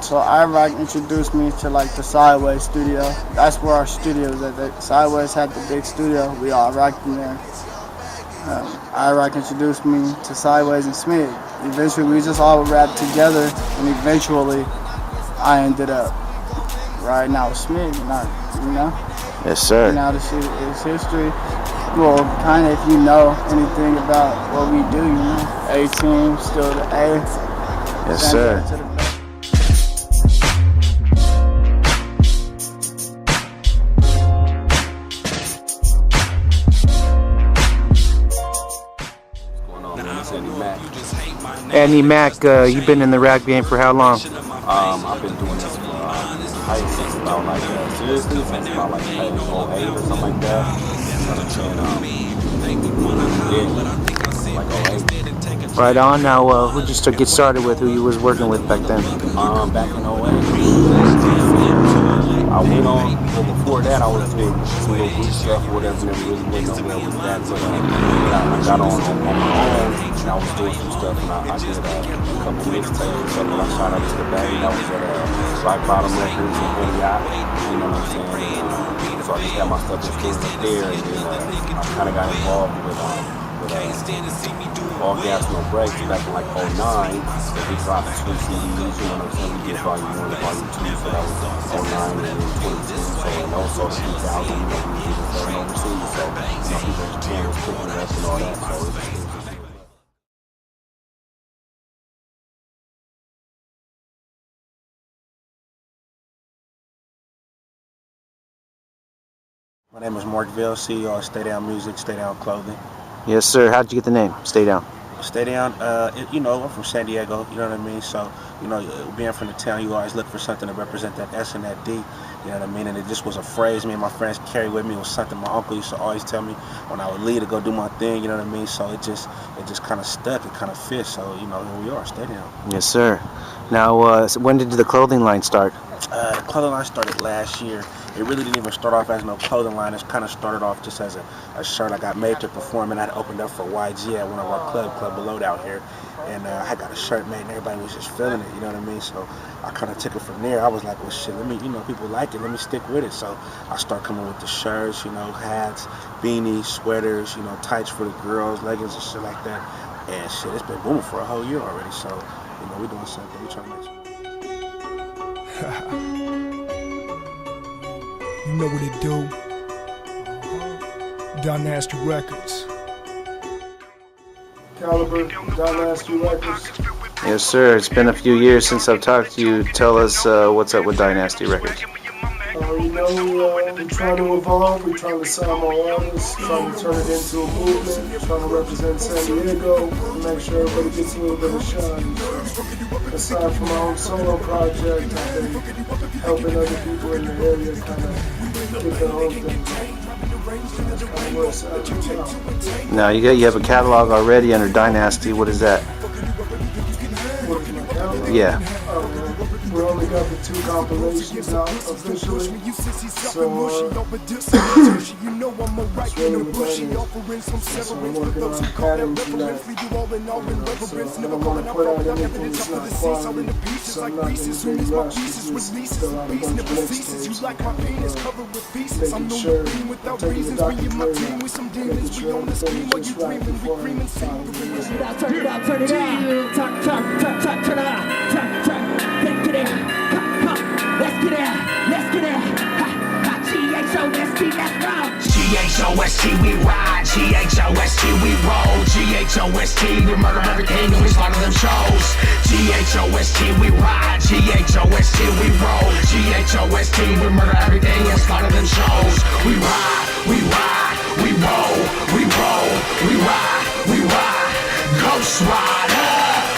So I-Rocc introduced me to like the Sideways studio. That's where our studio was at. Sideways had the big studio. We all rocked in there. I-Rocc introduced me to Sideways and Smig. Eventually we just all rapped together, and eventually I ended up right now with Smig, you know? Yes, sir. Now this shit is history. Well, kind of if you know anything about what we do, you know. A-Team, still the A. Yes, sir. Andy Mac, you've been in the rap game for how long? I've been doing this for since about like seriously since about like 08 or something like that. You know what I'm saying? Like 08. Right on. Now, who'd you get started with? Who you was working with back then? Back in 08. I went on. Well, before that, I was doing some little group stuff or whatever. Never really went nowhere with that. But I got on my own, and I was doing some stuff, and I did a couple mixtapes and stuff. And I shot out to the band. That was at Rock Bottom Records in Yacht. You know what I'm saying? So I just got my stuff just up there, and then I kind of got involved with All Gas No Brakes back in like 09. So we dropped 2 CDs, you know what I'm saying? We did volume 1 and volume 2, so that was 09 and then 22. So and also 2000, you know, we did it overseas. So, you know, people in Japan was picking it up and all that. So it was My name is Mark Ville, CEO of Stay Down Music, Stay Down Clothing. Yes, sir. How'd you get the name? Stay Down. Stay Down, you know, I'm from San Diego, you know what I mean? So, you know, being from the town, you always look for something to represent that S and that D, you know what I mean? And it just was a phrase me and my friends carried with me. It was something my uncle used to always tell me when I would leave to go do my thing, you know what I mean? So it just kind of stuck, it kind of fit. So, you know, here we are, Stay Down. Yes, sir. Now, when did the clothing line start? The clothing line started last year. It really didn't even start off as no clothing line. It kind of started off just as a shirt I got made to perform, and I opened up for YG at one of our Club Below out here. And I got a shirt made, and everybody was just feeling it, you know what I mean? So I kind of took it from there. I was like, well, shit, let me, you know, people like it, let me stick with it. So I started coming with the shirts, you know, hats, beanies, sweaters, you know, tights for the girls, leggings and shit like that. And shit, it's been booming for a whole year already. So, you know, we're doing something. We're trying to make sure. You know what it do. Dynasty Records. Caliber, Dynasty Records. Yes, sir. It's been a few years since I've talked to you. Tell us what's up with Dynasty Records. You know, we're trying to evolve, we're trying to sign more artists, trying to turn it into a movement, trying to represent San Diego, and make sure everybody gets a little bit of shine. Aside from my own solo project, I've been helping other people in the area kind of get their own thing. That's kind of where it's at now. Now, you have a catalog already under Dynasty. What is that? What is my catalog? Yeah. We only got the 2 compilations out officially, so that's really the plan. So I'm working on adding to that. So I don't want to put out anything that's not quality, so I'm not in a big rush to just fill out a bunch of mixtapes. Making sure, taking the Dr. Dre route, making sure everything is just right before I file the music. Turn it up, turn it up. Turn it up. Let's get it. Let's get it. Let's get it. G-H-O-S-T, let's roll. G-H-O-S-T, we ride. G-H-O-S-T, we roll. G-H-O-S-T, we murder everything and we slaughter them shows. G-H-O-S-T, we ride. G-H-O-S-T, we roll. G-H-O-S-T, we murder everything and slaughter them shows. We ride, we ride, we roll, we roll, we ride, we ride. Ghost Rider,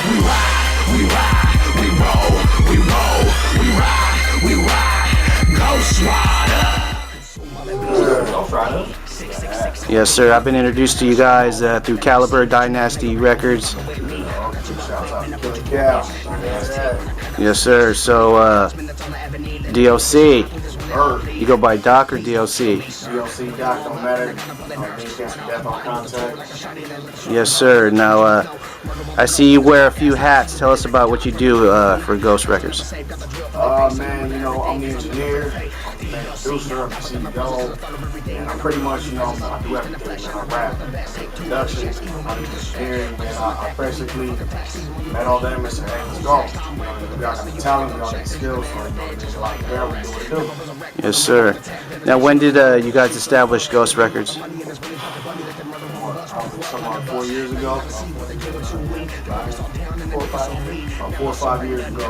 we ride, we ride, we roll, we roll, we ride, we ride. Ghost Rider. Yes, sir. I've been introduced to you guys through Caliber Dynasty Records. Yes, sir. So, DOC. You go by Doc or DOC? DOC, Doc, don't matter. Death on contact. Yes, sir. Now, I see you wear a few hats. Tell us about what you do for Ghost Records. Man, you know, I'm the engineer, I'm the producer, I'm the CEO, and I'm pretty much, you know, I do everything, man. I rap, production, I do engineering, man. I basically met all them and said, hey, let's go. You know, we got the talent, we got the skills, so, you know, just like there, we do what we do. Yes, sir. Now, when did you guys establish Ghost Records? 4 years ago. 4 or 5 years ago.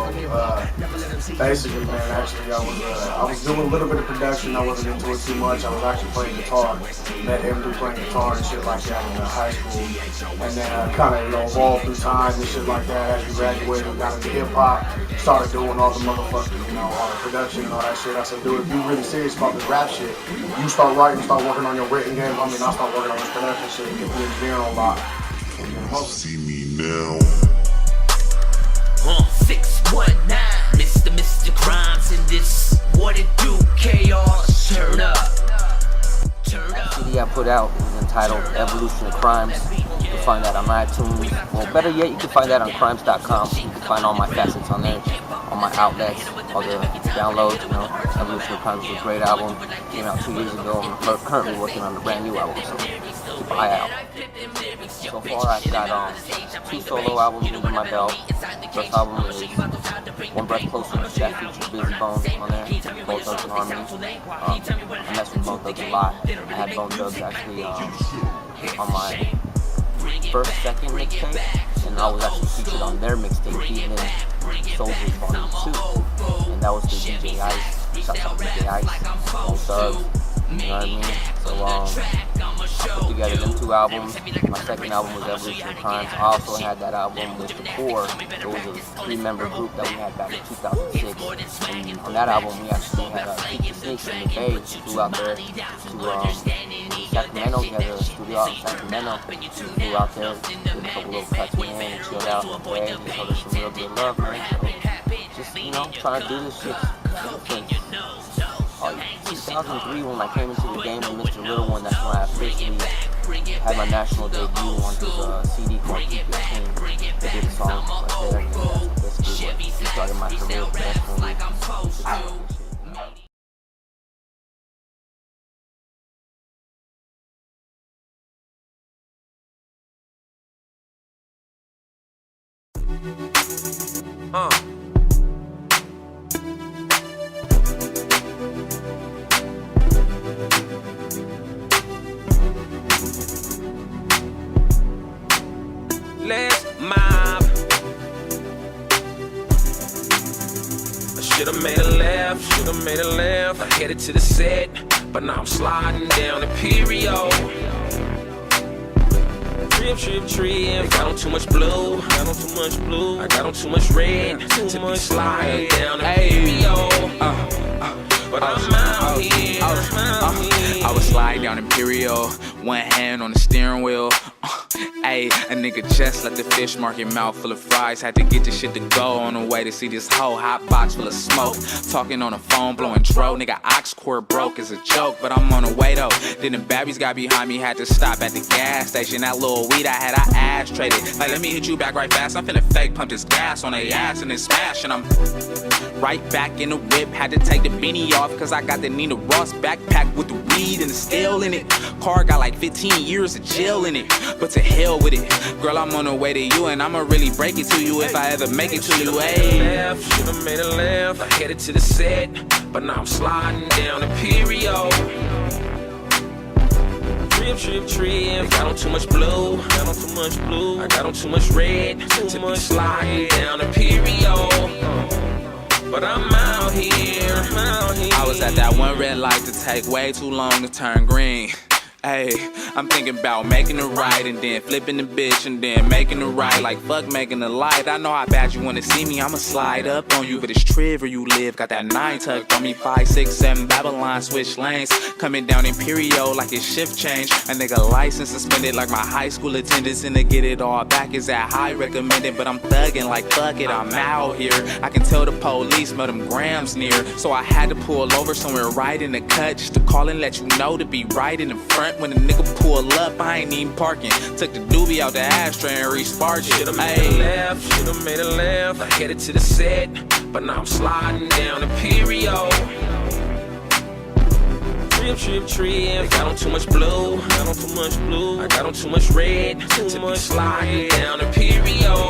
Basically, man, actually, I was doing a little bit of production. I wasn't into it too much. I was actually playing guitar. Met him through playing guitar and shit like that in high school. And then kind of, you know, evolved through time and shit like that. As we graduated, we got into hip hop. Started doing all the motherfucking, you know, all the production and all that shit. I said, dude, if you really serious about this rap shit, you start writing, start working on your written game. I mean, I start working on this production shit and get the engineering on lock. See me now. 619, Mr. Crimes in this. What it do, chaos, turn up. The CD I put out is entitled Evolution of Crimes. You can find that on iTunes. Well, better yet, you can find that on crimes.com. You can find all my facets on there, all my outlets, all the downloads. You know, Evolution of Crimes is a great album. Came out 2 years ago. I'm currently working on a brand new album, so keep an eye out. So far, I've got 2 solo albums under my belt. First album is One Breath Closer. That features Busy Bone on there. Both Thugs in Harmony. I mess with Both Thugs a lot. I had Bone Thugs actually on my second mixtape, and I was actually featured on their mixtape, Even Soldiers Volume 2. And that was the DJ Ice. Shout out to DJ Ice, Bone Thugs, You know what I mean? So I put together them 2 albums. My second album was Evolution of Crimes. I also had that album with the Core. It was a 3-member group that we had back in 2006. And on that album, we actually had Keep the Sneaks in the Bay. Flew out there to Sacramento. We had a studio out in Sacramento. Flew out there, did a couple little cuts in there, and chilled out one day. And showed us some real good love, man. So just, you know, trying to do this shit since 2003 when I came into the game with Mr. Little One. That's when I officially had my national debut on his CD called Keep It Clean. They did a song right there, and that's basically what started my career professionally. Let's mob. I should've made a left, I headed to the set, but now I'm sliding down Imperial. Trip, got on too much blue, I got on too much red, to be sliding down Imperial. But I'm out here, I was sliding down Imperial, one hand on the steering wheel. Ayy, a nigga just left the fish market, mouth full of fries. Had to get this shit to go on the way to see this whole hot box full of smoke. Talking on the phone, blowing dro. Nigga, ox cord broke is a joke, but I'm on the way though. Then the babbies got behind me, had to stop at the gas station. That little weed I had, I ass traded. Like, let me hit you back right fast. I'm finna fake pump this gas on their ass and then smash. And I'm right back in the whip. Had to take the beanie off, cause I got the Nina Ross backpack with the weed and the scale in it. Car got like 15 years of jail in it, but to hell with it. Girl, I'm on the way to you, and I'ma really break it to you if I ever make it to you. Should've made a left, I headed to the set, but now I'm sliding down Imperial. Trip, got on too much blue, I got on too much red, to be sliding down Imperial. But I'm out here, I was at that one red light to take way too long to turn green. Ayy, I'm thinking about making it right and then flipping the bitch and then making it right. Like fuck making the light. I know how bad you wanna see me, I'ma slide up on you. But it's Triv where you live, got that 9 tucked on me. 5, 6, 7 Babylon, switch lanes. Coming down Imperial like it's shift change. A nigga license suspended like my high school attendance. And to get it all back is that high recommended. But I'm thugging like fuck it, I'm out here. I can tell the police smell them grams near. So I had to pull over somewhere right in the cut, just to call and let you know to be right in the front. When a nigga pull up, I ain't even parking. Took the doobie out the ashtray and re-sparked it. Should've made a left, I headed to the set, but now I'm sliding down Imperial. Trip, got on too much blue, I got on too much red, to be sliding down Imperial.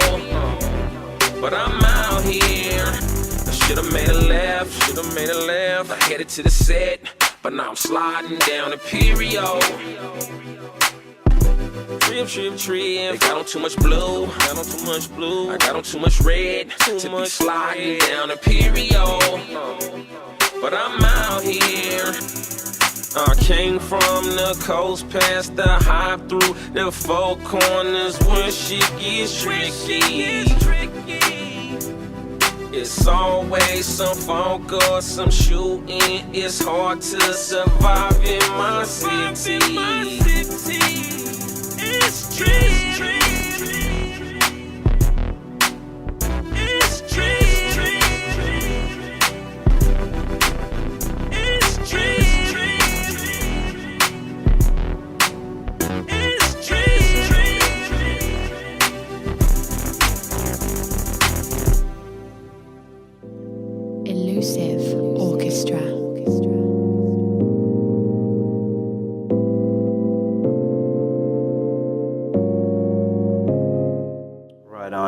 But I'm out here, I should've made a left, I headed to the set, but now I'm sliding down Imperial. Trip, got on too much blue, I got on too much red, to be sliding down Imperial. But I'm out here. I came from the coast past the high through the 4 corners where shit gets tricky. It's always some funk or some shooting. It's hard to survive in my city. It's tricky.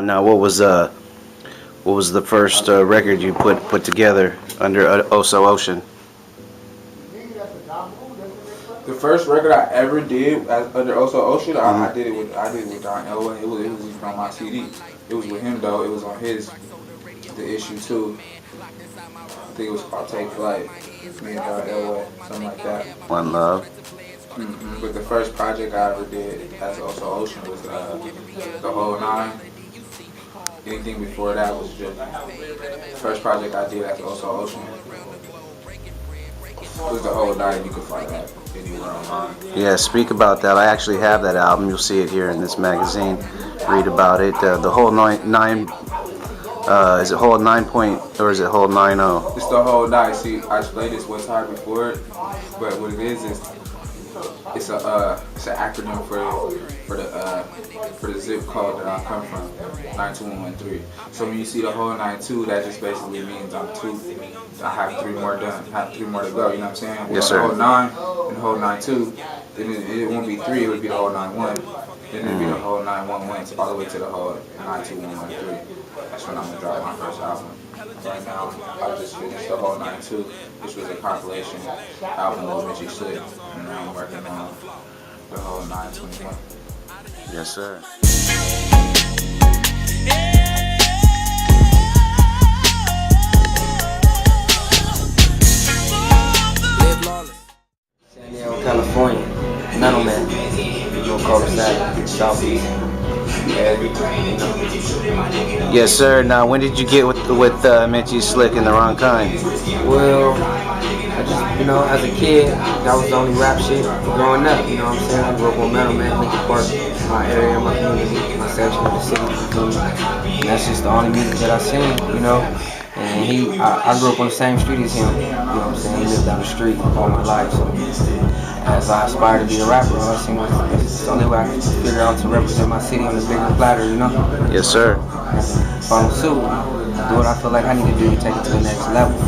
Now, what was the first record you put together under Oso Ocean? The first record I ever did under Oso Ocean, I did it with Don Elway. It was on my CD. It was with him though. It was on his The Issue too. think it was called Take Flight. Me and Elway, something like that. One Love. But the first project I ever did as Also Ocean was The Whole Nine. Anything before that was just the first project I did as Also Ocean. It was The Whole Nine. You can find that anywhere online. Yeah, speak about that. I actually have that album. You'll see it here in this magazine. Read about it. The Whole Nine. Is it Whole 9 point or is it Whole 9-0? It's The Whole Nine. See, I explained this one time before, but what it is it's an acronym for the zip code that I come from, 92113. So when you see the whole 92, that just basically means I have 3 more done, have 3 more to go. You know what I'm saying? Yes, sir. The whole 9 and the whole 92, then it won't be 3. It would be the whole 91. Then it'd be the whole 911 all the way to the whole 92113. That's when I'm gonna drop my first album. Right now, I just finished the whole 92, which was a compilation album with Mitchie Slick, and now I'm working on the whole 921. Yes, sir. San Diego, California. None of that. No cul-de-sac, Southeast. Yes, sir. Now, when did you get with Mitchie Slick and The Wrong Kind? Well, I just, as a kid, that was the only rap shit growing up. You know what I'm saying? I grew up on Metal Man, Licwit, my area, my community, my section of the city. And that's just the only music that I seen, And I grew up on the same street as him. You know what I'm saying? He lived down the street all my life. So as I aspire to be a rapper, I seen it's the only way I can figure out to represent my city on a bigger platter, Yes, sir. Follow suit, do what I feel like I need to do to take it to the next level.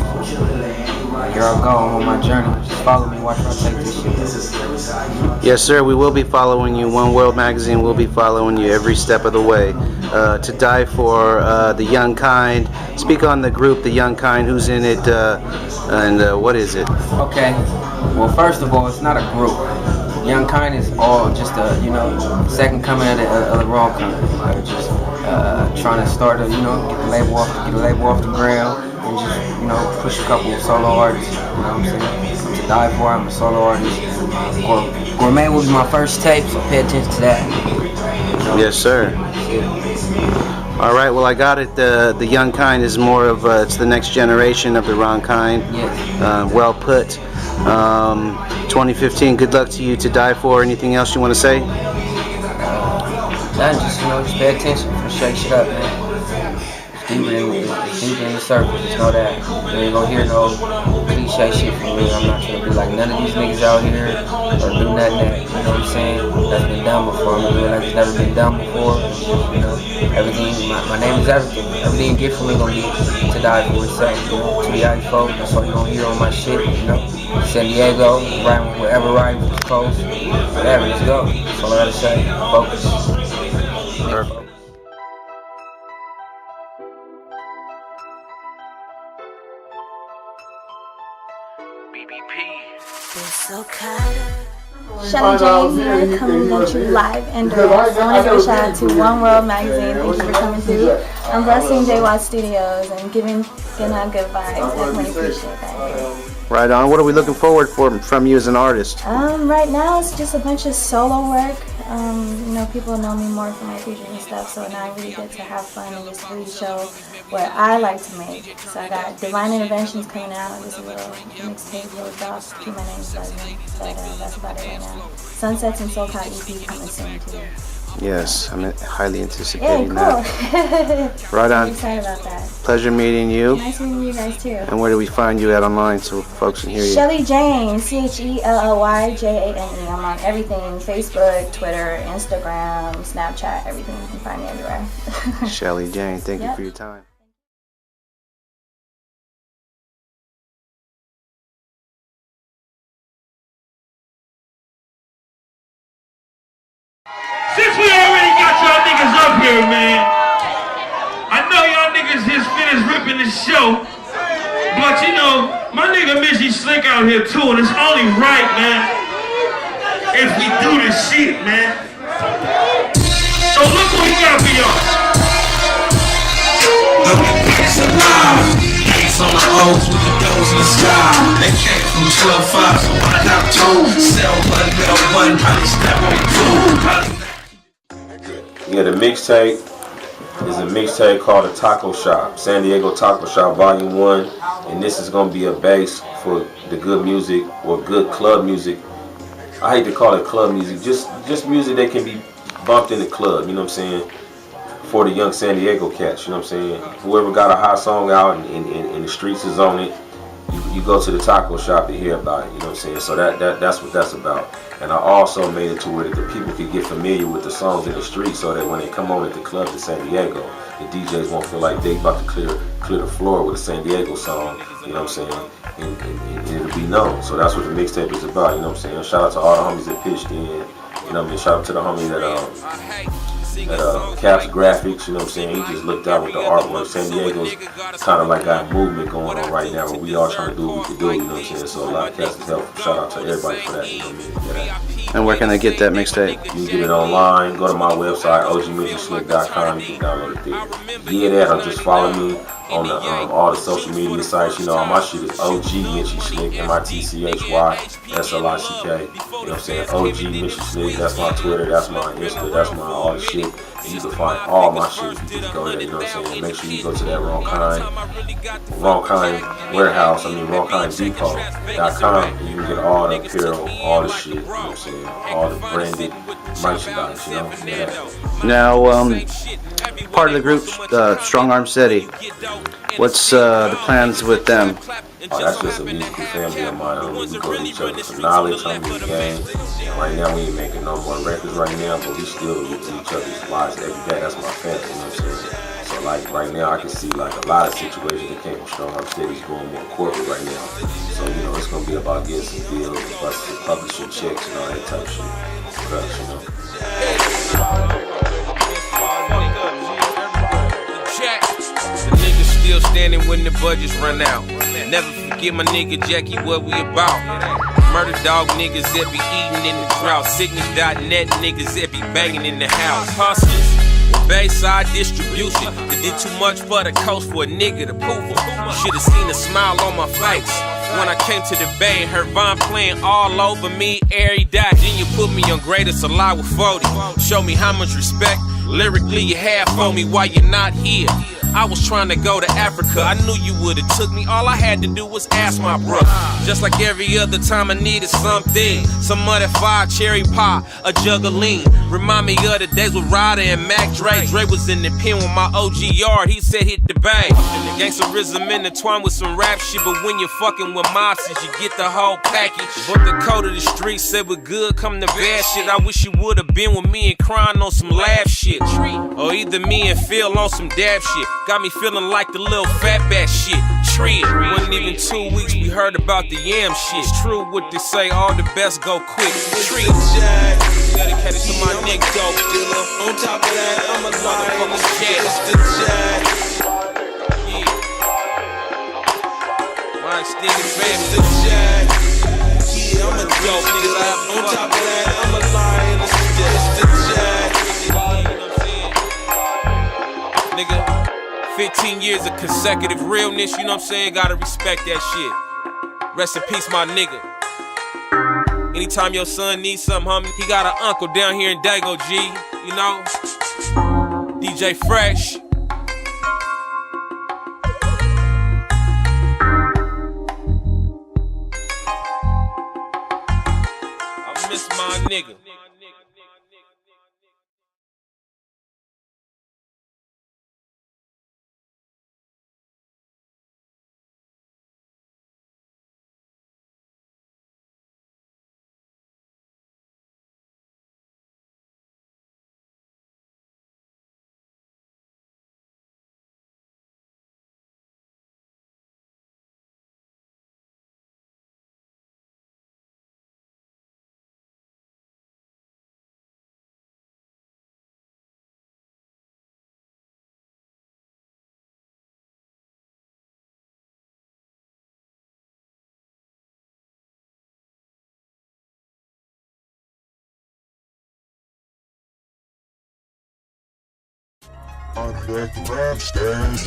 Here I go, I'm on my journey. Just follow me, watch where I take this shit. Yes, sir. We will be following you. One World Magazine will be following you every step of the way. To Die For, The Young Kind. Speak on the group, The Young Kind. Who's in it, and what is it? Okay. Well, first of all, it's not a group. Young Kind is all just a, second coming of the Wrong Kind. Just trying to start get a label off the ground, and just, push a couple of solo artists. You know what I'm saying? To Die For, I'm a solo artist. Gourmet will be my first tape, so pay attention to that. Yes, sir. All right, well, I got it. The Young Kind is more of it's the next generation of The Wrong Kind. Yes. Well put. 2015. Good luck to you. To Die For. Anything else you want to say? Just pay attention. Shake shit up, man. It's deeper in the surface. Just know that you ain't gonna hear no cliche shit from me. I'm not trying to be like none of these niggas out here or do nothing that, you know what I'm saying, that's been done before. I'm gonna do it like it's never been done before. Everything, my name is everything. Everything you get from me gonna be To Die For itself. To the iPhone, that's all you gonna hear on my shit, San Diego, riding wherever riding for the coast, whatever, let's go. That's all I gotta say. Focus. Perfect. Shelly Jane here, coming at you live and direct. I want to give a shout out to One World Magazine. Thank you for coming through. I'm blessing JY Studios and giving out good vibes. Definitely appreciate that. Right on. What are we looking forward from you as an artist? Right now it's just a bunch of solo work. People know me more for my features and stuff, so now I really get to have fun and just really show what I like to make. So I got Divine Interventions coming out, just a little mixtape, little drop, keep my name buzzing, but that's about it right now. Sunsets and SoCal EP coming soon too. Yes, I'm highly anticipating that. Right on. I'm excited about that. Pleasure meeting you. Nice meeting you guys too. And where do we find you at online so folks can hear you? Shelly Jane, CHELLYJANE. I'm on everything: Facebook, Twitter, Instagram, Snapchat, everything. You can find me everywhere. Shelly Jane, thank you for your time. Since we already got y'all niggas up here, man, I know y'all niggas just finished ripping the show, but my nigga Mitchie Slick out here too, and it's only right, man, if we do this shit, man. So look what we got for y'all. It's alive. Ain't so goes with the goes in the sky. They came from 12-5, so I got told. Sell one, middle one, probably step on two. Yeah, the mixtape is a mixtape called The Taco Shop, San Diego Taco Shop Volume 1, and this is going to be a base for the good music or good club music. I hate to call it club music, just music that can be bumped in the club, you know what I'm saying, for the young San Diego cats, you know what I'm saying. Whoever got a hot song out and the streets is on it, you go to the taco shop to hear about it, you know what I'm saying. So that's what that's about. And I also made it to where the people could get familiar with the songs in the street, so that when they come on at the club in San Diego, the DJs won't feel like they about to clear the floor with a San Diego song, you know what I'm saying, and it'll be known. So that's what the mixtape is about, you know what I'm saying. Shout out to all the homies that pitched in, you know what I mean. Shout out to the homie that Caps Graphics, you know what I'm saying. He just looked out with the artwork. San Diego's kind of like got a movement going on right now where we all trying to do what we can do, you know what I'm saying. So a lot of cats is helpful. Shout out to everybody for that, you know what I mean. And where can I get that mixtape? You can get it online. Go to my website, ogmidgetslick.com. You can download it there. Yeah, that, or just follow me on the, all the social media sites. You know, all my shit is OG Mitchy Slick, MITCHY SLICK. You know what I'm saying? OG Mitchy Slick. That's my Twitter. That's my Insta. That's my all the shit. And you can find all my shit if you just go there. You know what I'm saying? Make sure you go to that Wrong Kind warehouse. Wrong Kind Depot.com. And you can get all the apparel, all the shit. You know what I'm saying? All the branded merchandise. You know. Yeah. Now, part of the group, Strong Arm City. What's the plans with them? Oh, that's just a musical family of mine. We go to each other for knowledge, the game. And right now we ain't making no more records right now, but we still get to each other's lives every day. That's my family, you know what I'm saying? So like right now I can see like a lot of situations that came from Strong Arm City's going more corporate right now. So you know it's gonna be about getting some deals, busting publishing checks and all that type of shit. Production, you know. The niggas still standing when the budgets run out. Never forget my nigga Jackie, what we about. Murder dog niggas that be eating in the drought. Sickness.net niggas that be banging in the house. Hustlers, Bayside distribution. They did too much for the coast for a nigga to poof. Should've seen a smile on my face when I came to the Bay and heard Von playing all over me. Every day, then you put me on Greatest Alive with 40. Show me how much respect lyrically you have for me while you're not here. I was trying to go to Africa, I knew you would've took me. All I had to do was ask my brother. Just like every other time I needed something. Some of that fire, cherry pie, a jug of lean. Remind me of the days with Ryder and Mac Dre. Dre was in the pen with my OG yard, he said hit the bay. Gangsterism intertwined with some rap shit, but when you're fucking with mobsters, you get the whole package. But the code of the streets said we're good, come to bad shit. I wish you would've been with me and crying on some laugh shit. Or either me and Phil on some dab shit. Got me feeling like the little fatback shit. Treat it. Wasn't even 2 weeks we heard about the yam shit. It's true what they say, all the best go quick. Treat it. Dedicated to my nigga though. On top of that, I'm a motherfucking cat. It's the Jack. Yeah. My extended family. The Jack. Yeah, I'm a dope nigga. On top of that, I'm a lion. It's the Jack. Nigga. 15 years of consecutive realness, you know what I'm saying? Gotta respect that shit. Rest in peace, my nigga. Anytime your son needs something, homie, he got an uncle down here in Dago, G. You know? DJ Fresh. I miss my nigga. I'm back to TheRapStash.